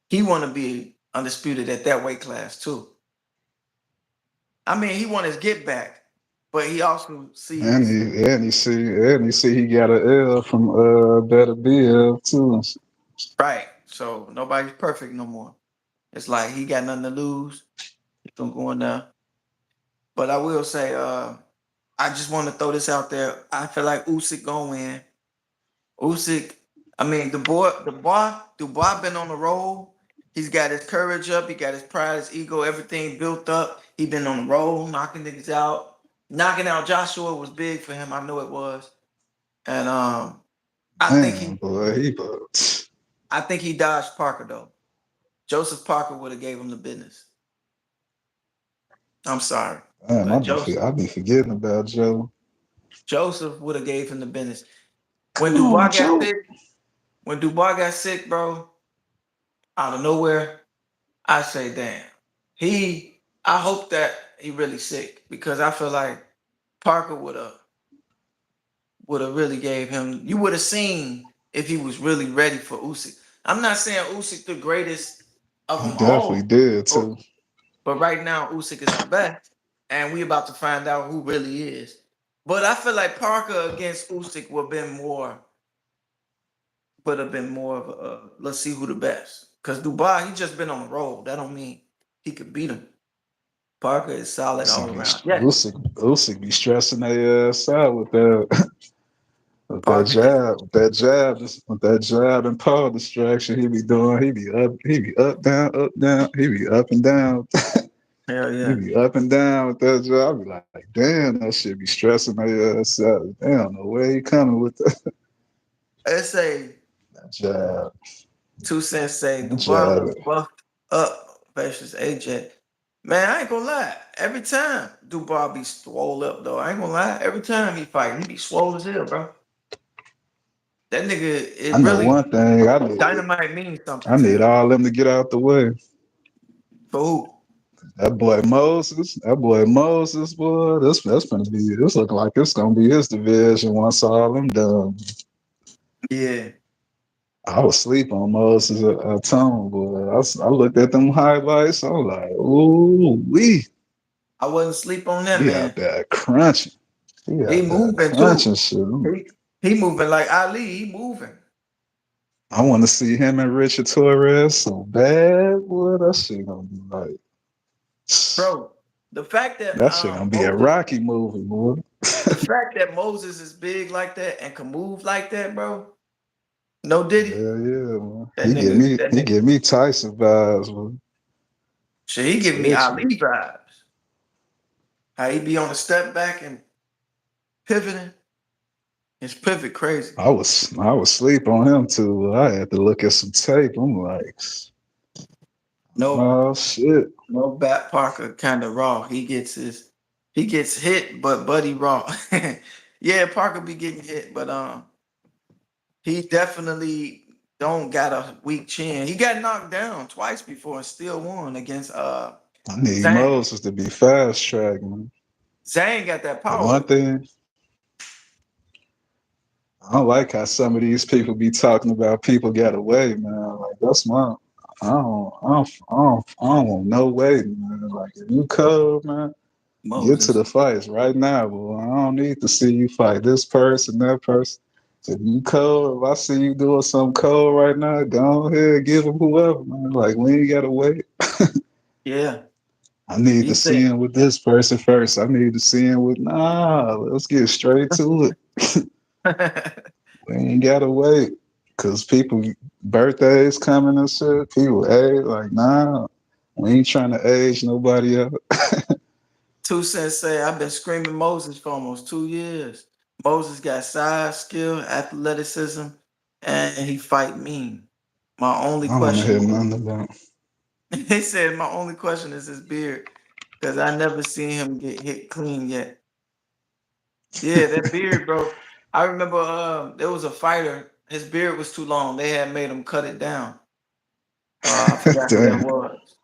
He wanna be undisputed at that weight class too. I mean, he want his get back, but he also And sees he he got an L from Better BL too. right. So nobody's perfect no more. It's like he got nothing to lose. He gonna go in there. But I will say, I just want to throw this out there. I feel like Usyk gonna win. Usyk, I mean, Dubois been on the roll. He's got his courage up. He got his pride, his ego, everything built up. He been on the roll, knocking niggas out. Knocking out Joshua was big for him. I know it was. And I think Man, he, boy, but I think he dodged Parker though. Joseph Parker would have gave him the business. I'm sorry, damn, but Joseph, I be forgetting about Joe. Joseph would have gave him the business. When Come on, Dubois got Joe. sick, when Dubois got sick, bro, out of nowhere, I say, damn. I hope that he really sick because I feel like Parker would have really gave him. You would have seen if he was really ready for Usyk. I'm not saying Usyk the greatest of He them definitely all, did but, too. but right now Usyk is the best, and we about to find out who really is. But I feel like Parker against Usyk would have been more of a let's see who the best. Because Dubai, he just been on the roll. That don't mean he could beat him. Parker is solid all around. Yeah, Usyk be stressing their ass out with that Parker is. with that jab and power distraction he be doing. He be up, down, he be up and down. Hell He yeah. be up and down with that jab. I be like, damn, that shit be stressing their ass out. Damn, no way he coming with Let's say that jab. Two Cents say That Dubai jab. look buffed up versus AJ. Man, I ain't gonna lie. Every time Dubai be swole up though. I ain't gonna lie. Every time he fight, he be swole as hell, bro. That nigga I it know really one thing. dynamite means something I to need him. all them to get out the way. For who? Boy Moses, boy, that's gonna be. This looking like it's gonna be his division once all them done. Yeah. I was asleep on Moses a tone, boy. I looked at them highlights. I was like, ooh, I wasn't sleep on that he out man. there crunching. He He out there moving too. crunching shit. He moving like Ali. He moving, I want to see him and Richard Torres so bad, boy. That shit gonna be like, bro. The fact that that shit gonna be a Moses, Rocky movie, boy. The fact that Moses is big like that and can move like that, bro. No Diddy. Hell yeah, man. That nigga, that He nigga. give me Tyson vibes, man. Shit, he give me Ali Twitching. vibes. How he be on the step back and pivoting. His pivot crazy. I was sleep on him too. I had to look at some tape. I'm like, No, oh shit. no Bat Parker kind of raw. He gets hit, but Buddy raw. Yeah, Parker be getting hit, but he definitely don't got a weak chin. He got knocked down twice before and still won against I need Zhang. Moses to be fast track, man. Zhang got that The power. one thing I don't like how some of these people be talking about people got away, man. Like that's my I don't want no way, man. Like if you cold, man, get to Moses. the fights right now, boy. I don't need to see you fight this person, that person. If you cold, if I see you doing something cold right now, go ahead, give him whoever, man. Like we ain't gotta wait. Yeah. I need He to see said him with this person first. I need to see him with let's get straight to it. We ain't gotta wait. Cause people birthdays coming and shit. People age like we ain't trying to age nobody up. 2 Cents say I've been screaming Moses for almost 2 years. Moses got size, skill, athleticism, and he fight mean. My only I don't wanna question hear is nothing about he said my only question is his beard. Cause I never seen him get hit clean yet. Yeah, that beard, bro. I remember there was a fighter, his beard was too long. They had made him cut it down. I forgot who that damn. was.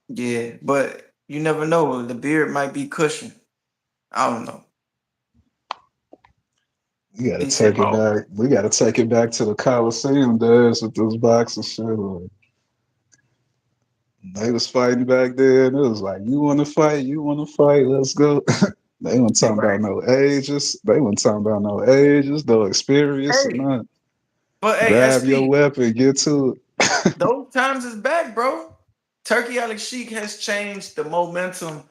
Yeah, but you never know. The beard might be cushion. I don't know. We gotta He said, take it "Oh, back. We gotta take it back to the Coliseum days with this boxing shit. Like, they was fighting back then. It was like, you wanna fight, let's go. They weren't you're talking about right." no ages. They weren't talking about no ages, no experience or Hey, nothing. but hey, Grab your SP, weapon, get to it. those times is back, bro. Turkey Alex Sheik has changed the momentum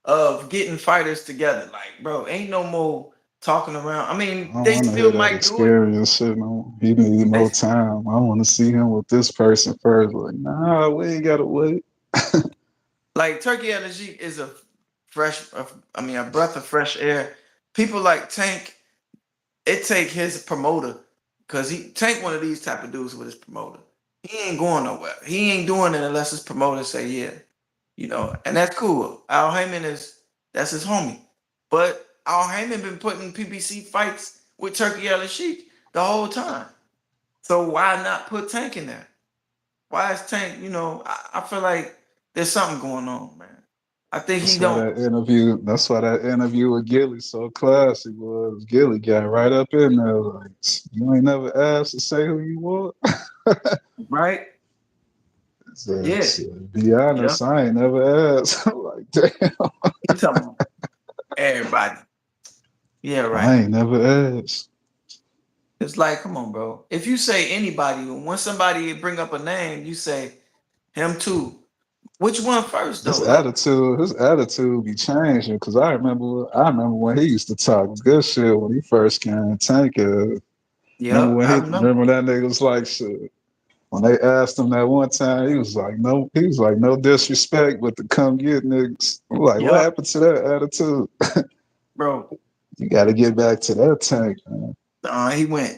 of getting fighters together. Like, bro, ain't no more talking around. I mean, I don't they want to still hear that might do it. experience shit. No, he need They more time. I want to see him with this person first. Like, we ain't gotta wait. like Turkey Alex Sheik is a I mean, a breath of fresh air. People like Tank, it take his promoter because he Tank one of these type of dudes with his promoter. He ain't going nowhere. He ain't doing it unless his promoter say yeah, and that's cool. Al Heyman that's his homie, but Al Heyman been putting PBC fights with Turkey Alex Sheik the whole time. So why not put Tank in there? Why is Tank? I feel like there's something going on, man. I think he That's why don't that interview. That's why that interview with Gilly so classy was. Gilly got right up in there. Like, you ain't never asked to say who you want. right. Yeah, Be yeah. honest, I ain't never asked. I'm like, damn, He talking about everybody. Yeah, I right. ain't never asked. It's like, come on, bro. If you say anybody, when somebody bring up a name, you say him too. Which one first though? Like, His attitude be changing. Cause I remember when he used to talk good shit when he first came. Tank, yep, I remember. remember that nigga was like shit. When they asked him that one time, he was like, no disrespect, but to come get niggas. I'm like, what Yep, happened to that attitude? bro. You got to get back to that Tank, man.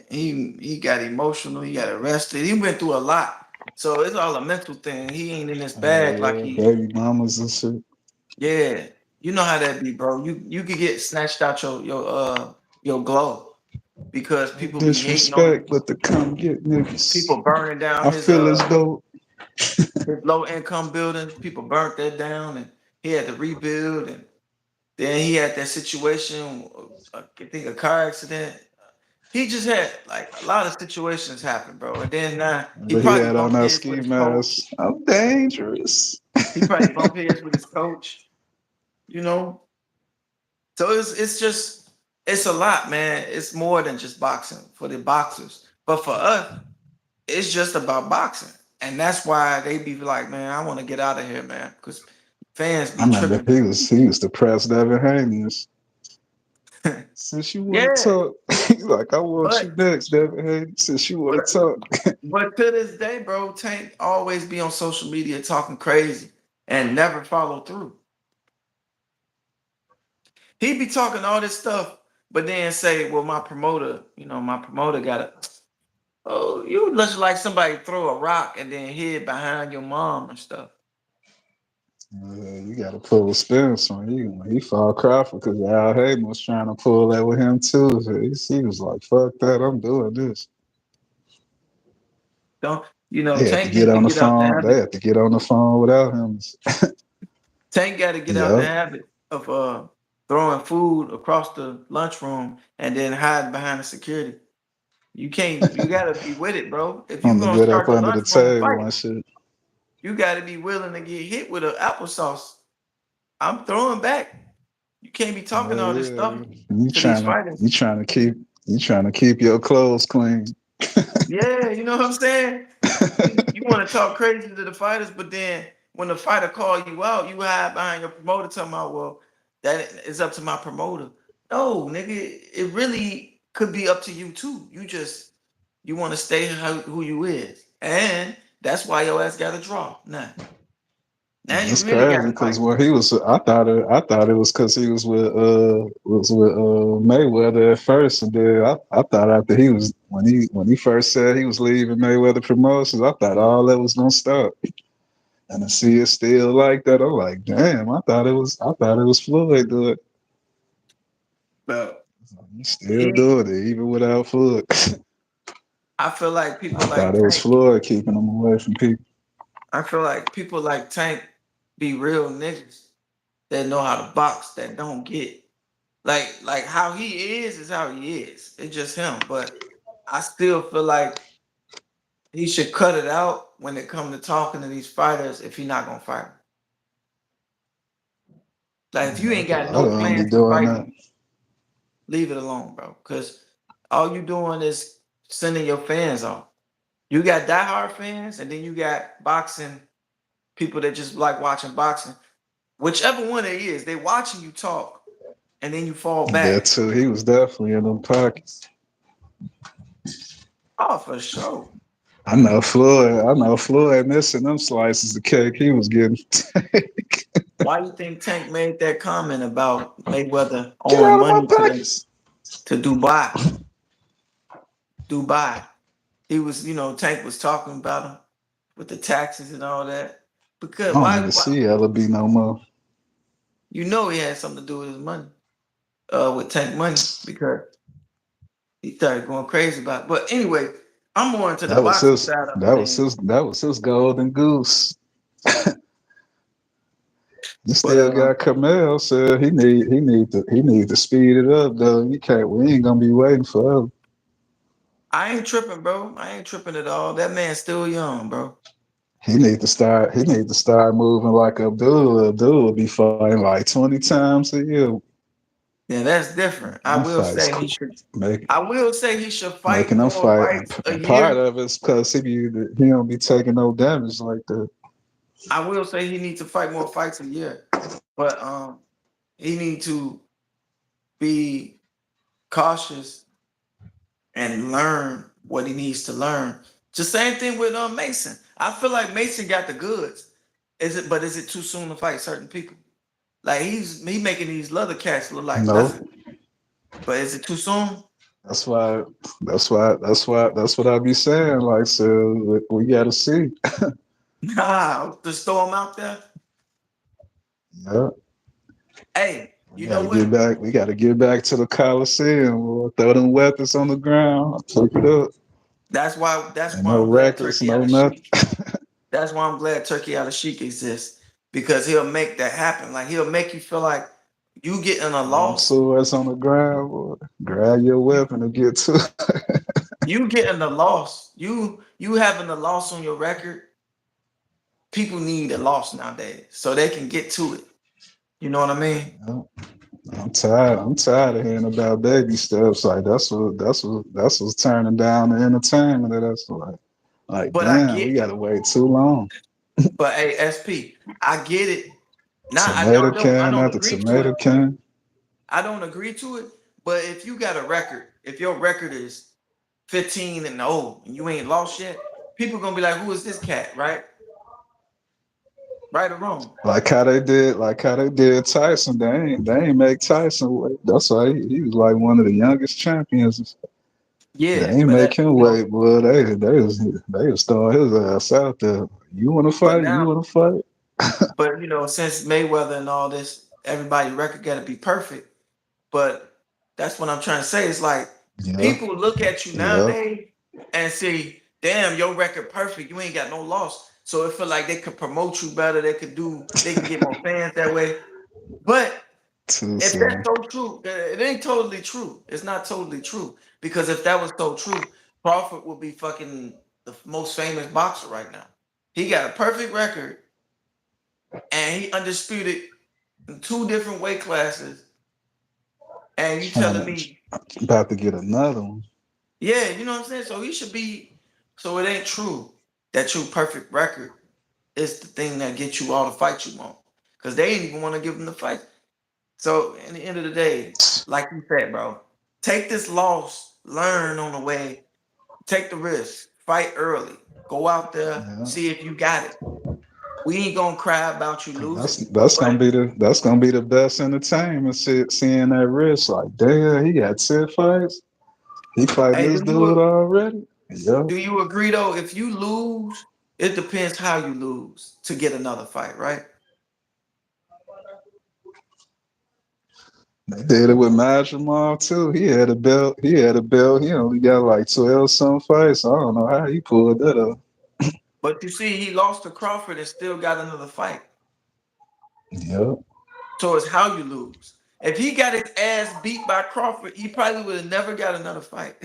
He got emotional. He got arrested. He went through a lot. So it's all a mental thing. He ain't in his bag like Yeah, he. baby mamas and shit. Yeah, you know how that be, bro. You could get snatched out your glow because No people be hating on him. disrespect, but to come get niggas. People burning down I feel as though his low income buildings. People burnt that down, and he had to rebuild. And then he had that situation. I think a car accident. He just had like a lot of situations happen, bro. And then he he probably had on bumped that heads with ski his coach. mask. I'm dangerous. He probably bumped heads with his coach. You know, so it's a lot, man. It's more than just boxing for the boxers, but for us, it's just about boxing, and that's why they be like, man, I want to get out of here, man, because fans I be remember tripping. he was depressed Devin Haney. Since you want to Yeah, talk, he's like, I want but you next, Devin Haney. Since you want but to talk, but to this day, bro, Tank always be on social media talking crazy and never follow through. He be talking all this stuff, but then say, "Well, my promoter got a." Oh, you look like somebody throw a rock and then hid behind your mom and stuff. you got to pull a spin on you. When he fought Crawford because Al Hayden was trying to pull that with him too. So he was like, fuck that, I'm doing this. Don't They had to Tank get need to on the get out the phone. They habit. had to get on the phone without him. Tank got to get out the Yep. habit of throwing food across the lunchroom and then hide behind the security. You can't. You gotta be with it, bro. If you On the gonna get up start the under the lunchroom table fight, and shit. you gotta be willing to get hit with an applesauce. I'm throwing back. You can't be talking Hell all this stuff yeah. You to these trying to fighters. you trying to keep you trying to keep your clothes clean. Yeah, you know what I'm saying? You want to talk crazy to the fighters, but then when the fighter call you out, you hide behind your promoter talking about, well, that is up to my promoter. No, nigga, it really could be up to you too. You want to stay who you is, and that's why your ass got to draw. Now you That's really got crazy to because fight. when he was, I thought it was because he was with Mayweather at first, and then I thought after he was when he first said he was leaving Mayweather Promotions, I thought all that was gonna stop, and to see it still like that, I'm like, damn, I thought it was Floyd, dude. But He's still he, doing it even without Floyd. I feel like I people thought like it was Tank. Floyd keeping him away from people. I feel like people like Tank be real niggas that know how to box that don't get like how he is how he is. It's just him. But I still feel like he should cut it out when it comes to talking to these fighters if he not gonna fight 'em. Like if you Yeah, ain't got a lot no of them be plans to doing fight that. him, leave it alone, bro. Cause all you doing is sending your fans off. You got diehard fans, and then you got boxing people that just like watching boxing. Whichever one it is, they watching you talk, and then you fall That back. too. He was definitely in them pockets. Oh, for sure. I know Floyd missing them slices of cake he was getting. Why you think Tank made that comment about Mayweather Get owing out of my money pockets. to Dubai? Dubai. He was, Tank was talking about him with the taxes and all that. I Because don't even see LB no more. he had something to do with his money, with Tank money, because he started going crazy about it. But anyway, I'm more into the boxing side of things. That was his golden goose. You But still got Camille said he need to speed it up though. You can't we ain't gonna be waiting forever. I ain't tripping, bro. I ain't tripping at all. That man's still young, bro. He need to start moving like Abdul. Abdul will be fighting like 20 times a year. Yeah, that's different. Them fights make I will say he should fight making them more fight fights a and part year. of it's because he don't be taking no damage like that. I will say he needs to fight more fights a year. But he need to be cautious and learn what he needs to learn. Just same thing with Mason. I feel like Mason got the goods. Is it too soon to fight certain people? Like he making these leather cats look like No, nothing. But is it too soon? that's why that's what I be saying. Like, so we gotta see. Nah, just throw him out there. Yeah, Hey, we you know gotta what? get back. We gotta get back to the Coliseum. We'll throw them weapons on the ground, pick it up, That's and why no I'm glad records, Turkey no out of nothing. Sheik. That's why I'm glad Turkey out of Sheik exists. Because he'll make that happen. Like he'll make you feel like you getting a Throw them loss. swords on the ground. Boy. Grab your You weapon and get to it. you getting the loss. You having the loss on your record. People need a loss nowadays so they can get to it. You know what I mean? Yeah. I'm tired. I'm tired of hearing about baby steps. Like that's what's turning down the entertainment of that's like But I damn, get we gotta wait too long. but hey, SP, I get it Not Tomato I can don't after agree to tomato it. can. I don't agree to it. But if you got a record, if your record is 15-0 and you ain't lost yet, people gonna be like, "Who is this cat?" Right? Right or wrong? Like how they did Tyson. They ain't make Tyson wait. That's why he was like one of the youngest champions. They Yeah, ain't but make that him wait, boy. They was throwing his ass out there. You wanna but fight? You now, wanna fight? but since Mayweather and all this, everybody record got to be perfect. But that's what I'm trying to say. It's like Yeah, people look at you yeah. nowadays and say, "Damn, your record perfect. You ain't got no loss." So it feel like they could promote you better. They can get more fans that way. But Too if that's soon. so true, it ain't totally true. It's not totally true because if that was so true, Crawford would be fucking the most famous boxer right now. He got a perfect record and he undisputed in two different weight classes. And you Trying telling to me, about to get another one. yeah, you know what I'm saying? So he should be. So it ain't true that your perfect record is the thing that gets you all the fights you want because they ain't even want to give him the fight. So in the end of the day, like you said, bro, take this loss, learn on the way, take the risk, fight early, go out there, Yeah. see if you got it. We ain't gonna cry about you That's losing, that's gonna but be the best entertainment. Seeing that risk, like damn, he got 10 fights. He fighting hey, this dude already. Yeah, do you agree though? If you lose, it depends how you lose to get another fight, right? they did it with Majimov too. He had a belt. He had a belt. He only got like 12 some fights. I don't know how he pulled that up. But you see, he lost to Crawford and still got another fight. Yeah, So it's how you lose. If he got his ass beat by Crawford, he probably would have never got another fight.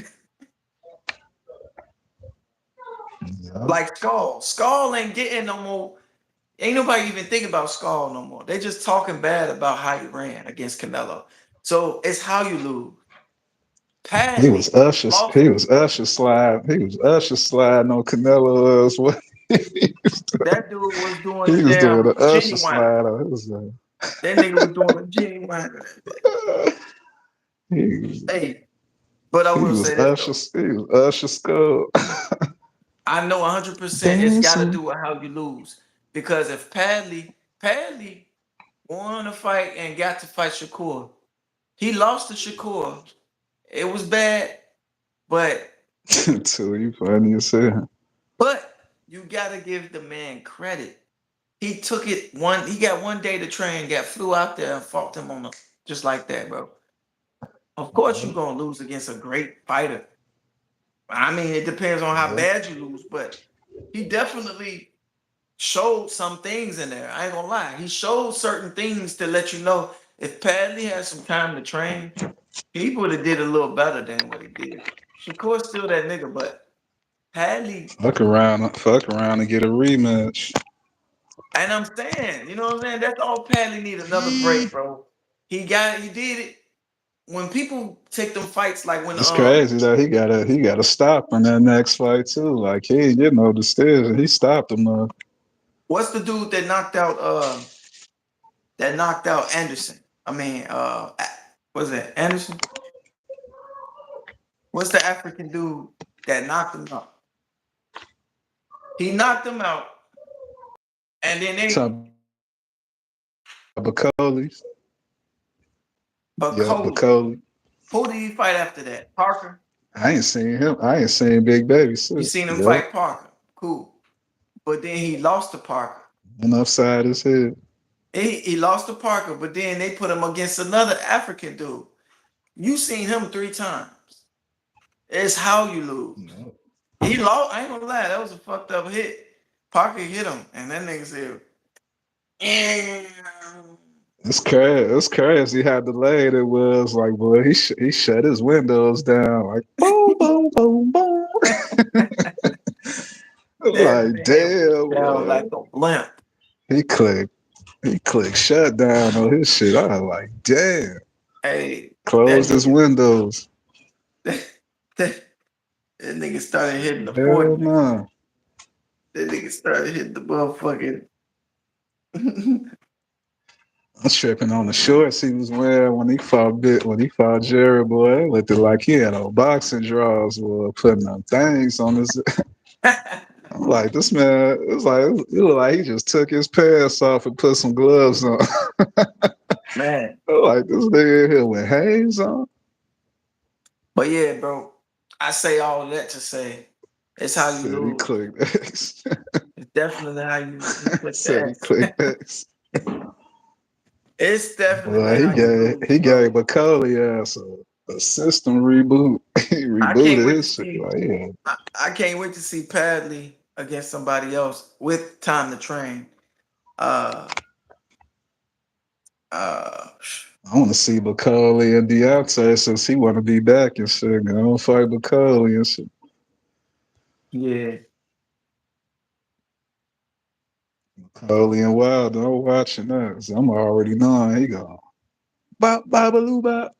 yeah. Like Skull. Skull ain't getting no more. Ain't nobody even thinking about Skull no more. They just talking bad about how he ran against Canelo. So it's how you lose. He was Padley Usher. lost. He was Usher slide. He was Usher sliding on Canelo. What That dude was doing the he was doing the damn Usher genuine. slide on his. That nigga was doing the genuine. He, Hey, but I he will was say this Usher. though. He was Usher skull. I know 100% it's got to Dancing. do with how you lose. Because if Padley won a fight and got to fight Shakur, he lost to Shakur. It was bad, but Too you funny as hell. but you gotta give the man credit. He took it one. He got one day to train, got flew out there and fought him on the just like that, bro. Of course, you Yeah, gonna lose against a great fighter. I mean, it depends on how yeah. bad you lose, but he definitely showed some things in there. I ain't gonna lie. He showed certain things to let you know if Padley had some time to train, he would have did a little better than what he did. Shakur's still that nigga, but Padley, Fuck around and get a rematch. and I'm saying, you know what I'm saying? That's all Padley need another break, bro. He did it. When people take them fights like when It's crazy though. He got to stop in that next fight too. Like he ain't getting no decision. He stopped him. what's the dude that knocked out Anderson? I mean, was it Anderson? What's the African dude that knocked him out? He knocked him out, and then they Bacolis. but Yeah, Coley. Bacoli. Who did he fight after that? Parker. I ain't seen him. I ain't seen Big Baby You since. seen him Yeah, fight Parker. Cool. But then he lost to Parker. and upside his head. He lost to Parker, but then they put him against another African dude. You seen him 3 times. It's how you lose. Yeah. He lost. I ain't gonna lie, that was a fucked up hit. Parker hit him, and that nigga said, "Eh." It's crazy. It's crazy how delayed it was. Like, boy, he shut his windows down. Like, boom, boom, boom, boom. That Like, man went damn, down boy. like a blimp. He clicked. He clicked shut down on his shit. I was like, damn. Hey, that Closed his nigga, windows. that, that nigga started hitting the Hell 40. no. That nigga started hitting the motherfucking. I'm tripping on the shorts he was wearing when he fought Jerry boy. It looked like he had on boxing drawers or putting up things on his. I'm like, this man, it looked like he just took his pants off and put some gloves on. Man. I'm like, this nigga here with Hanes on. But yeah, bro, I say all that to say it's how you Said he lose. clicked X. It's definitely how you click the Said he X. clicked X. It's definitely Boy, how you lose, he bro. gave Bacauli ass a system reboot. He I can't rebooted wait to his shit. see. Like, yeah. I can't wait to see Padley against somebody else with time to train. Uh, uh, I want to see Bacauli and Deontay since he want to be back and shit. I don't fight Bacauli and shit. yeah. Bacauli and Wilder, I'm watching that. So I'm already knowing he go bop bop baloo bop.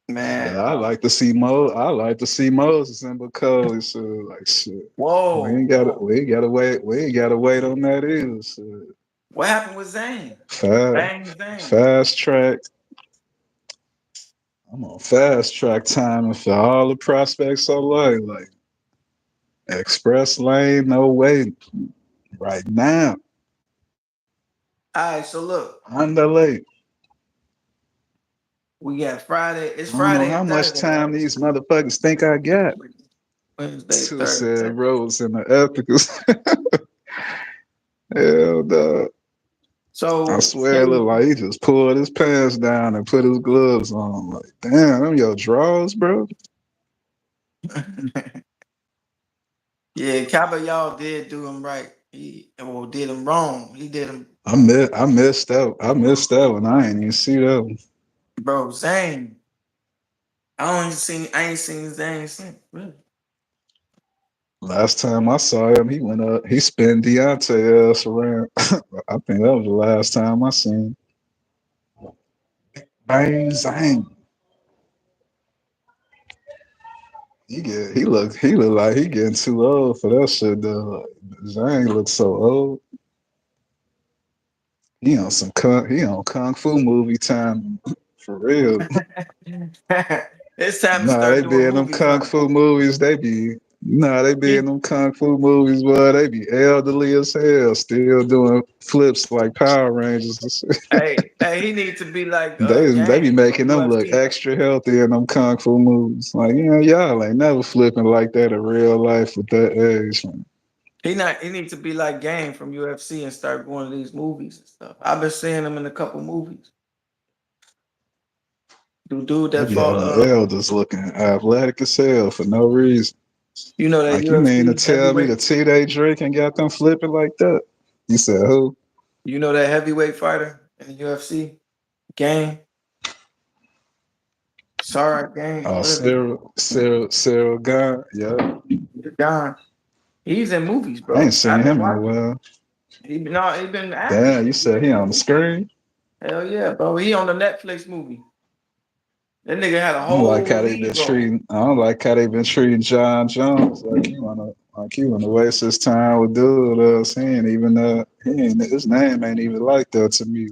Man, I like to see Mo. I like to see Moses and Bacauli. So like shit. whoa, whoa. We ain't gotta wait. We ain't gotta wait on that either. So What happened with Zane? fast, Bang Zane. fast track. I'm on fast track timing for all the prospects I like express lane, no way. Right now, All right, so look, underlay. we got Friday. It's I don't know Friday how and much Saturday, time right? these motherfuckers think I got. Wednesday, Who Thursday. said bros in the ethicals? Hell no. I So swear it looked like he just pulled his pants down and put his gloves on. Like, damn, them your drawers, bro. yeah, Kaba y'all did do him right. He well did him wrong. He did him, I missed out. I missed that one. I ain't even see that one. bro. Zane. I ain't seen Zane since. Really. Last time I saw him, he went up. He spun Deontay ass around. I think that was the last time I seen him. Bang zang. He look like he getting too old for that shit though. Like, Zhang looks so old. He on kung fu movie time for real. It's time to Nah, start they be doing in them movies, kung huh? fu movies. They be in He, them kung fu movies, boy. They be elderly as hell, still doing flips like Power Rangers and shit. hey, he needs to be like They be Game from making them look UFC. extra healthy in them kung fu movies. Like, y'all ain't never flipping like that in real life with that age. Man. He needs to be like Game from UFC and start going to these movies and stuff. I've been seeing him in a couple movies. Dude They that be fought having the elders looking athletic as hell for no reason. you know that Like, you mean to UFC tell me heavyweight the T they drink and got them flipping like that? You said who? you know that heavyweight fighter in the UFC? Game. Sorry, Game, Oh, whatever. Cyril Gahn. Yeah. Don. He's in movies, I ain't bro. seen I've been him in a watching. while. He been acting. Damn, you said he on the screen? Hell yeah, bro. He on the Netflix movie. That nigga had a I don't like whole how they been lead role. treating. I don't like how they been treating John Jones. Like he wanna waste his time with dude. His name ain't even like that to me.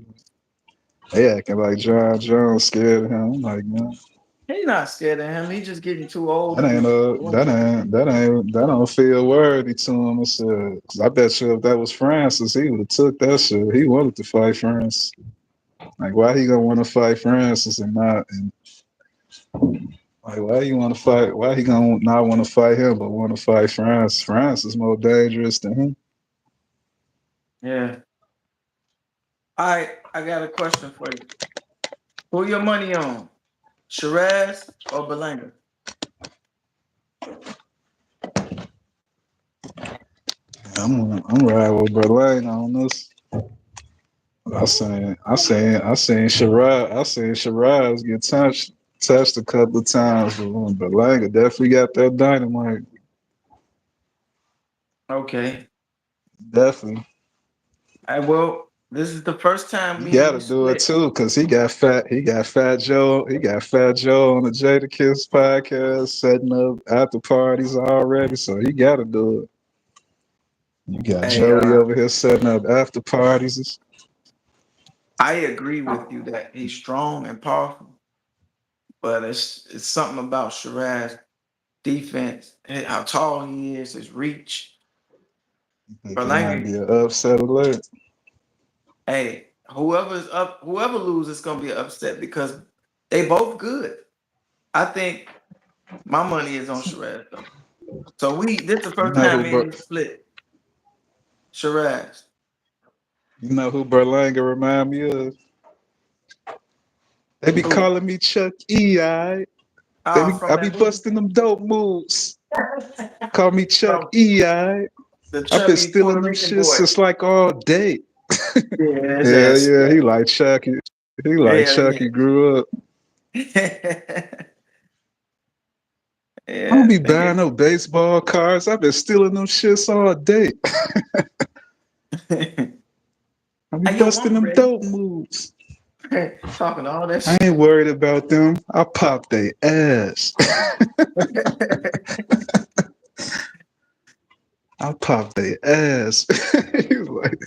They acting like John Jones scared of him. I'm like, man, He not scared of him. He just getting too old that to ain't be doing that. that don't feel worthy to him. Cause I bet you if that was Francis, he would have took that shit. He wanted to fight Francis. Like, why he gonna want to fight Francis and not? And like, why you want to fight? Why he gonna not want to fight him, but want to fight France? France is more dangerous than him. Yeah. All right, I got a question for you. Who your money on? Shiraz or Belanga? I'm riding with Berlin on this. I seen Shiraz get touched a couple of times, but Berlin definitely got that dynamite. Okay. Definitely. I will. This is the first time You me and gotta you do it split. too, cause he got Fat Joe on the Jada Kiss podcast, setting up after parties already. So he gotta do it. You got Hey, Joey over here setting up after parties. I agree with you that he's strong and powerful, but it's something about Shiraz defense and how tall he is, his reach. I think it might Berlanga, be an upset alert. hey, whoever's up, whoever loses, is gonna be upset because they both good. I think my money is on Shiraz though. So this the You first know time who me and you split. Shiraz. you know who Berlanga remind me of? They be Who? calling me Chuck E. From I be that movie. busting them dope moves. Call me Chuck From E. the I've been chubby stealing Puerto them Rican shits boy. since like all day. Yeah, his Yeah, ass yeah, fat. he like Chucky. He like Yeah, Chucky grew up. yeah. I don't Yeah, be nigga. buying no baseball cards. I've been stealing them shits all day. Hey, I be yo, busting I'm them ready. dope moves. Talking all that I ain't shit. worried about them. I pop they ass. I pop they ass. He's like,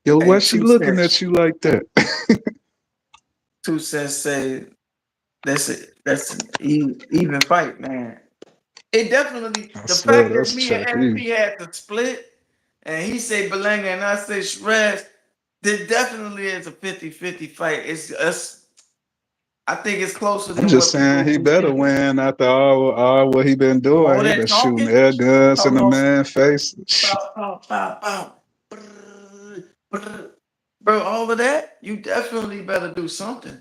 yo, why Hey, she two looking cents. at you like that? 2 cents say that's it. That's an even fight, man. It definitely I the swear fact that that's me and Chuck E. SP had to split and he say Belanga and I say Shiraz, there definitely is a 50-50 fight. It's us. I think it's closer I'm than just what saying people he be better thinking. win after all what he been All doing. He that been shooting talking, air guns in talking the about some man face. pow, pow, pow, pow. Brrr, brrr. Bro, all of that, you definitely better do something.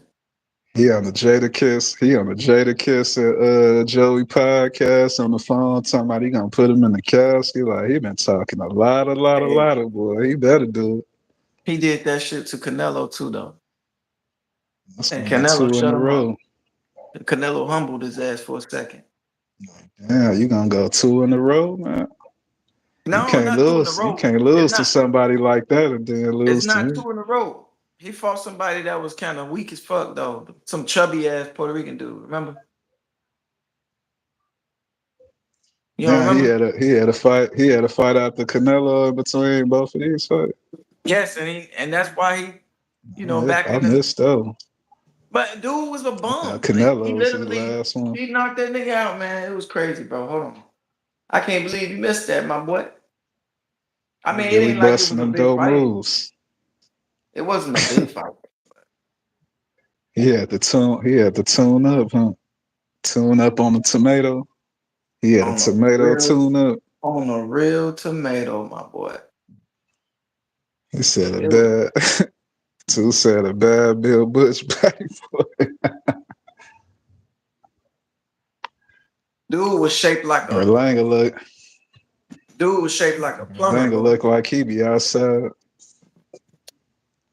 He on the Jada Kiss. He on the Jada Kiss and Joey podcast on the phone talking about he gonna put him in the casket. Like he been talking Hey, a lot of boy. He better do it. he did that shit to Canelo too, though. That's And gonna be Canelo two in shut a him up. row. Canelo humbled his ass for a second. Yeah, you gonna go two in a row, man. You No, can't not two in a lose. You row. can't It's lose to not. somebody like that and then It's lose to not him. two in a row. He fought somebody that was kind of weak as fuck though. Some chubby ass Puerto Rican dude. Remember? You don't Yeah, remember? he had a fight out the Canelo in between both of these fights. Yes, and that's why he, back I in the. missed though. But dude was a I thought bum. Like he Canelo was his literally last one. he knocked that nigga out, man. It was crazy, bro. Hold on. I can't believe you missed that, my boy. I He mean, it really ain't like it busting was a them big dope fight. moves. It wasn't a big fight. He had to tune up, huh? Tune up on the tomato. He had a On a tomato real tune up. on a real tomato, my boy. He said a It was, bad Two said a bad Bill Butch back boy. dude was shaped like a Erlanger look dude was shaped like a plumber, Erlanger bro. look like he be outside.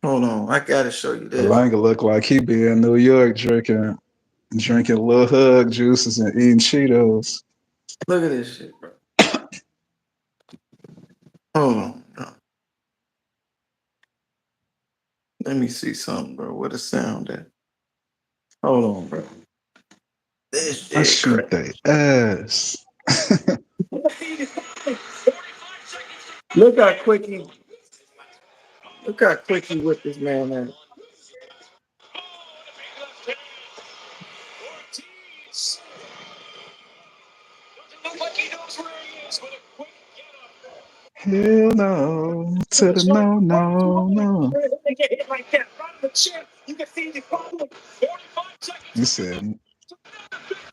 Hold on, I gotta show you this. Erlanger look like he be in New York drinking little hug juices and eating Cheetos. Look at this shit, bro. Hold on, bro. Let me see something, bro. What a sound at. Hold on, bro. This I shit shoot crazy. they ass. Look how quick he look how quick he whipped this man at. Hell no to the no, no, no. You said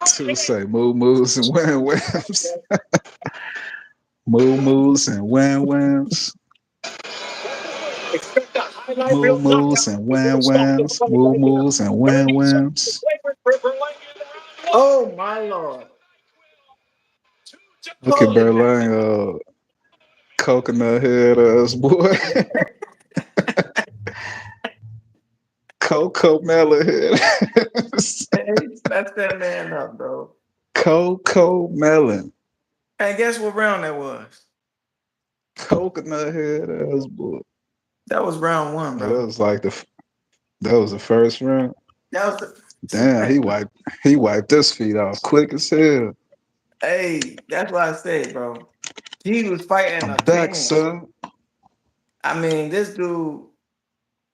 two say move moves and wham whams. Move moves and wham whams. Move moves and wham whams. Move moves and wham whams. Oh my lord. Look at Holy Berlin, coconut head ass boy. Coco melon head. hey, smash that man up, bro. Coco melon. Hey, guess what round that was? Coconut head ass boy. That was round one, Oh, bro. that was the first round. That was Damn, the, he wiped this feet off quick as hell. hey, that's what I say, bro. he was fighting I'm a back, champ. son. I mean, this dude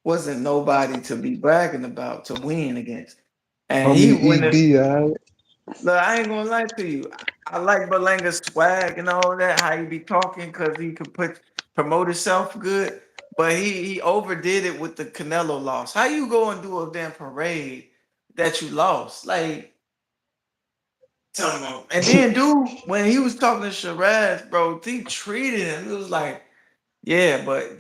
wasn't nobody to be bragging about to win against. And he Homie went. EB, all Look, I ain't gonna lie to you. I like Belanga's swag and all that, how he be talking, because he could promote himself good. But he overdid it with the Canelo loss. How you go and do a damn parade that you lost? Like, tell me. And then, dude, when he was talking to Shiraz, bro, he treated him. It was like, yeah, but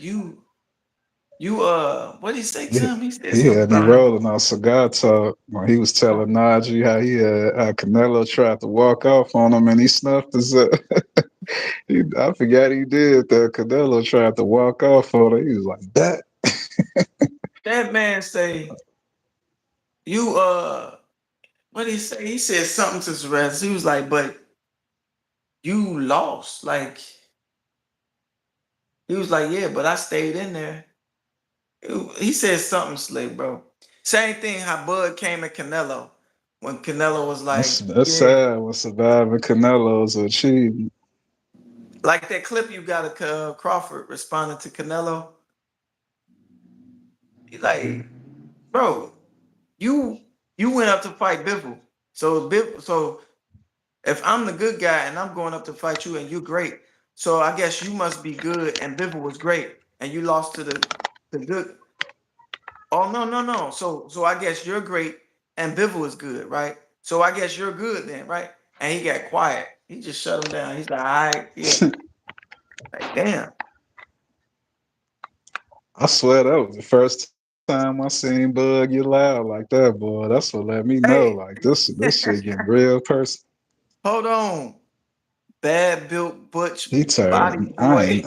what did he say to Yeah, him? He said he something had me about rolling on cigar talk when he was telling Najee how Canelo tried to walk off on him and he snuffed his I forgot he did that. Canelo tried to walk off on him. He was like that. that man say you what did he say? He said something to Shiraz. He was like, but you lost. Like he was like, yeah, but I stayed in there. He said something slick, bro. Same thing how Bud came at Canelo when Canelo was like, That's yeah, sad when surviving Canelo's achievement. like that clip you got of Crawford responding to Canelo. He like, bro, you you went up to fight Bivol. So if I'm the good guy and I'm going up to fight you and you're great, so I guess you must be good and Bivol was great and you lost to the good. Oh no, no, no. So I guess you're great and Bivol is good, right? So I guess you're good then, right? And he got quiet. He just shut him down. He's like, all right, yeah. Like, damn. I swear that was the first time I seen Bud get loud like that, boy. That's what let me know Hey, like this shit getting real person. hold on. Bad built butch He body turned. boy.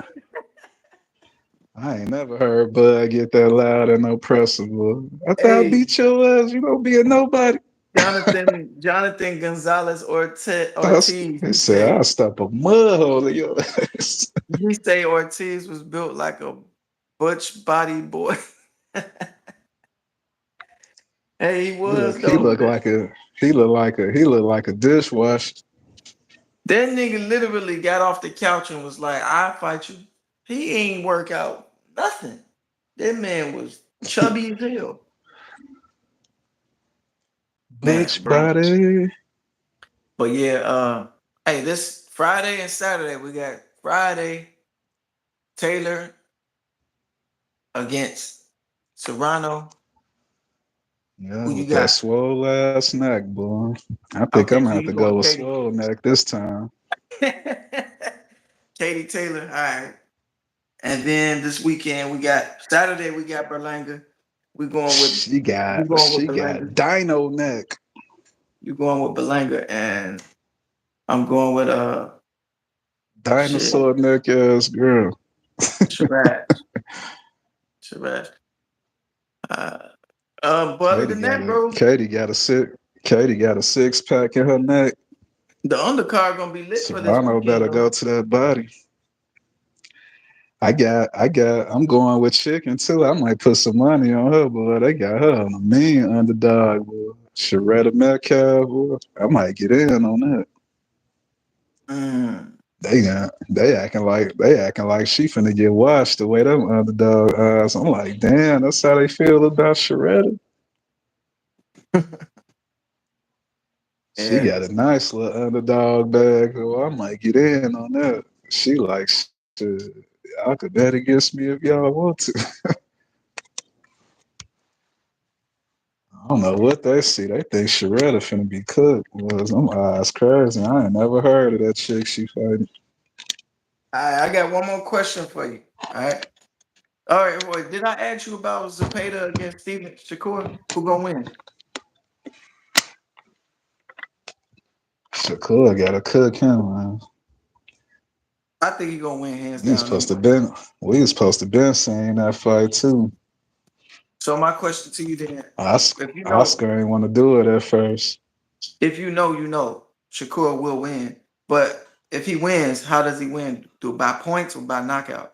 I ain't never heard Bud get that loud and oppressive. Boy. I thought I Hey, beat your ass. You don't be a nobody. Jonathan Gonzalez Ortiz. He said I'll stop a mud hole in your ass. He say Ortiz was built like a butch body boy. Hey, he was He though. looked like a dishwasher. That nigga literally got off the couch and was like, "I'll fight you." He ain't work out nothing. That man was chubby as hell. Man, Butch bro. body. But yeah, hey, this Friday and Saturday we got Friday Taylor against Serrano. Yeah, Who you with that got? swole ass neck, boy. I think I'm Okay, gonna so have you to going go with Katie. swole neck this time. Katie Taylor. All right. And then this weekend we got Saturday we got Berlanga. We going with She we got going with she Berlanga. got dino neck. You going with Belanga and I'm going with shit Dinosaur neck ass girl. Shabazz. Shabazz. Uh, but other Katie than got that, a bro, Katie got a six Katie got a six pack in her neck. the undercard gonna be lit for this Serrano weekend better though. go to that body. I'm going with chicken too. I might put some money on her, boy. They got her on a mean underdog, boy. Sharetta Metcalf, boy. I might get in on that. Mm. They acting like she finna get washed the way them underdog eyes. I'm like, damn, that's how they feel about Sharetta. She Yeah. got a nice little underdog bag, so I might get in on that. She like, shit, y'all could bet against me if y'all want to. I don't know what they see. They think Sharetta finna be cooked. Was them eyes crazy. I ain't never heard of that chick she fighting. All right, I got one more question for you. All right. All right. Well, did I ask you about Zapata against Steven Shakur? Who gonna win? Shakur gotta cook him, man. I think he gonna win hands We was down supposed to anyway. been we was supposed to been seeing that fight too. So my question to you then, if you know, Oscar ain't want to do it at first. if you know, you know, Shakur will win. But if he wins, how does he win? Do it by points or by knockout?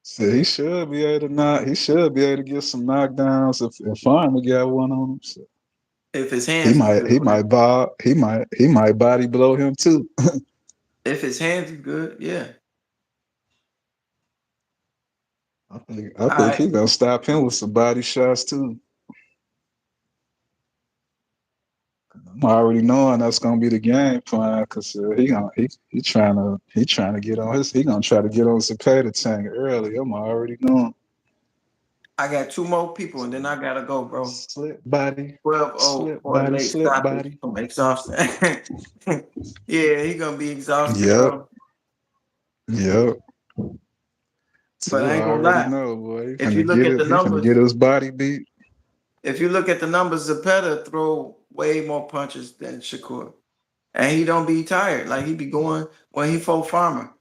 So he should be able to get some knockdowns if Farmer got one on him. So If his He hands is might good he with him. might bob he might body blow him too. If his hands is good, yeah. All I think right. he gonna stop him with some body shots too. I'm already knowing that's gonna be the game plan because he trying to get on his he gonna try to get on Cepeda tank early. I'm already knowing. I got two more people and then I gotta go, bro. Slip body, 12-0 slip for a body, late slip stoppage body. from exhaustion. Yeah, he gonna be exhausted, Yep, bro. yep. But Two I ain't gonna already lie. know, boy. He If you finna look get at it. the He finna numbers, get his body beat. if you look at the numbers, Zapata throw way more punches than Shakur. And he don't be tired. Like he be going when he fought Farmer.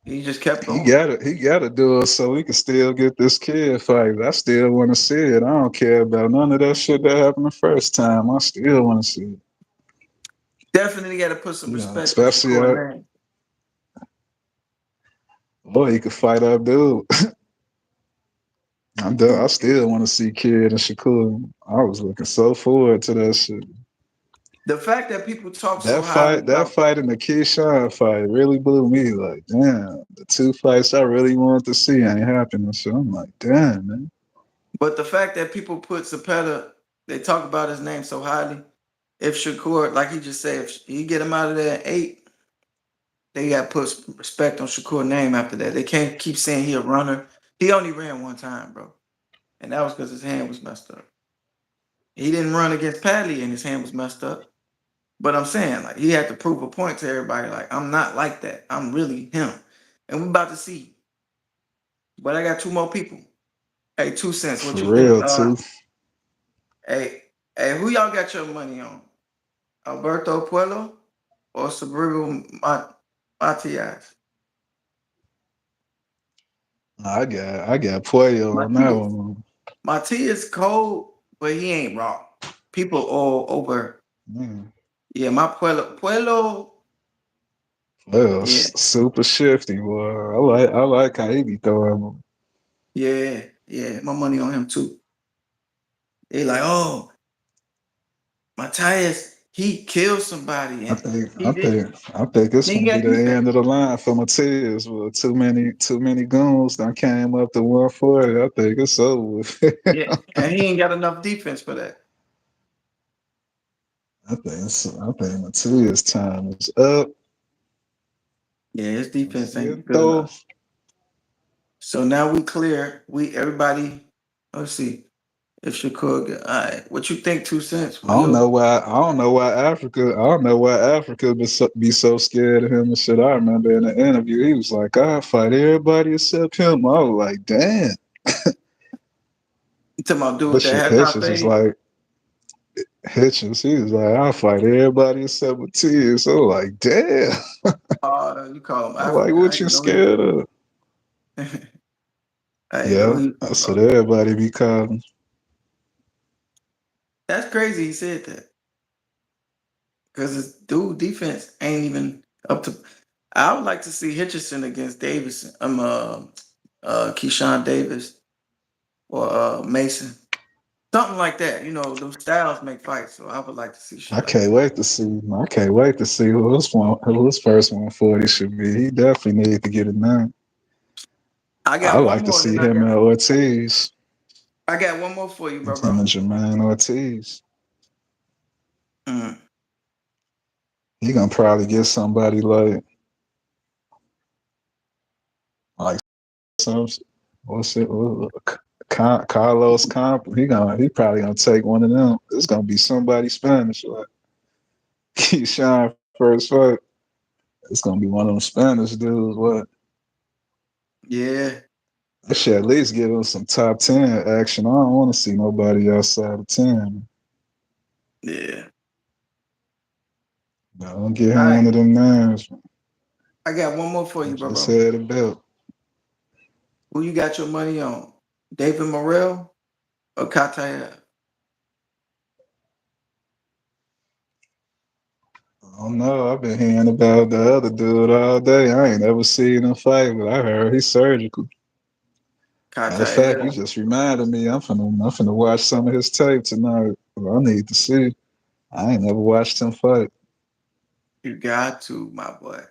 He just kept He going. got it. He got to do it so we can still get this kid fight. I still want to see it. I don't care about none of that shit that happened the first time. I still want to see it. Definitely got to put some You know, respect on especially Shakur name. boy, he could fight up, dude. I Yeah. still want to see Kid and Shakur. I was looking so forward to that shit. The fact that people talk so That highly fight, that about, fight and the Keyshawn fight really blew me. Like, damn, the two fights I really wanted to see ain't happening. So I'm like, damn, man. but the fact that people put Zapata, they talk about his name so highly. If Shakur, like he just said, if he get him out of there at 8, they got to put some respect on Shakur's name after that. They can't keep saying he a runner. He only ran one time, bro. And that was because his hand was messed up. He didn't run against Padley and his hand was messed up. But I'm saying, like, he had to prove a point to everybody. Like, I'm not like that. I'm really him. And we're about to see. But I got two more people. Hey, 2 cents. What For you think? real, too. Hey, hey, who y'all got your money on? Alberto Puello or Subrigo Matias? I got Puello on that Matias. one. Matias cold, but he ain't raw. People all over. Man. Yeah, my Puello. Well, Yeah, super shifty, boy. I like how he be throwing them. yeah, yeah. My money on him too. They like, oh, Matthias, he killed somebody I and think he I did. think I think it's He gonna be got the defense. end of the line for Matias. With too many goons that came up to 140. I think it's over with. Yeah, and he ain't got enough defense for that. I think Matias' time is up. Yeah, his Let's defense see it ain't good though. enough. So now we clear. We everybody. Let's see if Shakur. All right, what you think? 2 cents. I Who don't yo? know why. I don't know why Africa. I don't know why Africa be so scared of him and shit. I remember in the interview, he was like, "I fight everybody except him." I was like, "Damn." You talking about dude But that shit, has not Hitchens was fade? like, Hitchens. He was like, "I fight everybody except Matias." So like, damn. You call him I'm like, Africa? I what you didn't know scared of? he. I didn't know Yeah, he. I said everybody be calling. That's crazy. He said that because his dude defense ain't even up to. I would like to see Hitchison against Davis. Keyshawn Davis or Mason, something like that. You know, those styles make fights, so I would like to see I shit like can't that. wait to see. I can't wait to see who his first 140 should be. He definitely need to get it done. I I got one like to more, and see then I him got and Ortiz. one more for you, bro, Him bro. and Jermaine Ortiz. Mm. He gonna probably get somebody like some what's it? Carlos Comp. He probably gonna take one of them. It's gonna be somebody Spanish like Keyshawn first fight. It's gonna be one of them Spanish dudes. What? Yeah, They should at least give him some top 10 action. I don't want to see nobody outside of 10. yeah. Don't get All him right, one of them names. I got one more for I you, bro, just bro. had a belt. Who you got your money on? David Morrell or Kataya? I don't know. I've been hearing about the other dude all day. I ain't never seen him fight, but I heard he's surgical. Matter of fact, you Cartel, just reminded me. I'm finna watch some of his tape tonight. I need to see. I ain't never watched him fight. you got to, my boy.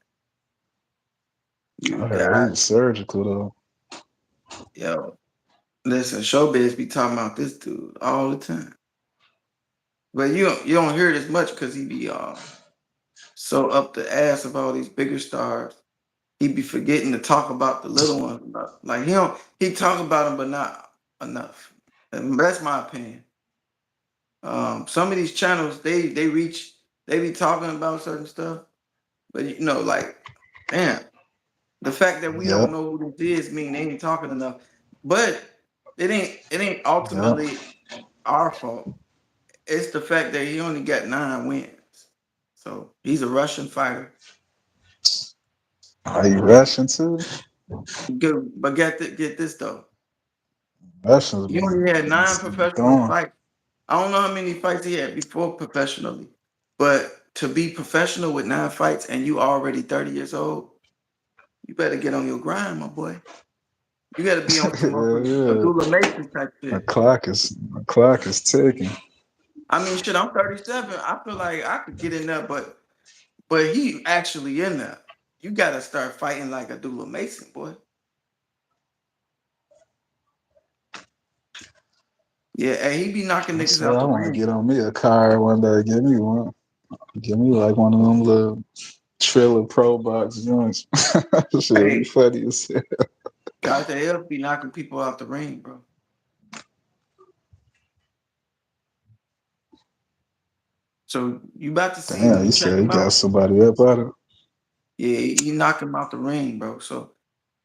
You I heard he got was surgical though. yo. Listen, showbiz be talking about this dude all the time, but you don't hear it as much because he be so up the ass of all these bigger stars. He be forgetting to talk about the little ones. Like he talk about them, but not enough. And that's my opinion. Some of these channels they be talking about certain stuff, but like, damn, the fact that we don't Yep, know who this is mean they ain't talking enough. But it ain't yep. ultimately our fault. It's the fact that he only got 9 wins. So he's a Russian fighter. Are you Russian too? Good, but get this though. Russians He be, only had be, nine be professional throwing. fights. I don't know how many fights he had before professionally, but to be professional with 9 fights and you already 30 years old, you better get on your grind, my boy. You got to be on some Yeah, yeah. Abdullah Mason type The shit. clock is the clock is ticking. I mean, shit, I'm 37. I feel like I could get in there, but he actually in there. You got to start fighting like Abdullah Mason, boy. Yeah, and he be knocking I niggas swear out I the want to ring. get on me a car one day. Give me one. Give me like one of them little Triller Pro Box joints. Shit be Hey, funny as hell. Cartel be knocking people out the ring, bro. So you about to see when Damn, you you check said he him got out. somebody up out of. Yeah, he knock him out the ring, bro. So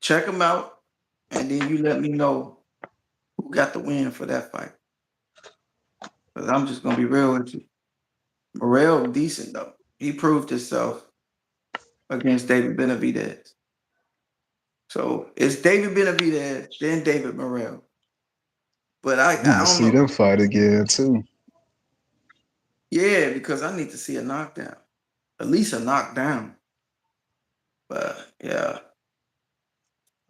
check him out, and then you let me know who got the win for that fight. Cause I'm just gonna be real with you. Morrell decent though. He proved himself against David Benavidez. So it's David Benavidez, then David Morrell. But I I want I to don't see know. them fight again too. Yeah, because I need to see a knockdown, at least a knockdown. But yeah,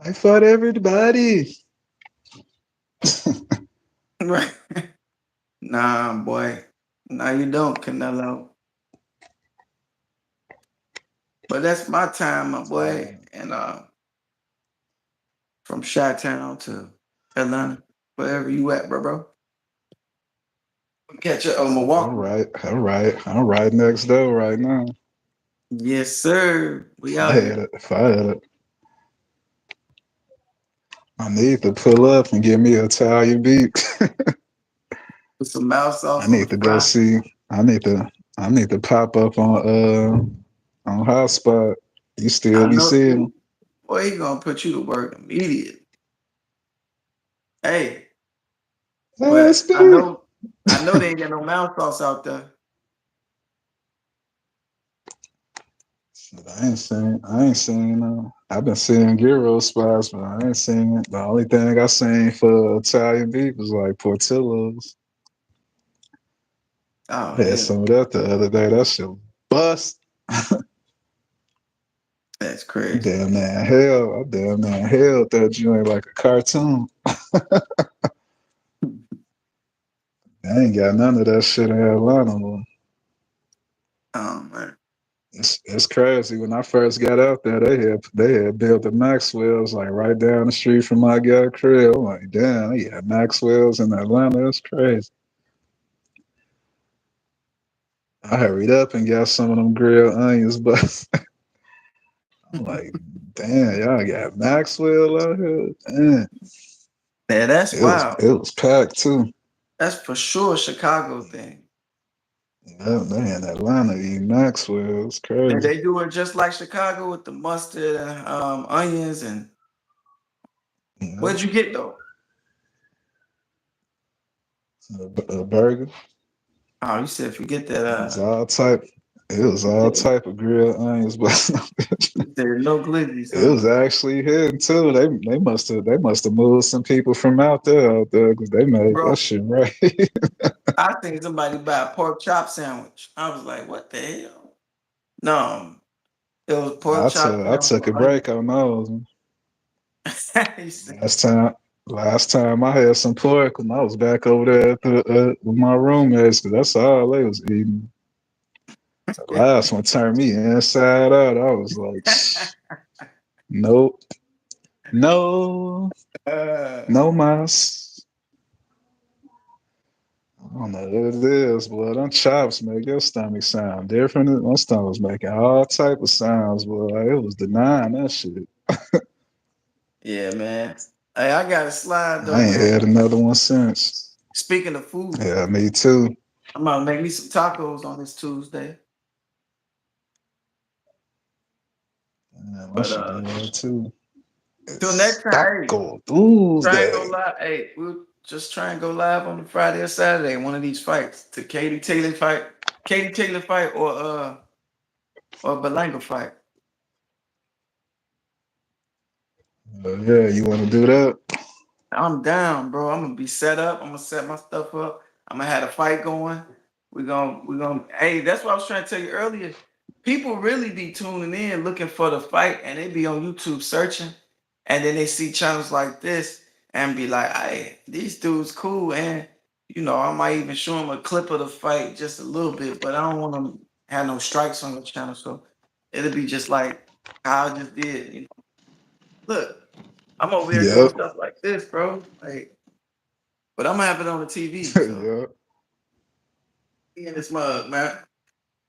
I fought everybody. right. Nah, boy. Nah, you don't, Canelo. But that's my time, my boy. And from Chi-Town to Atlanta, wherever you at, bro. Catch you on All Milwaukee. right, all right. I'm right next door right now. Yes, sir. We If I out had here it, if I had it, I need to pull up and get me a Italian beef. with some mouth I sauce on the need to go fry. see. I need to. I need to pop up on Hotspot. You still I be know, seeing them? boy, he gonna put you to work immediately. Hey, but That's I me. know, I know they ain't got no mouth sauce out there. Shit, I ain't seen. I've been seeing gyro spots, but I ain't seen it. The only thing I seen for Italian beef was like Portillo's. Oh I had hell, some of that the other day. That shit bust. that's crazy. I damn man hell that joint like a cartoon. I ain't got none of that shit in Atlanta. Man. Oh man. It's crazy. When I first got out there, they had built the Maxwell's like right down the street from my guy crib. I'm like, damn, yeah, Maxwell's in Atlanta. That's crazy. I hurried up and got some of them grilled onions, but I'm like, damn, y'all got Maxwell out here. Damn. Yeah, that's wild. It was packed too. That's for sure a Chicago thing. Yeah, man, Atlanta eating Maxwell. It's And crazy. they do it just like Chicago with the mustard and onions. And Yeah. what'd you get though? A burger. Oh, you said forget that. It was all type. It was You all said, type of grilled onions, but you said no glizzies, it huh? was actually hitting too. They must have moved some people from out there because they made that Bro, shit right. I think somebody buy a pork chop sandwich. I was like, what the hell? No, it was pork I chop took I sandwich took with a break on those onions. He said, last time. Last time I had some pork, when I was back over there at with my roommates, 'cause that's all they was eating. The last one turned me inside out. I was like, nope, no, Uh, no mas. I don't know what it is, boy. Them chops make your stomach sound different. My stomach was making all type of sounds, boy. Like, it was denying that shit. yeah, man. Hey, I got to slide though, I ain't man. had another one since. Speaking of food, Yeah, me too. I'm gonna make me some tacos on this Tuesday. Damn, I But should do that too. till It's next time, hey, Taco try and go Tuesday. live. Hey, we'll just try and go live on the Friday or Saturday. One of these fights, to Katie Taylor fight, or Belanga fight. Yeah, you want to do that? I'm down, bro. I'm gonna be set up. I'm gonna set my stuff up. I'm gonna have a fight going. We're gonna. Hey, that's what I was trying to tell you earlier. People really be tuning in looking for the fight, and they be on YouTube searching, and then they see channels like this and be like, "Hey, these dudes cool," and I might even show them a clip of the fight, just a little bit, but I don't want to have no strikes on the channel, so it'll be just like how I just did. Look, I'm over here doing Yep. stuff like this, bro. Like, but I'm gonna have it on the TV. So Yep. be in this mug, man.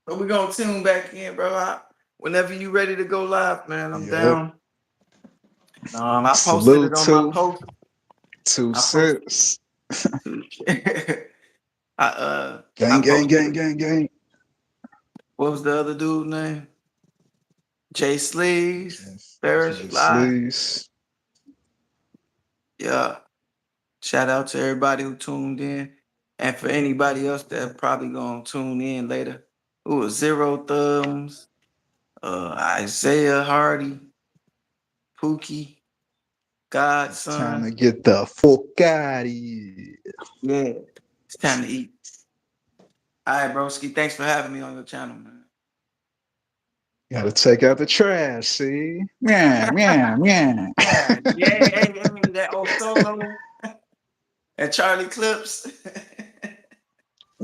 So we gonna tune back in, bro. Whenever you ready to go live, man, I'm Yep. down. I posted it Salute on my to post. I posted. 2 cents. I uh I Gang, gang, posted gang, it. gang, gang. What was the other dude name? Jay Sleeves, Ferris Jay Fly. Sleeze. Yeah. Shout out to everybody who tuned in. And for anybody else that probably gonna tune in later. Who was Zero Thumbs, Isaiah Hardy, Pookie, It's time Godson. to get the fuck out of here. Yeah, it's time to eat. All right, broski. Thanks for having me on your channel, man. Gotta take out the trash, see? Yeah, yeah, yeah. Yeah, yeah, hey, that old solo and Charlie Clips.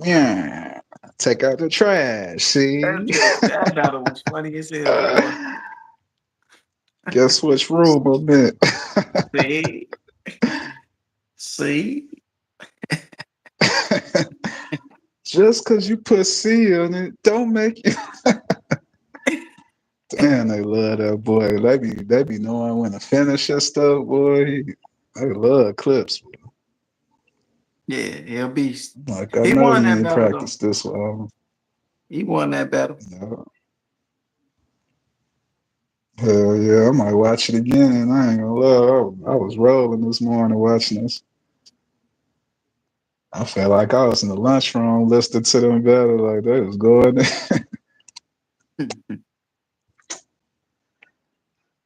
Yeah. Take out the trash, see? That battle was funny as hell, boy. Guess which room I'm in? See, see, Just cause you put C on it, don't make you. Damn, they love that boy. They be knowing when to finish that stuff, boy. They love clips. yeah, he a beast. Like I He know won you that ain't battle though. practiced this one. He won that battle. Yeah. Hell yeah, I might watch it again. I ain't gonna lie. I was rolling this morning watching this. I felt like I was in the lunchroom listening to them battle like they was going.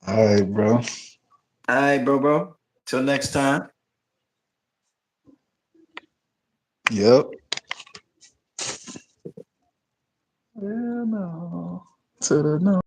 All right, bro. All right, bro. Till next time. Yep. Yeah, no. To the no.